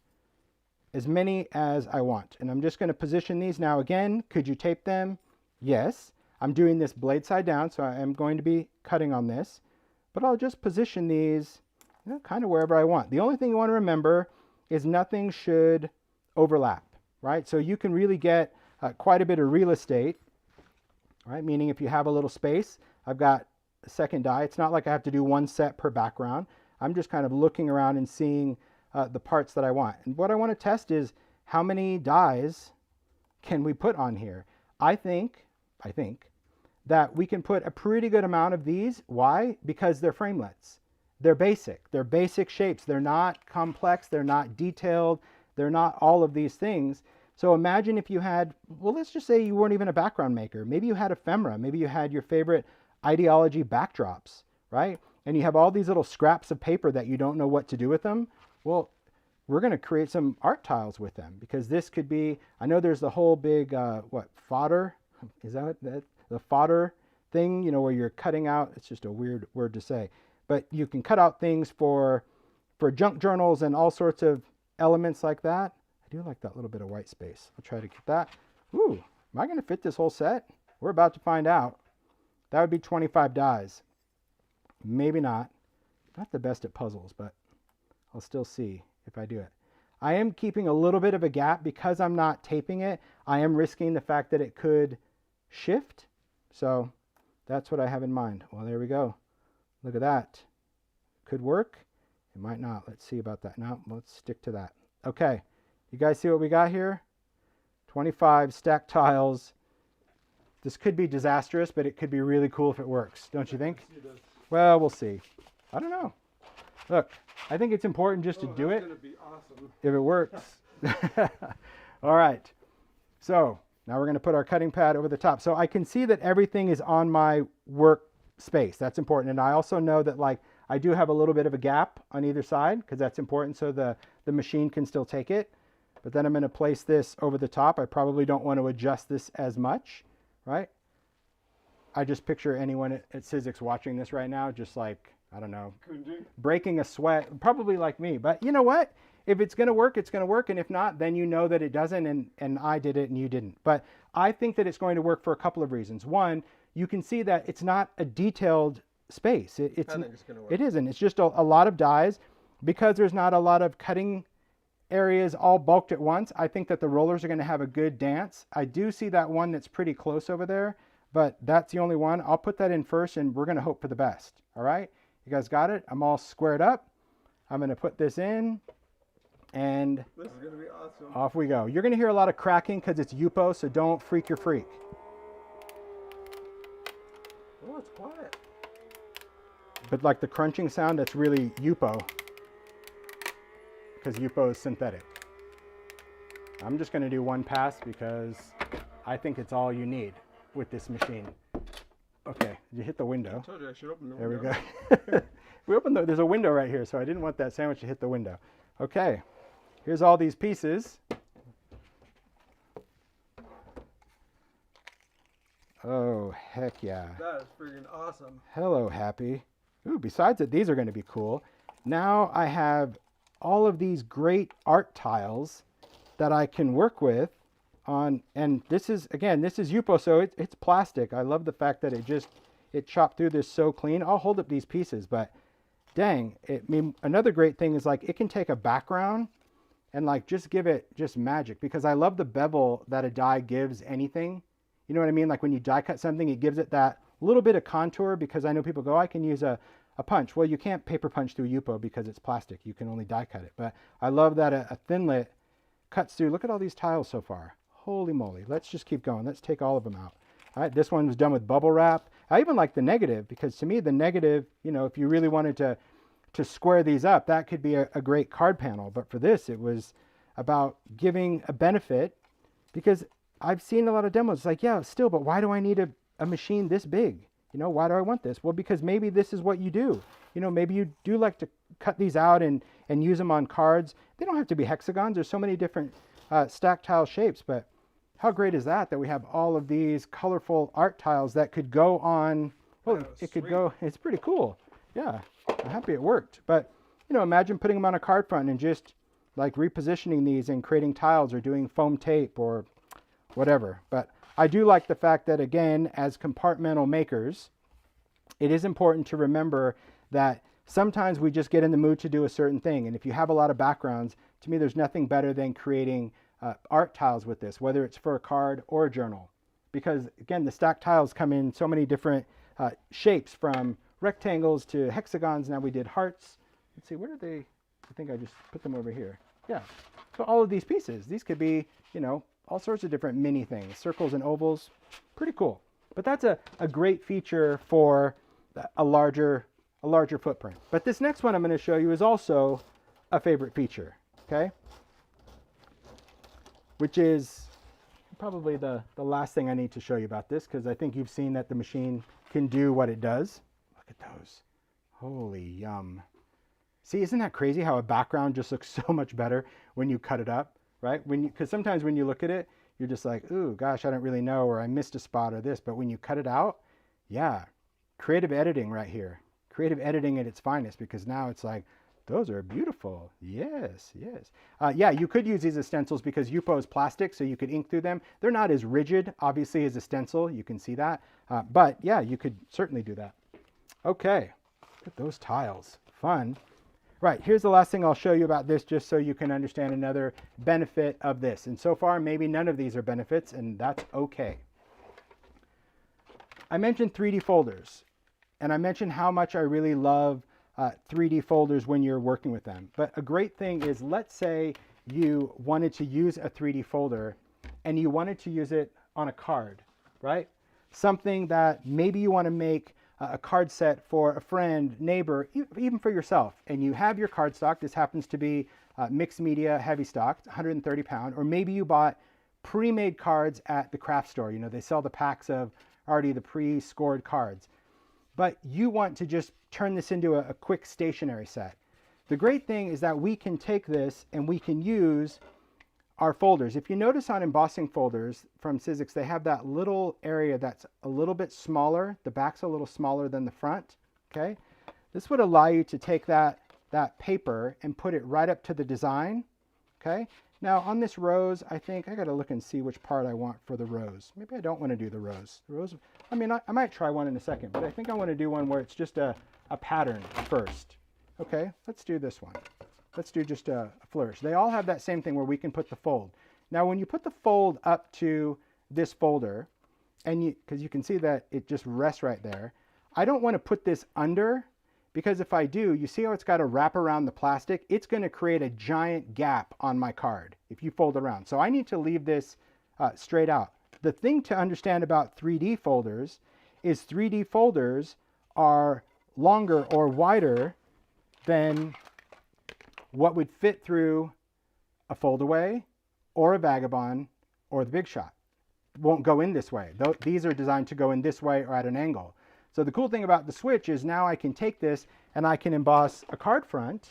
as many as I want. And I'm just going to position these. Now again, could you tape them? Yes. I'm doing this blade side down, so I am going to be cutting on this. But I'll just position these, you know, kind of wherever I want. The only thing you want to remember is nothing should overlap, right? So you can really get quite a bit of real estate, right? Meaning if you have a little space, I've got a second die. It's not like I have to do one set per background. I'm just kind of looking around and seeing the parts that I want. And what I want to test is how many dies can we put on here? I think that we can put a pretty good amount of these. Why? Because they're framelits. They're basic. They're basic shapes. They're not complex. They're not detailed. They're not all of these things. So imagine if you had, well, let's just say you weren't even a background maker. Maybe you had ephemera. Maybe you had your favorite ideology backdrops, right? And you have all these little scraps of paper that you don't know what to do with them. Well, we're going to create some art tiles with them, because this could be, I know there's the whole big, fodder? Is that the fodder thing, you know, where you're cutting out, it's just a weird word to say, but you can cut out things for junk journals and all sorts of elements like that. I do like that little bit of white space. I'll try to get that. Ooh, am I going to fit this whole set? We're about to find out. That would be 25 dies. Maybe not. Not the best at puzzles, but I'll still see if I do it. I am keeping a little bit of a gap because I'm not taping it. I am risking the fact that it could shift. So that's what I have in mind. Well, there we go. Look at that. Could work. It might not. Let's see about that. No, let's stick to that. Okay. You guys see what we got here? 25 stacked tiles. This could be disastrous, but it could be really cool if it works. Don't you think? Well, we'll see. I don't know. Look, I think it's important just to do it. Gonna be awesome. If it works. All right. So now we're going to put our cutting pad over the top. So I can see that everything is on my workspace. That's important. And I also know that, like, I do have a little bit of a gap on either side, because that's important so the machine can still take it. But then I'm going to place this over the top. I probably don't want to adjust this as much, right? I just picture anyone at Sizzix watching this right now, just like, I don't know, breaking a sweat, probably like me. But you know what? If it's going to work, it's going to work. And if not, then you know that it doesn't, and I did it and you didn't. But I think that it's going to work for a couple of reasons. One, you can see that it's not a detailed space. I think it's going to work. It isn't. It's just a lot of dies. Because there's not a lot of cutting areas all bulked at once, I think that the rollers are going to have a good dance. I do see that one that's pretty close over there, but that's the only one. I'll put that in first, and we're going to hope for the best. All right? You guys got it? I'm all squared up. I'm going to put this in, and this is going to be awesome. Off we go. You're going to hear a lot of cracking because it's Yupo, so don't freak your freak. Oh, it's quiet. But like the crunching sound, that's really Yupo, because Yupo is synthetic. I'm just going to do one pass because I think it's all you need with this machine. Okay, you hit the window. I told you I should open the window. window. There we go. There's a window right here, so I didn't want that sandwich to hit the window. Okay, here's all these pieces. Oh, heck yeah. That is freaking awesome. Hello, Happy. Ooh, besides that, these are going to be cool. Now I have all of these great art tiles that I can work with on, and this is, again, this is Yupo, so it's plastic. I love the fact that it chopped through this so clean. I'll hold up these pieces, but dang, another great thing is, like, it can take a background and like just give it just magic, because I love the bevel that a die gives anything. You know what I mean? Like when you die cut something, it gives it that little bit of contour, because I know people go, I can use a punch. Well, you can't paper punch through Yupo because it's plastic. You can only die cut it. But I love that a Thinlit cuts through. Look at all these tiles so far. Holy moly. Let's just keep going. Let's take all of them out. All right, this one was done with bubble wrap. I even like the negative, because to me the negative, you know, if you really wanted to square these up, that could be a great card panel. But for this, it was about giving a benefit, because I've seen a lot of demos. It's like, yeah, still, but why do I need a machine this big? You know, why do I want this? Well, because maybe this is what you do. You know, maybe you do like to cut these out and use them on cards. They don't have to be hexagons. There's so many different stack tile shapes, but how great is that we have all of these colorful art tiles that could go on, well, it could go, it's pretty cool. Yeah, I'm happy it worked. But, you know, imagine putting them on a card front and just like repositioning these and creating tiles or doing foam tape or whatever. But I do like the fact that, again, as compartmental makers, it is important to remember that sometimes we just get in the mood to do a certain thing. And if you have a lot of backgrounds, to me, there's nothing better than creating art tiles with this, whether it's for a card or a journal. Because, again, the stack tiles come in so many different shapes, from rectangles to hexagons. Now we did hearts. Let's see, where did they, I think I just put them over here. Yeah, so all of these pieces, these could be, you know, all sorts of different mini things, circles and ovals, pretty cool. But that's a great feature for a larger footprint. But this next one I'm going to show you is also a favorite feature, okay? Which is probably the last thing I need to show you about this, because I think you've seen that the machine can do what it does. Look at those. Holy yum. See, isn't that crazy how a background just looks so much better when you cut it up, right? Because sometimes when you look at it, you're just like, ooh, gosh, I don't really know, or I missed a spot or this. But when you cut it out, yeah, creative editing right here. Creative editing at its finest, because now it's like, those are beautiful. Yes, yes. Yeah, you could use these as stencils because Yupo is plastic, so you could ink through them. They're not as rigid, obviously, as a stencil. You can see that. But yeah, you could certainly do that. Okay, look at those tiles. Fun. Right, here's the last thing I'll show you about this, just so you can understand another benefit of this. And so far, maybe none of these are benefits, and that's okay. I mentioned 3D folders, and I mentioned how much I really love 3D folders when you're working with them. But a great thing is, let's say you wanted to use a 3D folder and you wanted to use it on a card, right? Something that maybe you want to make a card set for a friend, neighbor, even for yourself, and you have your card stock. This happens to be mixed media heavy stock, 130 pound, or maybe you bought pre-made cards at the craft store. You know, they sell the packs of already the pre-scored cards. But you want to just turn this into a quick stationery set. The great thing is that we can take this and we can use our folders. If you notice on embossing folders from Sizzix, they have that little area that's a little bit smaller. The back's a little smaller than the front, okay? This would allow you to take that paper and put it right up to the design, okay? Now on this rose, I think I gotta look and see which part I want for the rose. Maybe I don't wanna do the rose. The rose, I mean, I might try one in a second, but I think I wanna do one where it's just a pattern first. Okay, let's do this one. Let's do just a flourish. They all have that same thing where we can put the fold. Now when you put the fold up to this folder, and because you can see that it just rests right there, I don't want to put this under, because if I do, you see how it's got to wrap around the plastic? It's going to create a giant gap on my card if you fold around. So I need to leave this straight out. The thing to understand about 3D folders is 3D folders are longer or wider than what would fit through a foldaway or a vagabond or the Big Shot. It won't go in this way. These are designed to go in this way or at an angle. So the cool thing about the Switch is now I can take this and I can emboss a card front,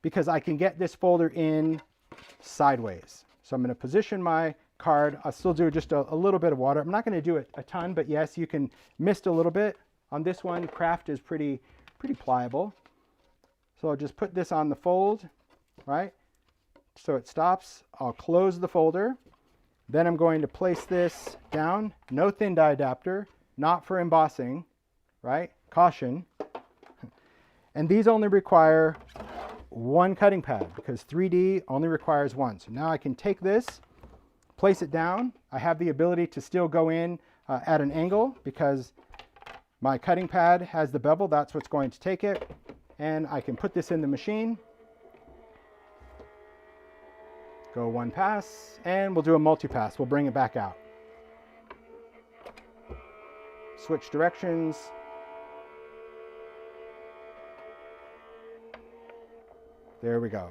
because I can get this folder in sideways. So I'm going to position my card. I'll still do just a little bit of water. I'm not going to do it a ton, but yes, you can mist a little bit. On this one, craft is pretty pliable. So I'll just put this on the fold, right? So it stops. I'll close the folder. Then I'm going to place this down. No thin die adapter, not for embossing, right? Caution. And these only require one cutting pad because 3D only requires one. So now I can take this, place it down. I have the ability to still go in at an angle because my cutting pad has the bevel. That's what's going to take it. And I can put this in the machine. Go one pass, and we'll do a multi-pass. We'll bring it back out. Switch directions. There we go.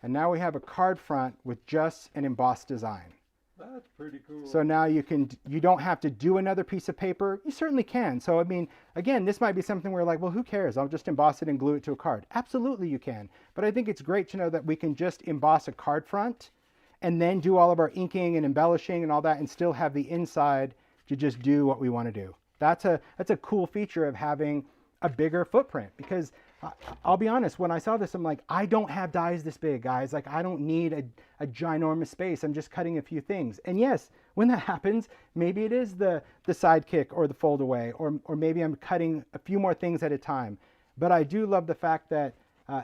And now we have a card front with just an embossed design. That's pretty cool. So now you don't have to do another piece of paper. You certainly can. So I mean, again, this might be something where like, well, who cares? I'll just emboss it and glue it to a card. Absolutely you can. But I think it's great to know that we can just emboss a card front and then do all of our inking and embellishing and all that and still have the inside to just do what we want to do. That's a cool feature of having a bigger footprint, because I'll be honest, when I saw this, I'm like, I don't have dies this big, guys. Like, I don't need a ginormous space. I'm just cutting a few things. And yes, when that happens, maybe it is the sidekick or the fold away, or maybe I'm cutting a few more things at a time. But I do love the fact that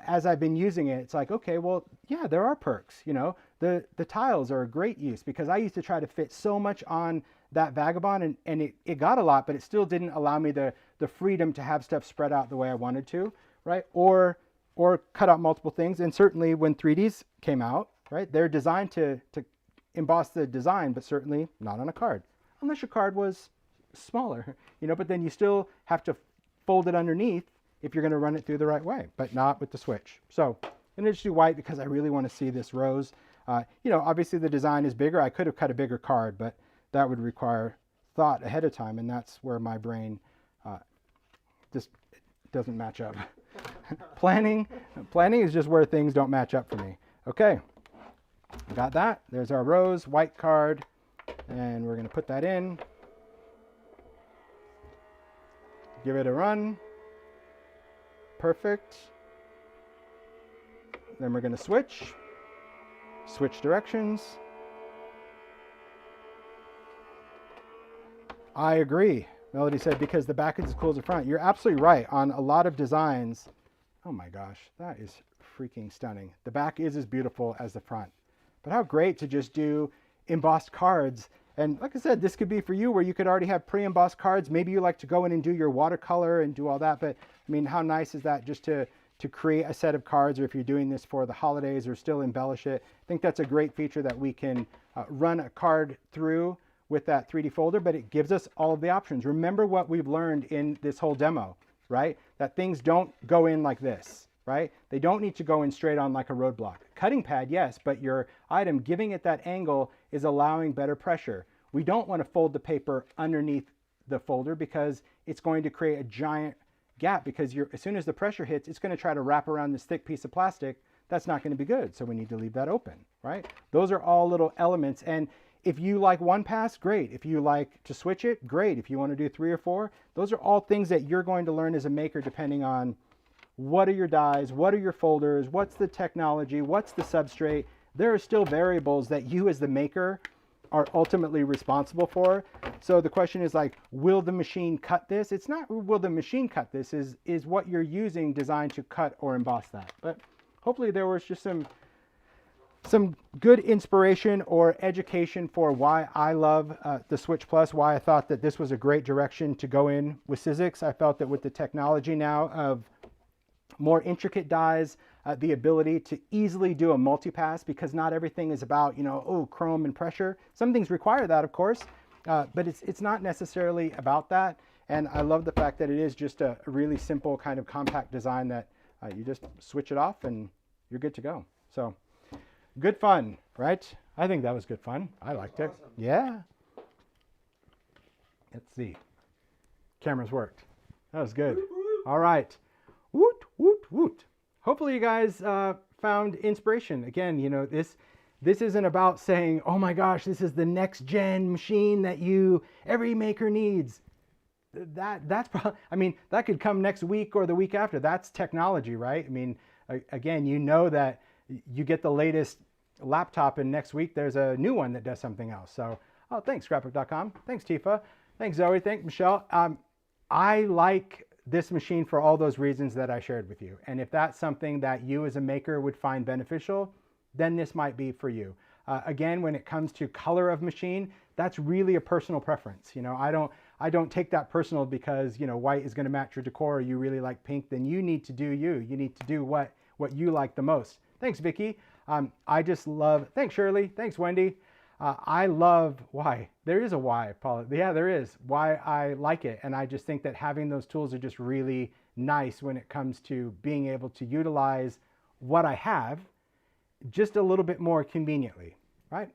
as I've been using it, it's like, okay, well, yeah, there are perks. You know, the tiles are a great use, because I used to try to fit so much on that Vagabond, and it got a lot, but it still didn't allow me the freedom to have stuff spread out the way I wanted to, right? Or cut out multiple things. And certainly when 3Ds came out, right, they're designed to emboss the design, but certainly not on a card, unless your card was smaller, you know, but then you still have to fold it underneath if you're going to run it through the right way, but not with the switch. So I'm going to just do white because I really want to see this rose. You know, obviously the design is bigger. I could have cut a bigger card, but that would require thought ahead of time, and that's where my brain just doesn't match up. Planning is just where things don't match up for me. Okay, got that. There's our rose, white card, and we're going to put that in. Give it a run. Perfect. Then we're going to switch directions. I agree. Melody said, because the back is as cool as the front. You're absolutely right. On a lot of designs, oh my gosh, that is freaking stunning. The back is as beautiful as the front. But how great to just do embossed cards. And like I said, this could be for you where you could already have pre-embossed cards. Maybe you like to go in and do your watercolor and do all that. But I mean, how nice is that just to create a set of cards, or if you're doing this for the holidays or still embellish it. I think that's a great feature that we can run a card through with that 3D folder, but it gives us all of the options. Remember what we've learned in this whole demo, right? That things don't go in like this, right? They don't need to go in straight on like a roadblock. Cutting pad, yes, but your item, giving it that angle is allowing better pressure. We don't want to fold the paper underneath the folder because it's going to create a giant gap, because as soon as the pressure hits, it's going to try to wrap around this thick piece of plastic. That's not going to be good. So we need to leave that open, right? Those are all little elements. And if you like one pass, great. If you like to switch it, great. If you want to do 3 or 4, those are all things that you're going to learn as a maker depending on what are your dies, what are your folders, what's the technology, what's the substrate. There are still variables that you as the maker are ultimately responsible for. So the question is like, will the machine cut this? It's not will the machine cut this, is what you're using designed to cut or emboss that. But hopefully there was just some good inspiration or education for why I love the Switch Plus, why I thought that this was a great direction to go in with Sizzix. I felt that with the technology now of more intricate dies, the ability to easily do a multi-pass, because not everything is about, you know, oh, chrome and pressure. Some things require that, of course, but it's not necessarily about that. And I love the fact that it is just a really simple kind of compact design that you just switch it off and you're good to go. So good fun, right? I think that was good fun. I liked it. Awesome. Yeah. Let's see. Cameras worked. That was good. All right. Woot, woot, woot. Hopefully you guys found inspiration. Again, you know, this isn't about saying, oh my gosh, this is the next gen machine that every maker needs. That's probably, I mean, that could come next week or the week after. That's technology, right? I mean, again, you know that you get the latest laptop and next week there's a new one that does something else. So, oh, thanks, scrapbook.com. Thanks, Tifa. Thanks, Zoe. Thanks, Michelle. I like this machine for all those reasons that I shared with you. And if that's something that you as a maker would find beneficial, then this might be for you. Again, when it comes to color of machine, that's really a personal preference. You know, I don't take that personal because, you know, white is going to match your decor, or you really like pink. Then you need to do you. You need to do what you like the most. Thanks, Vicky. I just love. Thanks, Shirley. Thanks, Wendy. I love why. There is a why, Paula. Yeah, there is. Why I like it. And I just think that having those tools are just really nice when it comes to being able to utilize what I have just a little bit more conveniently, right?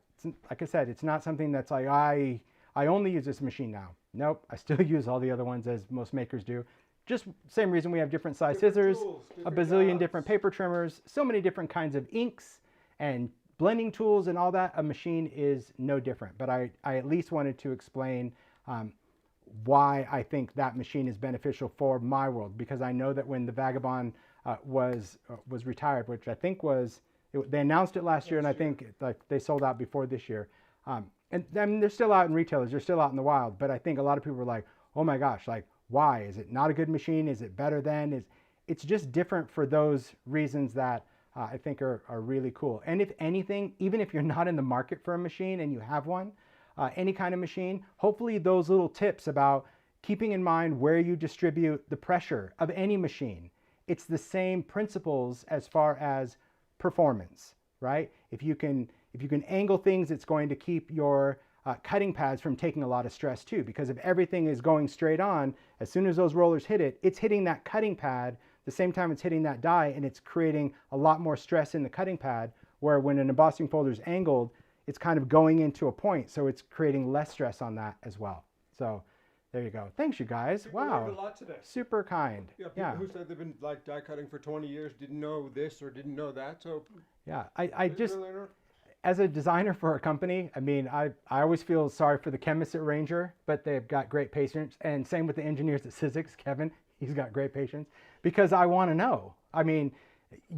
Like I said, it's not something that's like, I only use this machine now. Nope, I still use all the other ones as most makers do. Just same reason we have different size scissors, a bazillion different paper trimmers, so many different kinds of inks and blending tools and all that. A machine is no different, but I at least wanted to explain why I think that machine is beneficial for my world, because I know that when the Vagabond was retired, which I think was, they announced it last year, and I think like they sold out before this year. And I mean, they're still out in retailers, they're still out in the wild, but I think a lot of people were like, oh my gosh, like, why? Is it not a good machine? Is it better than? It's just different for those reasons that I think are really cool. And if anything, even if you're not in the market for a machine and you have one, any kind of machine, hopefully those little tips about keeping in mind where you distribute the pressure of any machine, it's the same principles as far as performance, right? If you can angle things, it's going to keep your cutting pads from taking a lot of stress too, because if everything is going straight on, as soon as those rollers hit it, it's hitting that cutting pad the same time it's hitting that die, and it's creating a lot more stress in the cutting pad, where when an embossing folder is angled, it's kind of going into a point, so it's creating less stress on that as well. So there you go. Thanks, you guys. People wow, learned a lot today. Super kind. Yeah, people who said they've been like die cutting for 20 years didn't know this or didn't know that. So yeah, I just, as a designer for a company, I mean, I always feel sorry for the chemists at Ranger, but they've got great patience. And same with the engineers at Sizzix, Kevin, he's got great patience, because I want to know. I mean,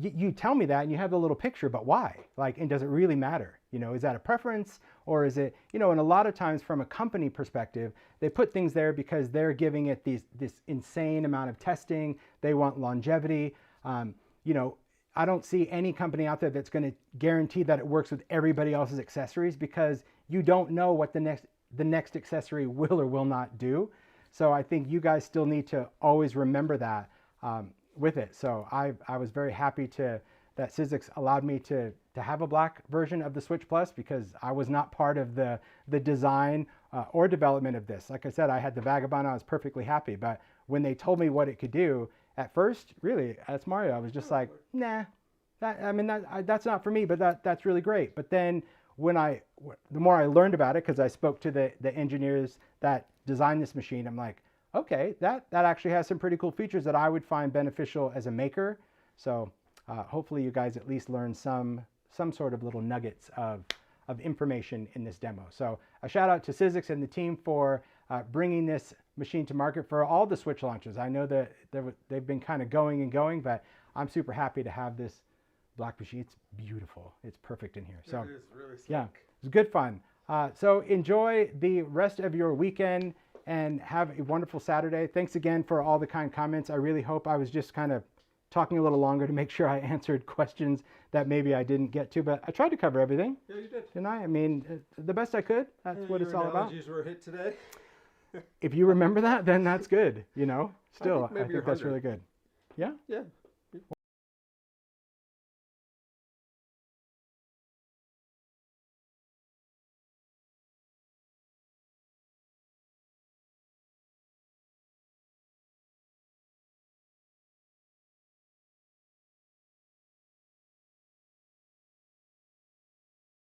you tell me that and you have the little picture, but why? Like, and does it really matter? You know, is that a preference, or is it, you know, and a lot of times from a company perspective, they put things there because they're giving it this insane amount of testing. They want longevity. You know, I don't see any company out there that's going to guarantee that it works with everybody else's accessories, because you don't know what the next accessory will or will not do. So I think you guys still need to always remember that with it. So I was very happy that Sizzix allowed me to have a black version of the Switch Plus, because I was not part of the design or development of this. Like I said, I had the Vagabond, I was perfectly happy, but when they told me what it could do, at first, really, as Mario, I was just like, nah, that's not for me, but that's really great. But then the more I learned about it, because I spoke to the engineers that designed this machine, I'm like, okay, that actually has some pretty cool features that I would find beneficial as a maker. So hopefully you guys at least learn some sort of little nuggets of information in this demo. So a shout out to Sizzix and the team for bringing this machine to market for all the Switch launches. I know that they've been kind of going and going, but I'm super happy to have this black machine. It's beautiful. It's perfect in here. So it is really slick. Yeah, it's good fun. So enjoy the rest of your weekend and have a wonderful Saturday. Thanks again for all the kind comments. I really hope I was just kind of talking a little longer to make sure I answered questions that maybe I didn't get to, but I tried to cover everything. Yeah, you did. Didn't I? I mean, the best I could. That's what it's all about. Your analogies were a hit today. If you remember that, then that's good. You know, still, I think that's really good. Yeah? Yeah.